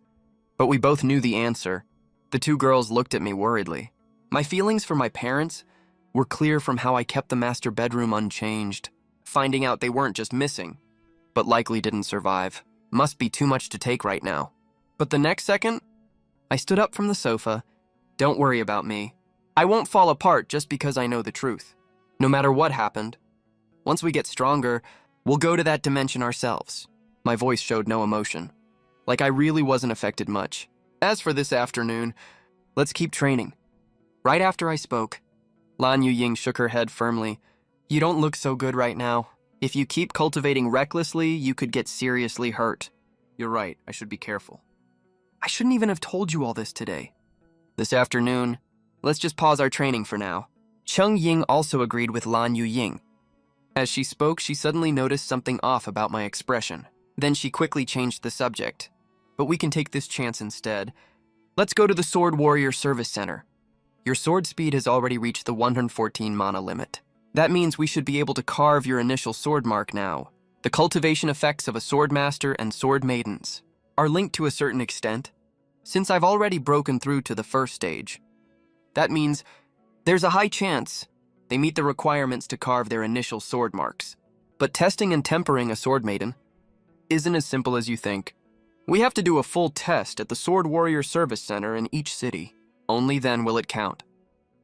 but we both knew the answer. The two girls looked at me worriedly. My feelings for my parents were clear from how I kept the master bedroom unchanged. Finding out they weren't just missing, but likely didn't survive, must be too much to take right now. But the next second, I stood up from the sofa. Don't worry about me. I won't fall apart just because I know the truth. No matter what happened. Once we get stronger, we'll go to that dimension ourselves. My voice showed no emotion. Like I really wasn't affected much. As for this afternoon, let's keep training. Right after I spoke, Ying shook her head firmly. You don't look so good right now. If you keep cultivating recklessly, you could get seriously hurt. You're right, I should be careful. I shouldn't even have told you all this today. This afternoon, let's just pause our training for now. Ying also agreed with Ying. As she spoke, she suddenly noticed something off about my expression. Then she quickly changed the subject. But we can take this chance instead. Let's go to the Sword Warrior Service Center. Your sword speed has already reached the 114 mana limit. That means we should be able to carve your initial sword mark now. The cultivation effects of a sword master and sword maidens are linked to a certain extent. Since I've already broken through to the first stage, that means there's a high chance they meet the requirements to carve their initial sword marks. But testing and tempering a sword maiden isn't as simple as you think. We have to do a full test at the Sword Warrior Service Center in each city. Only then will it count.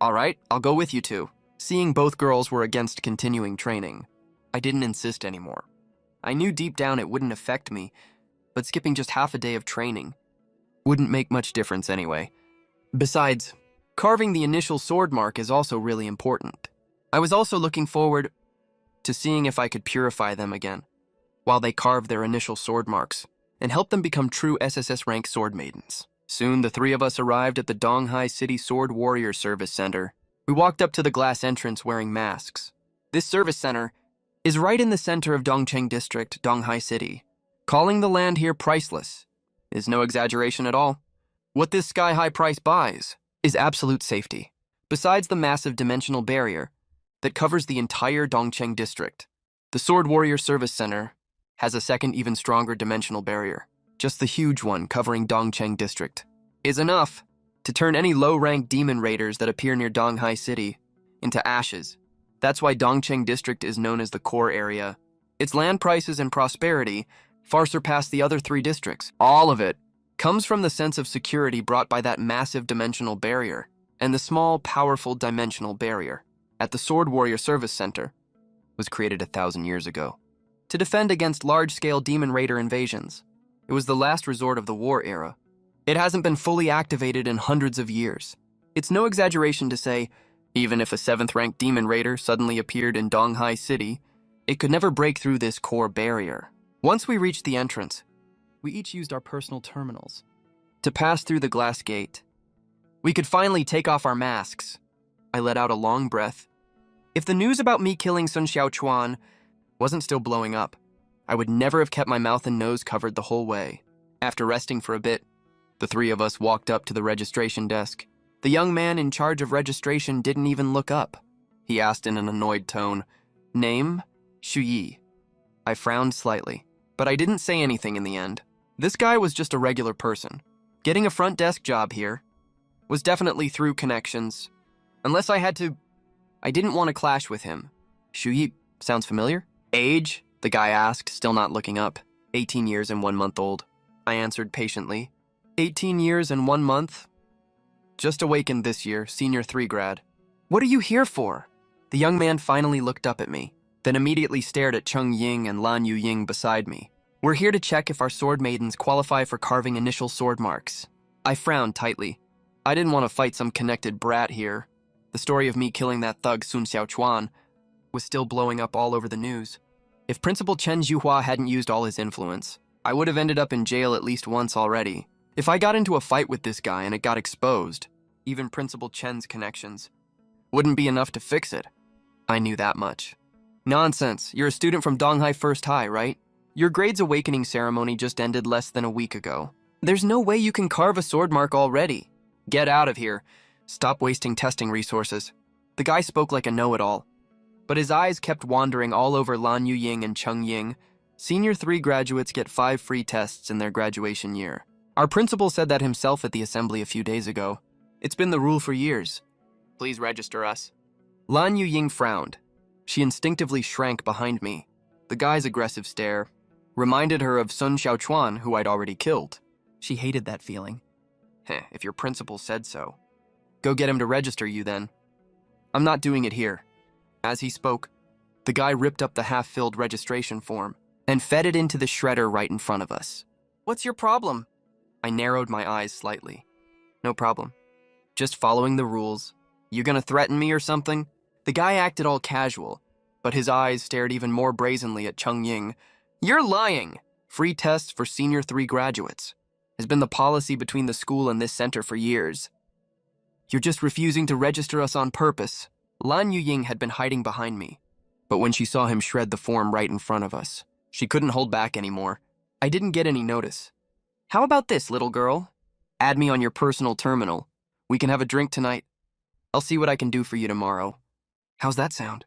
All right, I'll go with you two. Seeing both girls were against continuing training, I didn't insist anymore. I knew deep down it wouldn't affect me, but skipping just half a day of training wouldn't make much difference anyway. Besides, carving the initial sword mark is also really important. I was also looking forward to seeing if I could purify them again while they carved their initial sword marks and help them become true SSS-Rank sword maidens. Soon, the three of us arrived at the Donghai City Sword Warrior Service Center. We walked up to the glass entrance wearing masks. This service center is right in the center of Dongcheng District, Donghai City. Calling the land here priceless is no exaggeration at all. What this sky-high price buys is absolute safety. Besides the massive dimensional barrier that covers the entire Dongcheng District, the Sword Warrior Service Center has a second, even stronger dimensional barrier. Just the huge one covering Dongcheng District is enough to turn any low-ranked demon raiders that appear near Donghai City into ashes. That's why Dongcheng District is known as the core area. Its land prices and prosperity far surpass the other three districts. All of it comes from the sense of security brought by that massive dimensional barrier and the small, powerful dimensional barrier at the Sword Warrior Service Center was created 1,000 years ago to defend against large-scale demon raider invasions. It was the last resort of the war era. It hasn't been fully activated in hundreds of years. It's no exaggeration to say, even if a 7th-ranked demon raider suddenly appeared in Donghai City, it could never break through this core barrier. Once we reached the entrance, we each used our personal terminals to pass through the glass gate. We could finally take off our masks. I let out a long breath. If the news about me killing Sun Xiaochuan wasn't still blowing up, I would never have kept my mouth and nose covered the whole way. After resting for a bit, the three of us walked up to the registration desk. The young man in charge of registration didn't even look up. He asked in an annoyed tone, "Name? Shuyi." I frowned slightly, but I didn't say anything in the end. This guy was just a regular person. Getting a front desk job here was definitely through connections. Unless I had to, I didn't want to clash with him. Shuyi sounds familiar? Age? The guy asked, still not looking up. 18 years and 1 month old. I answered patiently. 18 years and 1 month? Just awakened this year, senior 3 grad. What are you here for? The young man finally looked up at me, then immediately stared at Chong Ying and Ying beside me. We're here to check if our sword maidens qualify for carving initial sword marks. I frowned tightly. I didn't want to fight some connected brat here. The story of me killing that thug Sun Xiaochuan was still blowing up all over the news. If Principal Chen Zhuhua hadn't used all his influence, I would have ended up in jail at least once already. If I got into a fight with this guy and it got exposed, even Principal Chen's connections wouldn't be enough to fix it. I knew that much. Nonsense, you're a student from Donghai First High, right? Your grade's awakening ceremony just ended less than a week ago. There's no way you can carve a sword mark already. Get out of here. Stop wasting testing resources. The guy spoke like a know-it-all, but his eyes kept wandering all over Ying and Chong Ying. Senior 3 graduates get 5 free tests in their graduation year. Our principal said that himself at the assembly a few days ago. It's been the rule for years. Please register us. Lan Ying frowned. She instinctively shrank behind me. The guy's aggressive stare reminded her of Sun Xiaochuan, who I'd already killed. She hated that feeling. If your principal said so. Go get him to register you then. I'm not doing it here. As he spoke, the guy ripped up the half-filled registration form and fed it into the shredder right in front of us. What's your problem? I narrowed my eyes slightly. No problem. Just following the rules. You gonna threaten me or something? The guy acted all casual, but his eyes stared even more brazenly at Chong Ying. You're lying! Free tests for Senior 3 graduates has been the policy between the school and this center for years. You're just refusing to register us on purpose. Lan Ying had been hiding behind me, but when she saw him shred the form right in front of us, she couldn't hold back anymore. I didn't get any notice. How about this, little girl? Add me on your personal terminal. We can have a drink tonight. I'll see what I can do for you tomorrow. How's that sound?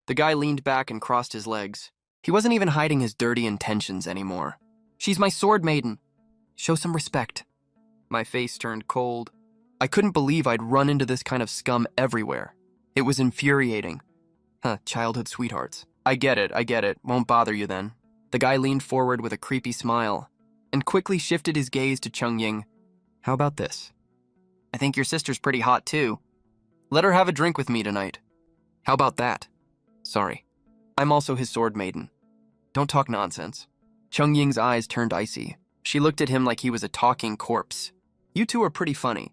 The guy leaned back and crossed his legs. He wasn't even hiding his dirty intentions anymore. She's my sword maiden. Show some respect. My face turned cold. I couldn't believe I'd run into this kind of scum everywhere. It was infuriating. Childhood sweethearts. I get it. Won't bother you then. The guy leaned forward with a creepy smile and quickly shifted his gaze to Chong Ying. How about this? I think your sister's pretty hot too. Let her have a drink with me tonight. How about that? Sorry. I'm also his sword maiden. Don't talk nonsense. Chong Ying's eyes turned icy. She looked at him like he was a talking corpse. You two are pretty funny.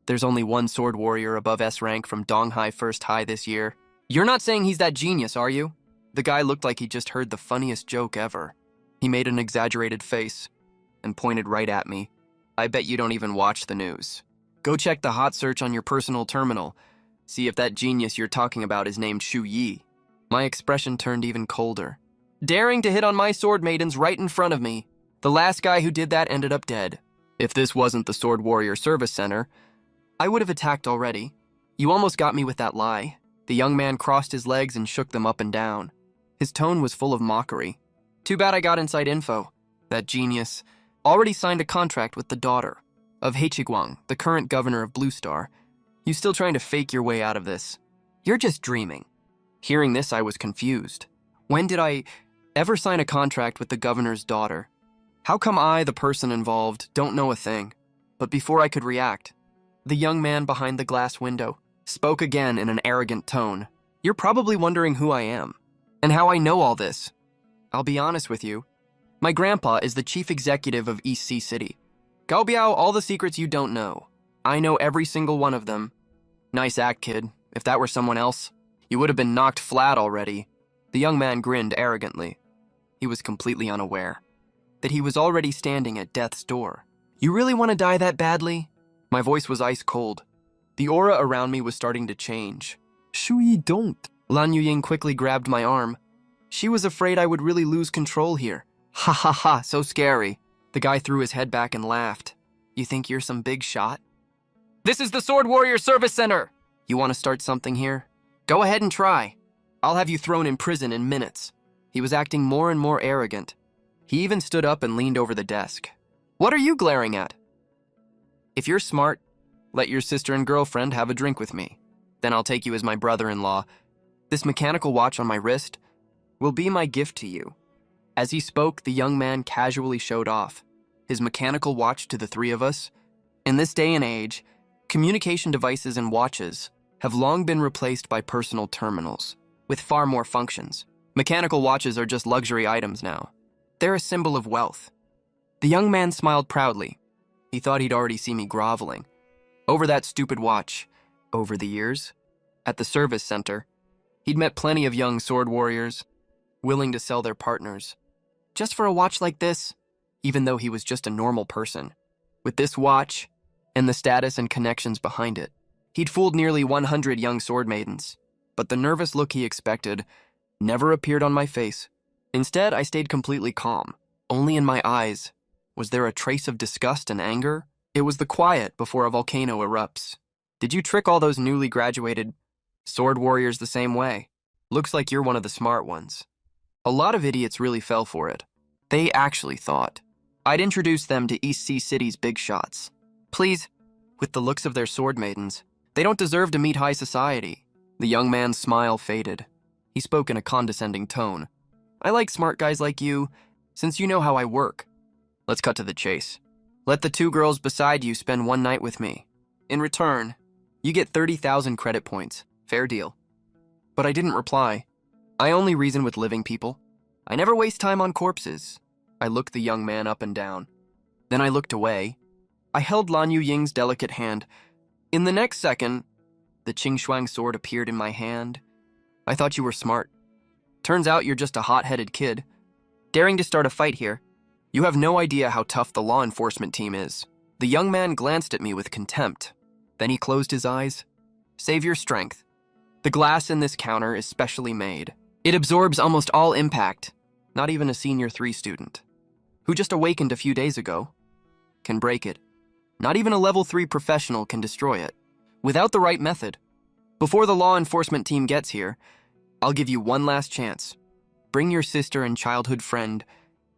There's only one sword warrior above S rank from Donghai First High this year. You're not saying he's that genius, are you? The guy looked like he just heard the funniest joke ever. He made an exaggerated face and pointed right at me. I bet you don't even watch the news. Go check the hot search on your personal terminal. See if that genius you're talking about is named Shu Yi. My expression turned even colder. Daring to hit on my sword maidens right in front of me. The last guy who did that ended up dead. If this wasn't the Sword Warrior Service Center, I would have attacked already. You almost got me with that lie. The young man crossed his legs and shook them up and down. His tone was full of mockery. Too bad I got inside info. That genius already signed a contract with the daughter of Heichiguang, the current governor of Blue Star. You still trying to fake your way out of this? You're just dreaming. Hearing this, I was confused. When did I ever sign a contract with the governor's daughter? How come I, the person involved, don't know a thing? But before I could react, the young man behind the glass window spoke again in an arrogant tone. You're probably wondering who I am and how I know all this. I'll be honest with you. My grandpa is the chief executive of East Sea City. Gao Biao, all the secrets you don't know. I know every single one of them. Nice act, kid. If that were someone else, you would have been knocked flat already. The young man grinned arrogantly. He was completely unaware that he was already standing at death's door. You really want to die that badly? My voice was ice cold. The aura around me was starting to change. Shui, don't. Lan Ying quickly grabbed my arm. She was afraid I would really lose control here. Ha ha ha, so scary. The guy threw his head back and laughed. You think you're some big shot? This is the Sword Warrior Service Center! You want to start something here? Go ahead and try. I'll have you thrown in prison in minutes. He was acting more and more arrogant. He even stood up and leaned over the desk. What are you glaring at? If you're smart, let your sister and girlfriend have a drink with me. Then I'll take you as my brother-in-law. This mechanical watch on my wrist will be my gift to you. As he spoke, the young man casually showed off his mechanical watch to the three of us. In this day and age, communication devices and watches have long been replaced by personal terminals with far more functions. Mechanical watches are just luxury items now. They're a symbol of wealth. The young man smiled proudly. He thought he'd already see me groveling over that stupid watch. Over the years, at the service center, he'd met plenty of young sword warriors willing to sell their partners just for a watch like this, even though he was just a normal person. With this watch and the status and connections behind it, he'd fooled nearly 100 young sword maidens, but the nervous look he expected never appeared on my face. Instead, I stayed completely calm. Only in my eyes was there a trace of disgust and anger. It was the quiet before a volcano erupts. Did you trick all those newly graduated sword warriors the same way? Looks like you're one of the smart ones. A lot of idiots really fell for it. They actually thought I'd introduce them to East Sea City's big shots. Please, with the looks of their sword maidens, they don't deserve to meet high society. The young man's smile faded. He spoke in a condescending tone. I like smart guys like you, since you know how I work. Let's cut to the chase. Let the 2 girls beside you spend one night with me. In return, you get 30,000 credit points. Fair deal. But I didn't reply. I only reason with living people. I never waste time on corpses. I looked the young man up and down. Then I looked away. I held Lan Yu Ying's delicate hand. In the next second, the Qing sword appeared in my hand. I thought you were smart. Turns out you're just a hot-headed kid. Daring to start a fight here. You have no idea how tough the law enforcement team is. The young man glanced at me with contempt. Then he closed his eyes. Save your strength. The glass in this counter is specially made. It absorbs almost all impact. Not even a senior 3 student, who just awakened a few days ago, can break it. Not even a level 3 professional can destroy it. Without the right method. Before the law enforcement team gets here, I'll give you one last chance. Bring your sister and childhood friend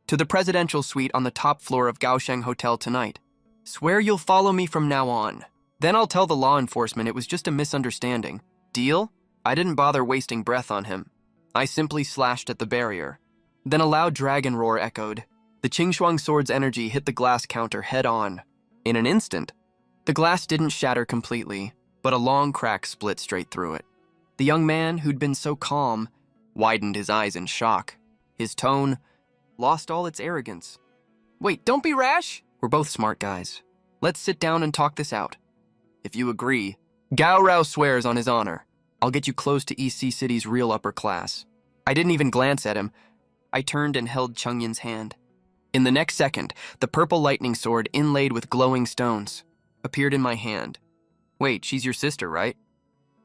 to the presidential suite on the top floor of Kaohsiung Hotel tonight. Swear you'll follow me from now on. Then I'll tell the law enforcement it was just a misunderstanding. Deal? I didn't bother wasting breath on him. I simply slashed at the barrier. Then a loud dragon roar echoed. The Qing sword's energy hit the glass counter head on. In an instant, the glass didn't shatter completely, but a long crack split straight through it. The young man, who'd been so calm, widened his eyes in shock. His tone lost all its arrogance. Wait, don't be rash! We're both smart guys. Let's sit down and talk this out. If you agree, Gao Rao swears on his honor. I'll get you close to East Sea City's real upper class. I didn't even glance at him. I turned and held Chung Yin's hand. In the next second, the purple lightning sword inlaid with glowing stones appeared in my hand. Wait, she's your sister, right?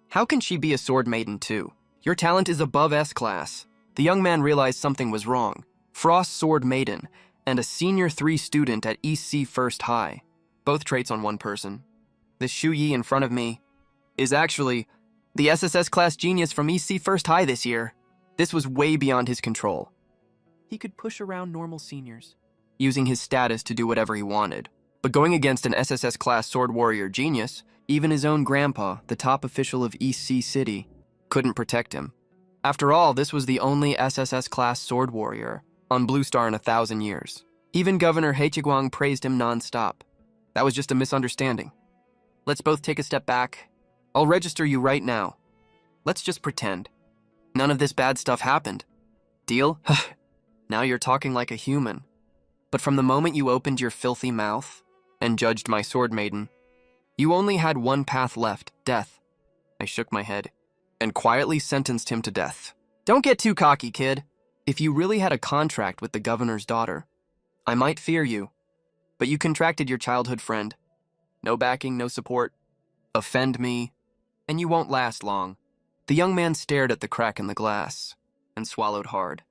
How can she be a sword maiden too? Your talent is above S-class. The young man realized something was wrong. Frost sword maiden and a senior 3 student at East Sea First High. Both traits on one person. This Shu Yi in front of me is actually the SSS class genius from East Sea First High this year. This was way beyond his control. He could push around normal seniors, using his status to do whatever he wanted. But going against an SSS class sword warrior genius, even his own grandpa, the top official of East Sea City, couldn't protect him. After all, this was the only SSS class sword warrior on Blue Star in 1,000 years. Even Governor He Chiguang praised him non-stop. That was just a misunderstanding. Let's both take a step back. I'll register you right now. Let's just pretend none of this bad stuff happened. Deal? Now you're talking like a human. But from the moment you opened your filthy mouth and judged my sword maiden, you only had one path left, death. I shook my head and quietly sentenced him to death. Don't get too cocky, kid. If you really had a contract with the governor's daughter, I might fear you. But you contracted your childhood friend. No backing, no support. Offend me, and you won't last long. The young man stared at the crack in the glass and swallowed hard.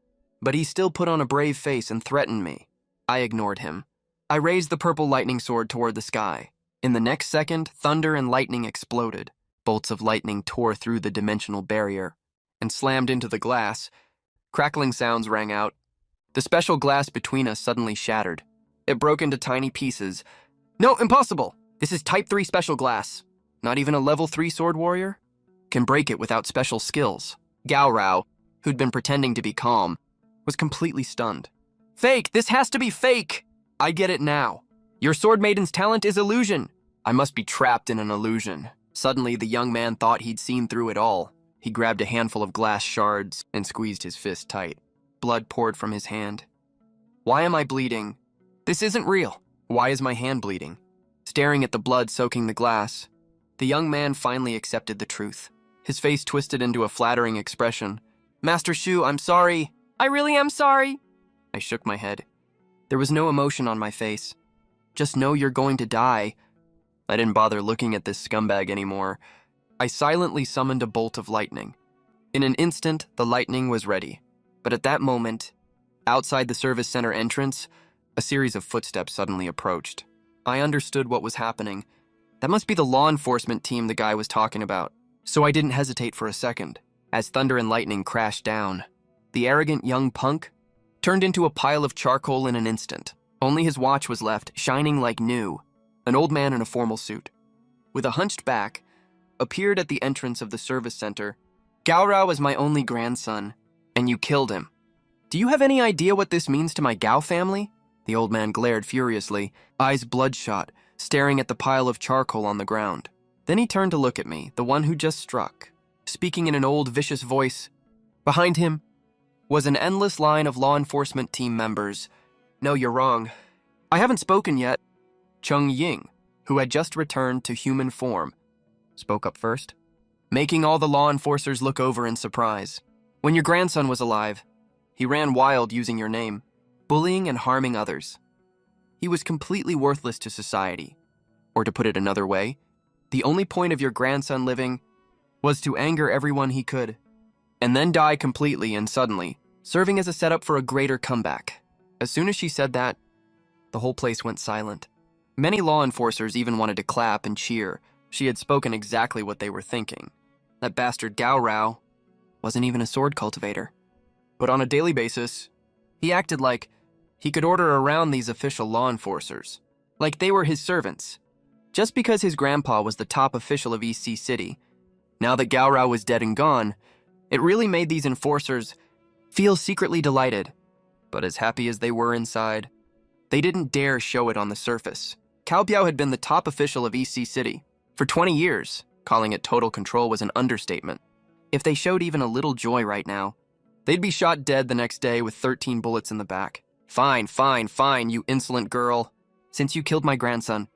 But he still put on a brave face and threatened me. I ignored him. I raised the purple lightning sword toward the sky. In the next second, thunder and lightning exploded. Bolts of lightning tore through the dimensional barrier and slammed into the glass. Crackling sounds rang out. The special glass between us suddenly shattered. It broke into tiny pieces. No, impossible! This is Type 3 special glass. Not even a level 3 sword warrior can break it without special skills. Gao Rao, who'd been pretending to be calm, was completely stunned. Fake! This has to be fake! I get it now. Your sword maiden's talent is illusion. I must be trapped in an illusion. Suddenly, the young man thought he'd seen through it all. He grabbed a handful of glass shards and squeezed his fist tight. Blood poured from his hand. Why am I bleeding? This isn't real. Why is my hand bleeding? Staring at the blood soaking the glass, the young man finally accepted the truth. His face twisted into a flattering expression. Master Shu, I'm sorry. I really am sorry. I shook my head. There was no emotion on my face. Just know you're going to die. I didn't bother looking at this scumbag anymore. I silently summoned a bolt of lightning. In an instant, the lightning was ready. But at that moment, outside the service center entrance, a series of footsteps suddenly approached. I understood what was happening. That must be the law enforcement team the guy was talking about. So I didn't hesitate for a second. As thunder and lightning crashed down, the arrogant young punk turned into a pile of charcoal in an instant. Only his watch was left, shining like new. An old man in a formal suit, with a hunched back, appeared at the entrance of the service center. Gaorao was my only grandson, and you killed him. Do you have any idea what this means to my Gao family? The old man glared furiously, eyes bloodshot, staring at the pile of charcoal on the ground. Then he turned to look at me, the one who just struck, speaking in an old, vicious voice. Behind him was an endless line of law enforcement team members. No, you're wrong. I haven't spoken yet. Chong Ying, who had just returned to human form, spoke up first, making all the law enforcers look over in surprise. When your grandson was alive, he ran wild using your name, bullying and harming others. He was completely worthless to society. Or to put it another way, the only point of your grandson living was to anger everyone he could, and then die completely and suddenly, serving as a setup for a greater comeback. As soon as she said that, the whole place went silent. Many law enforcers even wanted to clap and cheer. She had spoken exactly what they were thinking. That bastard Gao Rao wasn't even a sword cultivator. But on a daily basis, he acted like he could order around these official law enforcers, like they were his servants. Just because his grandpa was the top official of EC City, now that Gao Rao was dead and gone, it really made these enforcers feel secretly delighted. But as happy as they were inside, they didn't dare show it on the surface. Cao Biao had been the top official of EC City for 20 years. Calling it total control was an understatement. If they showed even a little joy right now, they'd be shot dead the next day with 13 bullets in the back. Fine, you insolent girl. Since you killed my grandson,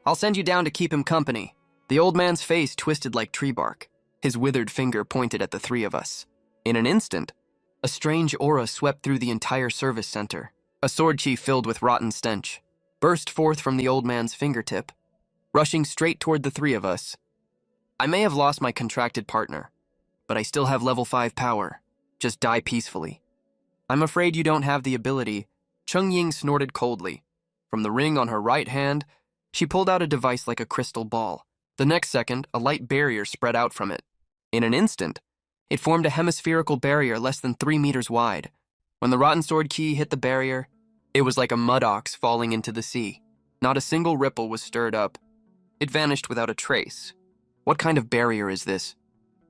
I'll send you down to keep him company. The old man's face twisted like tree bark. His withered finger pointed at the three of us. In an instant, a strange aura swept through the entire service center. A sword chi filled with rotten stench burst forth from the old man's fingertip, rushing straight toward the three of us. I may have lost my contracted partner, but I still have level 5 power. Just die peacefully. I'm afraid you don't have the ability. Chong Ying snorted coldly. From the ring on her right hand, she pulled out a device like a crystal ball. The next second, a light barrier spread out from it. In an instant, it formed a hemispherical barrier less than 3 meters wide. When the rotten sword key hit the barrier, it was like a mud ox falling into the sea. Not a single ripple was stirred up. It vanished without a trace. What kind of barrier is this?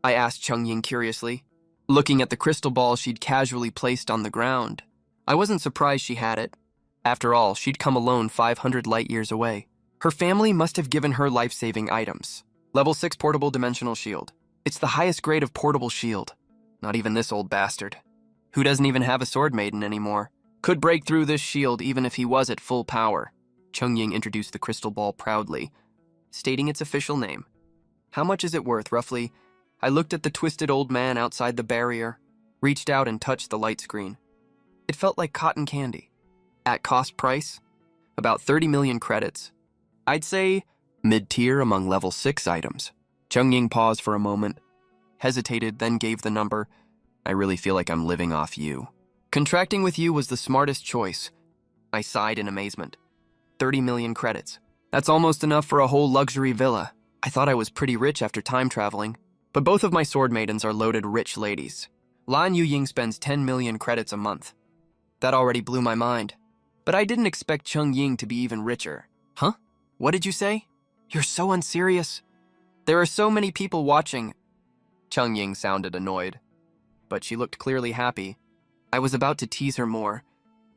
I asked Chong Ying curiously, looking at the crystal ball she'd casually placed on the ground. I wasn't surprised she had it. After all, she'd come alone 500 light years away. Her family must have given her life-saving items. Level 6 portable dimensional shield. It's the highest grade of portable shield. Not even this old bastard, who doesn't even have a sword maiden anymore, could break through this shield even if he was at full power. Chong Ying introduced the crystal ball proudly, stating its official name. How much is it worth, roughly? I looked at the twisted old man outside the barrier, reached out and touched the light screen. It felt like cotton candy. At cost price, about 30 million credits. I'd say mid-tier among level 6 items. Chong Ying paused for a moment, hesitated, then gave the number. I really feel like I'm living off you. Contracting with you was the smartest choice. I sighed in amazement. 30 million credits. That's almost enough for a whole luxury villa. I thought I was pretty rich after time traveling, but both of my sword maidens are loaded rich ladies. Lan Yuying spends 10 million credits a month. That already blew my mind. But I didn't expect Chong Ying to be even richer. Huh? What did you say? You're so unserious. There are so many people watching. Chong Ying sounded annoyed, but she looked clearly happy. I was about to tease her more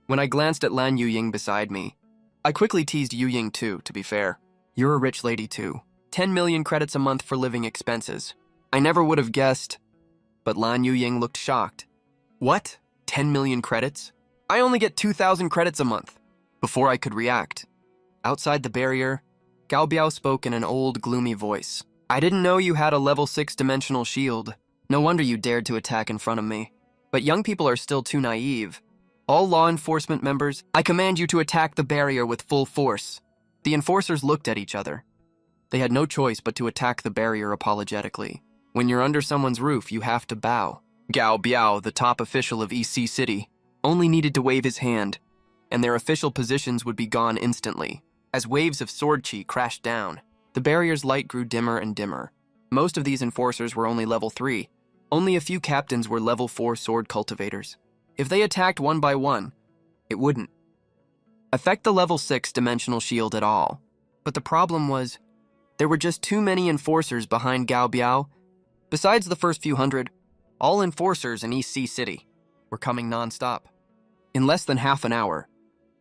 when I glanced at Lan Yuying beside me. I quickly teased Yuying too, to be fair. You're a rich lady too. 10 million credits a month for living expenses. I never would have guessed, but Lan Yuying looked shocked. What? 10 million credits? I only get 2,000 credits a month. Before I could react, outside the barrier, Gao Biao spoke in an old, gloomy voice. I didn't know you had a level 6 dimensional shield. No wonder you dared to attack in front of me. But young people are still too naive. All law enforcement members, I command you to attack the barrier with full force. The enforcers looked at each other. They had no choice but to attack the barrier apologetically. When you're under someone's roof, you have to bow. Gao Biao, the top official of EC City, only needed to wave his hand, and their official positions would be gone instantly. As waves of sword chi crashed down, the barrier's light grew dimmer and dimmer. Most of these enforcers were only level 3. Only a few captains were level 4 sword cultivators. If they attacked one by one, it wouldn't affect the level 6 dimensional shield at all. But the problem was, there were just too many enforcers behind Gao Biao. Besides the first few hundred, all enforcers in East Sea City were coming non-stop. In less than half an hour,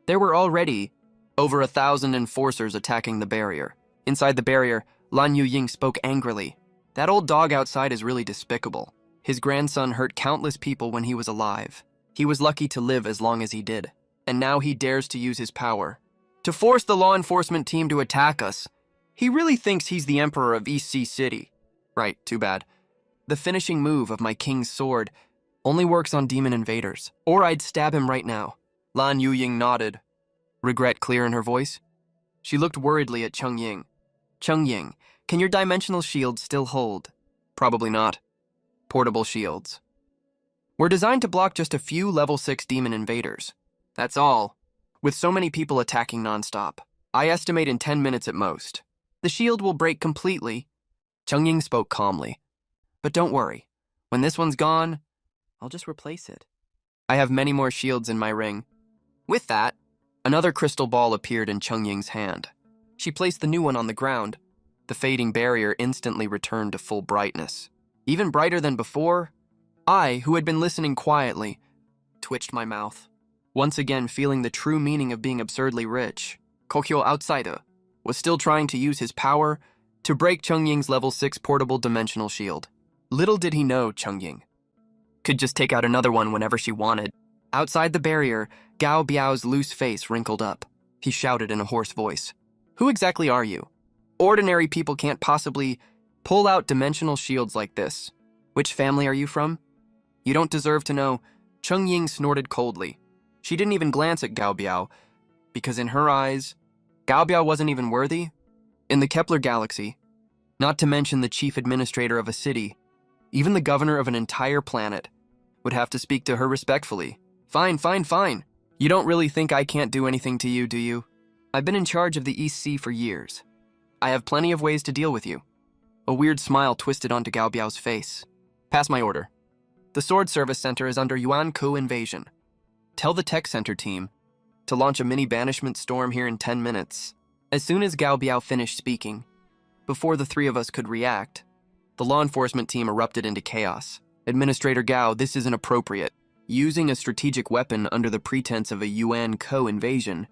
there were already over 1,000 enforcers attacking the barrier. Inside the barrier, Lan Ying spoke angrily. That old dog outside is really despicable. His grandson hurt countless people when he was alive. He was lucky to live as long as he did. And now he dares to use his power to force the law enforcement team to attack us. He really thinks he's the emperor of East Sea City. Right, too bad. The finishing move of my king's sword only works on demon invaders, or I'd stab him right now. Lan Ying nodded, regret clear in her voice. She looked worriedly at Chong Ying. Chong Ying, can your dimensional shields still hold? Probably not. Portable shields. We're designed to block just a few level 6 demon invaders. That's all. With so many people attacking nonstop, I estimate in 10 minutes at most. The shield will break completely. Chong Ying spoke calmly. But don't worry. When this one's gone, I'll just replace it. I have many more shields in my ring. With that, another crystal ball appeared in Chong Ying's hand. She placed the new one on the ground. The fading barrier instantly returned to full brightness. Even brighter than before, I, who had been listening quietly, twitched my mouth, once again feeling the true meaning of being absurdly rich. Kokyo Outsider was still trying to use his power to break Chong Ying's level 6 portable dimensional shield. Little did he know Chong Ying could just take out another one whenever she wanted. Outside the barrier, Gao Biao's loose face wrinkled up. He shouted in a hoarse voice, "Who exactly are you? Ordinary people can't possibly pull out dimensional shields like this. Which family are you from?" "You don't deserve to know." Chong Ying snorted coldly. She didn't even glance at Gao Biao, because in her eyes, Gao Biao wasn't even worthy. In the Kepler galaxy, not to mention the chief administrator of a city, even the governor of an entire planet, would have to speak to her respectfully. Fine. You don't really think I can't do anything to you, do you? I've been in charge of the East Sea for years. I have plenty of ways to deal with you. A weird smile twisted onto Gao Biao's face. Pass my order. The Sword Service Center is under Yuan Ku invasion. Tell the Tech Center team to launch a mini banishment storm here in 10 minutes. As soon as Gao Biao finished speaking, before the three of us could react, the law enforcement team erupted into chaos. Administrator Gao, this isn't appropriate. Using a strategic weapon under the pretense of a Yuan Ku invasion.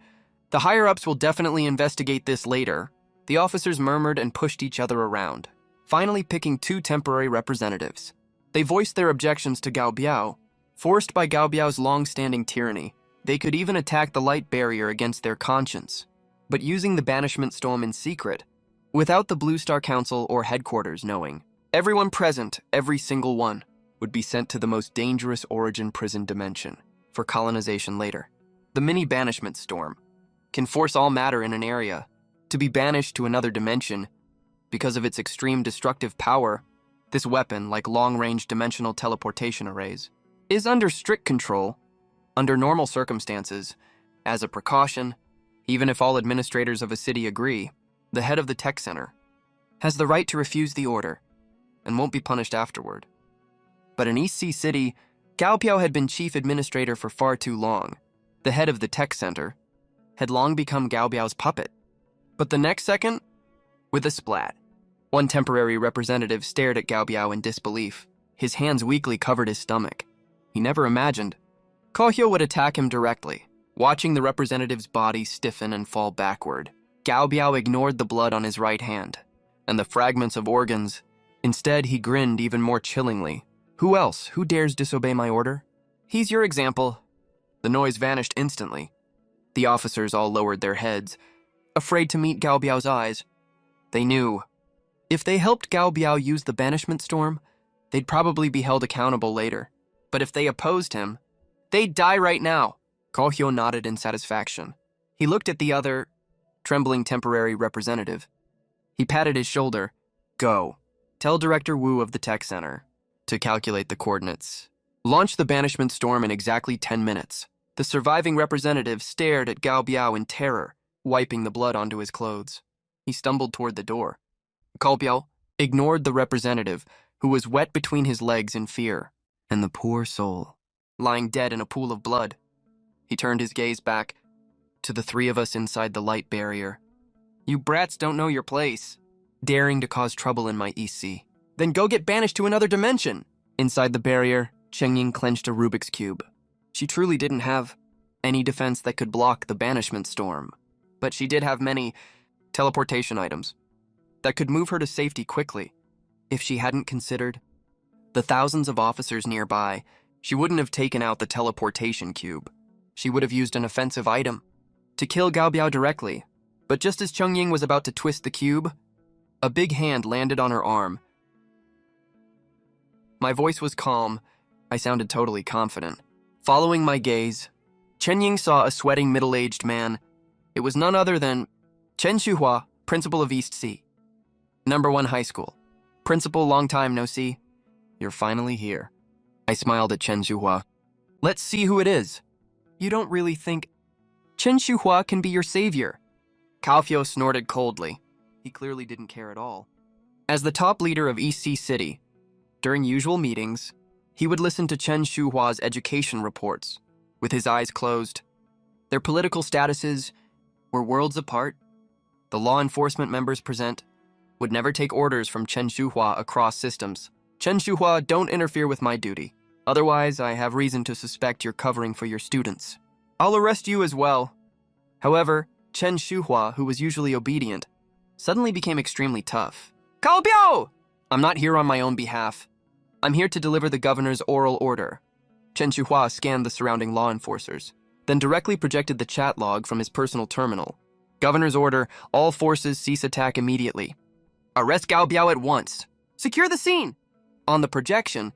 The higher-ups will definitely investigate this later. The officers murmured and pushed each other around, finally picking 2 temporary representatives. They voiced their objections to Gao Biao. Forced by Gao Biao's long-standing tyranny, they could even attack the light barrier against their conscience. But using the banishment storm in secret, without the Blue Star Council or headquarters knowing, everyone present, every single one, would be sent to the most dangerous origin prison dimension for colonization later. The mini banishment storm can force all matter in an area to be banished to another dimension because of its extreme destructive power. This weapon, like long-range dimensional teleportation arrays, is under strict control, under normal circumstances. As a precaution, even if all administrators of a city agree, the head of the tech center has the right to refuse the order and won't be punished afterward. But in East Sea City, Gao Biao had been chief administrator for far too long. The head of the tech center had long become Gao Biao's puppet. But the next second, with a splat, one temporary representative stared at Gao Biao in disbelief. His hands weakly covered his stomach. He never imagined Kohyo would attack him directly. Watching the representative's body stiffen and fall backward, Gao Biao ignored the blood on his right hand and the fragments of organs. Instead, he grinned even more chillingly. Who else? Who dares disobey my order? He's your example. The noise vanished instantly. The officers all lowered their heads, afraid to meet Gao Biao's eyes. They knew if they helped Gao Biao use the banishment storm, they'd probably be held accountable later. But if they opposed him, they'd die right now. Kohyo nodded in satisfaction. He looked at the other, trembling temporary representative. He patted his shoulder. Go. Tell Director Wu of the Tech Center to calculate the coordinates. Launch the banishment storm in exactly 10 minutes. The surviving representative stared at Gao Biao in terror, wiping the blood onto his clothes. He stumbled toward the door. Gao Biao ignored the representative, who was wet between his legs in fear, and the poor soul, lying dead in a pool of blood. He turned his gaze back to the three of us inside the light barrier. You brats don't know your place. Daring to cause trouble in my EC. Then go get banished to another dimension. Inside the barrier, Ying clenched a Rubik's Cube. She truly didn't have any defense that could block the banishment storm. But she did have many teleportation items that could move her to safety quickly. If she hadn't considered the thousands of officers nearby, she wouldn't have taken out the teleportation cube. She would have used an offensive item to kill Gao Biao directly. But just as Ying was about to twist the cube, a big hand landed on her arm. My voice was calm. I sounded totally confident. Following my gaze, Ying saw a sweating middle-aged man. It was none other than Chen Shuhua, principal of East C. Number 1 high school. Principal, long time no see. You're finally here. I smiled at Chen Shuhua. Let's see who it is. You don't really think Chen Shuhua can be your savior? Kaofyo snorted coldly. He clearly didn't care at all. As the top leader of East C City, during usual meetings, he would listen to Chen Shuhua's education reports, with his eyes closed. Their political statuses were worlds apart. The law enforcement members present would never take orders from Chen Shuhua across systems. Chen Shuhua, don't interfere with my duty. Otherwise, I have reason to suspect you're covering for your students. I'll arrest you as well. However, Chen Shuhua, who was usually obedient, suddenly became extremely tough. Cao Biao! I'm not here on my own behalf. I'm here to deliver the governor's oral order. Chen Shuhua scanned the surrounding law enforcers, then directly projected the chat log from his personal terminal. Governor's order, all forces cease attack immediately. Arrest Gao Biao at once. Secure the scene! On the projection,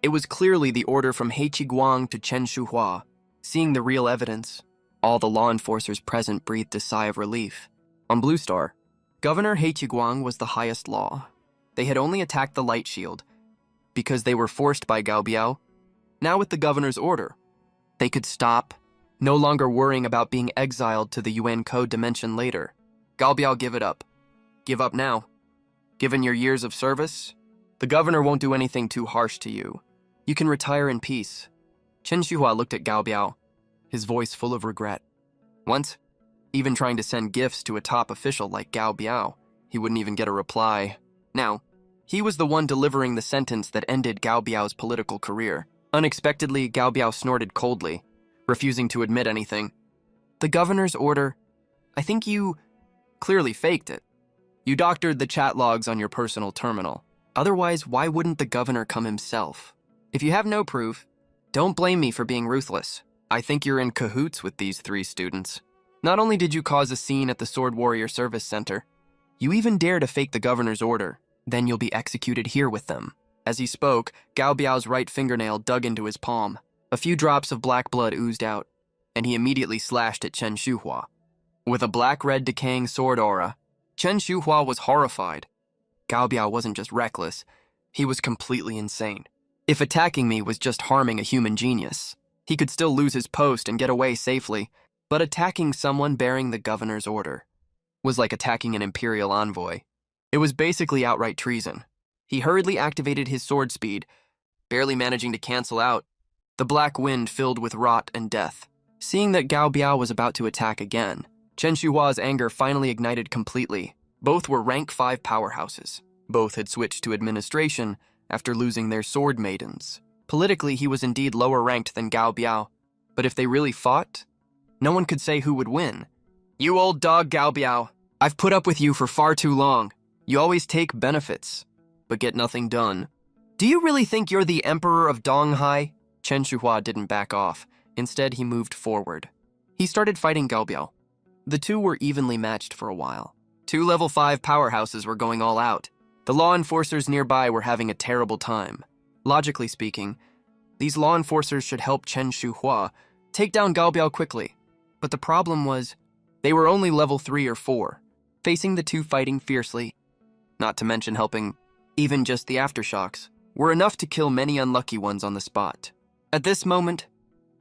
it was clearly the order from He Qiguang to Chen Shuhua. Seeing the real evidence, all the law enforcers present breathed a sigh of relief. On Blue Star, Governor He Qiguang was the highest law. They had only attacked the light shield because they were forced by Gao Biao. Now with the governor's order, they could stop, no longer worrying about being exiled to the UN Code dimension later. Gao Biao, give it up. Give up now. Given your years of service, the governor won't do anything too harsh to you. You can retire in peace. Chen Shuhua looked at Gao Biao, his voice full of regret. Once, even trying to send gifts to a top official like Gao Biao, he wouldn't even get a reply. Now, he was the one delivering the sentence that ended Gao Biao's political career. Unexpectedly, Gao Biao snorted coldly, refusing to admit anything. The governor's order, I think you clearly faked it. You doctored the chat logs on your personal terminal. Otherwise, why wouldn't the governor come himself? If you have no proof, don't blame me for being ruthless. I think you're in cahoots with these 3 students. Not only did you cause a scene at the Sword Warrior Service Center, you even dare to fake the governor's order. Then you'll be executed here with them. As he spoke, Gao Biao's right fingernail dug into his palm. A few drops of black blood oozed out, and he immediately slashed at Chen Shuhua. With a black-red decaying sword aura, Chen Shuhua was horrified. Gao Biao wasn't just reckless, he was completely insane. If attacking me was just harming a human genius, he could still lose his post and get away safely, but attacking someone bearing the governor's order was like attacking an imperial envoy. It was basically outright treason. He hurriedly activated his sword speed, barely managing to cancel out the black wind filled with rot and death. Seeing that Gao Biao was about to attack again, Chen Shuhua's anger finally ignited completely. Both were rank 5 powerhouses. Both had switched to administration after losing their sword maidens. Politically, he was indeed lower ranked than Gao Biao, but if they really fought, no one could say who would win. You old dog, Gao Biao. I've put up with you for far too long. You always take benefits, but get nothing done. Do you really think you're the emperor of Donghai? Chen Shuhua didn't back off. Instead, he moved forward. He started fighting Gao Biao. The two were evenly matched for a while. 2 level 5 powerhouses were going all out. The law enforcers nearby were having a terrible time. Logically speaking, these law enforcers should help Chen Shuhua take down Gao Biao quickly. But the problem was, they were only level 3 or 4, facing the two fighting fiercely, not to mention helping even just the aftershocks, were enough to kill many unlucky ones on the spot. At this moment,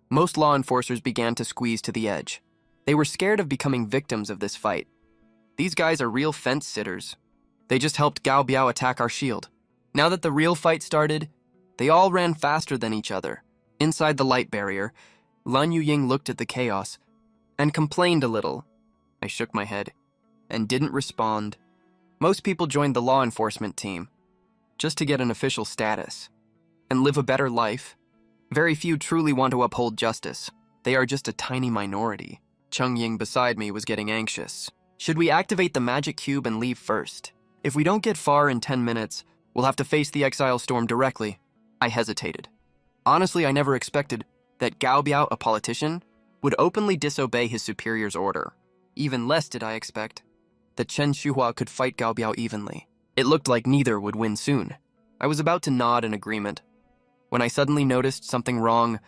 most law enforcers began to squeeze to the edge. They were scared of becoming victims of this fight. These guys are real fence sitters. They just helped Gao Biao attack our shield. Now that the real fight started, they all ran faster than each other. Inside the light barrier, Ying looked at the chaos and complained a little. I shook my head and didn't respond. Most people joined the law enforcement team just to get an official status and live a better life. Very few truly want to uphold justice. They are just a tiny minority. Ying beside me was getting anxious. Should we activate the magic cube and leave first? If we don't get far in 10 minutes, we'll have to face the exile storm directly. I hesitated. Honestly, I never expected that Gao Biao, a politician, would openly disobey his superior's order. Even less did I expect that Chen Shuhua could fight Gao Biao evenly. It looked like neither would win soon. I was about to nod in agreement when I suddenly noticed something wrong.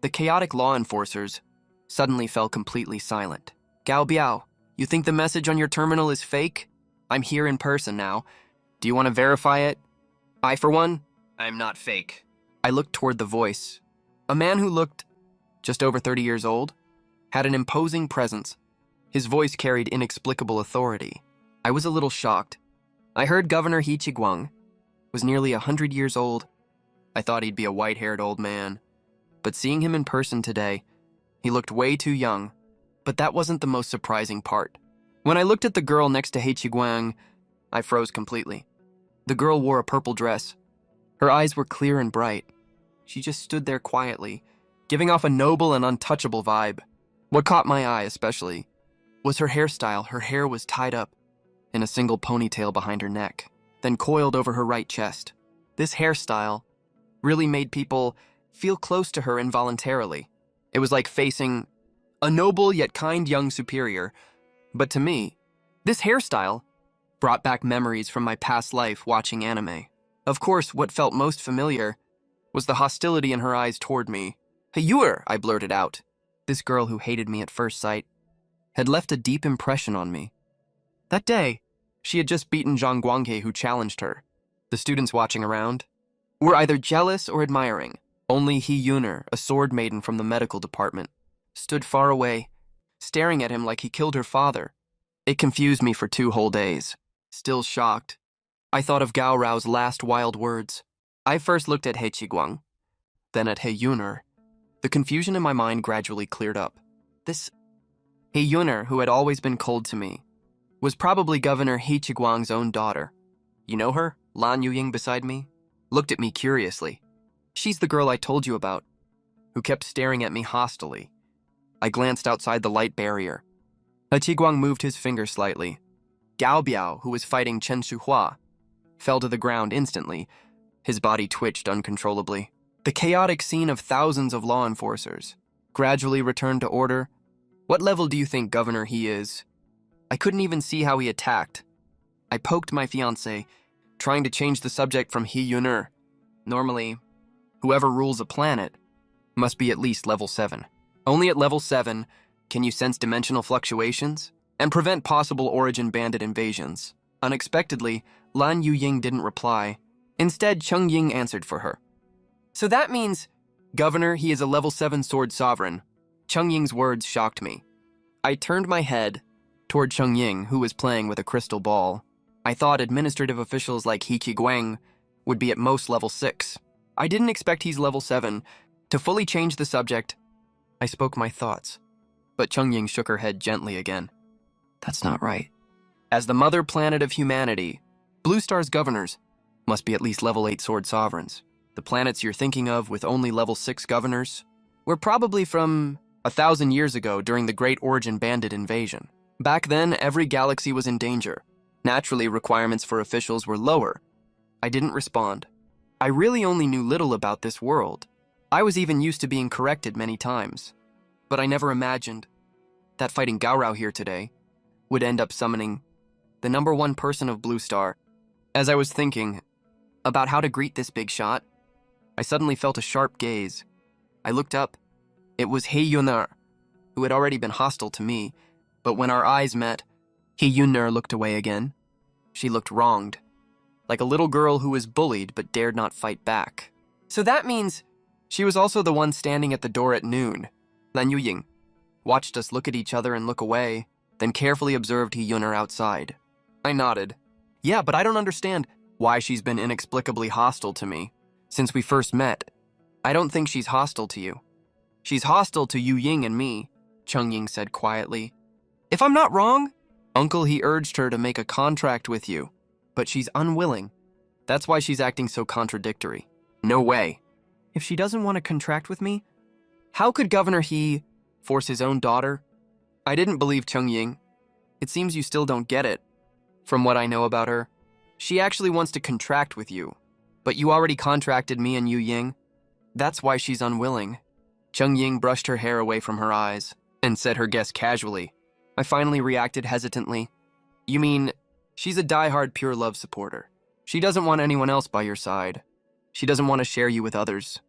The chaotic law enforcers suddenly fell completely silent. Gao Biao, you think the message on your terminal is fake? I'm here in person now. Do you want to verify it? I, for one, I'm not fake. I looked toward the voice. A man who looked just over 30 years old had an imposing presence. His voice carried inexplicable authority. I was a little shocked. I heard Governor He Chiguang was nearly 100 years old. I thought he'd be a white-haired old man. But seeing him in person today, he looked way too young. But that wasn't the most surprising part. When I looked at the girl next to He Chiguang, I froze completely. The girl wore a purple dress. Her eyes were clear and bright. She just stood there quietly, giving off a noble and untouchable vibe. What caught my eye especially was her hairstyle. Her hair was tied up in a single ponytail behind her neck, then coiled over her right chest. This hairstyle really made people feel close to her involuntarily. It was like facing a noble yet kind young superior. But to me, this hairstyle brought back memories from my past life watching anime. Of course, what felt most familiar was the hostility in her eyes toward me. "Hey, you're," I blurted out. This girl who hated me at first sight had left a deep impression on me. That day, she had just beaten Zhang Guanghe, who challenged her. The students watching around were either jealous or admiring. Only He Yuner, a sword maiden from the medical department, stood far away, staring at him like he killed her father. It confused me for 2 whole days. Still shocked, I thought of Gao Rao's last wild words. I first looked at He Chiguang, then at He Yuner. The confusion in my mind gradually cleared up. This He Yuner, who had always been cold to me, was probably Governor He Chiguang's own daughter. You know her? Lan Yuying beside me looked at me curiously. She's the girl I told you about, who kept staring at me hostilely. I glanced outside the light barrier. He Chiguang moved his finger slightly. Gao Biao, who was fighting Chen Shuhua, fell to the ground instantly. His body twitched uncontrollably. The chaotic scene of thousands of law enforcers gradually returned to order. What level do you think Governor He is? I couldn't even see how he attacked. I poked my fiancé, trying to change the subject from He Yuner. Normally, whoever rules a planet must be at least level 7. Only at level 7 can you sense dimensional fluctuations and prevent possible origin bandit invasions. Unexpectedly, Lan Yuying didn't reply. Instead, Chong Ying answered for her. So that means, Governor, he is a level 7 sword sovereign. Chong Ying's words shocked me. I turned my head toward Chong Ying, who was playing with a crystal ball. I thought administrative officials like He Chiguang would be at most level 6. I didn't expect he's level 7. To fully change the subject, I spoke my thoughts. But Chong Ying shook her head gently again. That's not right. As the mother planet of humanity, Blue Star's governors must be at least level 8 sword sovereigns. The planets you're thinking of with only level 6 governors were probably from 1,000 years ago during the Great Origin Bandit invasion. Back then, every galaxy was in danger. Naturally, requirements for officials were lower. I didn't respond. I really only knew little about this world. I was even used to being corrected many times. But I never imagined that fighting Gao Rao here today would end up summoning the #1 person of Blue Star. As I was thinking about how to greet this big shot, I suddenly felt a sharp gaze. I looked up. It was He Yuner, who had already been hostile to me, but when our eyes met, He Yuner looked away again. She looked wronged, like a little girl who was bullied but dared not fight back. So that means she was also the one standing at the door at noon. Lan Yuying watched us look at each other and look away, then carefully observed He Yuner outside. I nodded. Yeah, but I don't understand why she's been inexplicably hostile to me since we first met. I don't think she's hostile to you. She's hostile to Yu Ying and me. Chong Ying said quietly. If I'm not wrong, Uncle he urged her to make a contract with you, but she's unwilling. That's why she's acting so contradictory. No way. If she doesn't want to contract with me, how could Governor he force his own daughter? I didn't believe Chong Ying. It seems you still don't get it. From what I know about her, she actually wants to contract with you, but you already contracted me and you, Ying. That's why she's unwilling. Chong Ying brushed her hair away from her eyes and said her guess casually. I finally reacted hesitantly. You mean, she's a diehard pure love supporter. She doesn't want anyone else by your side. She doesn't want to share you with others.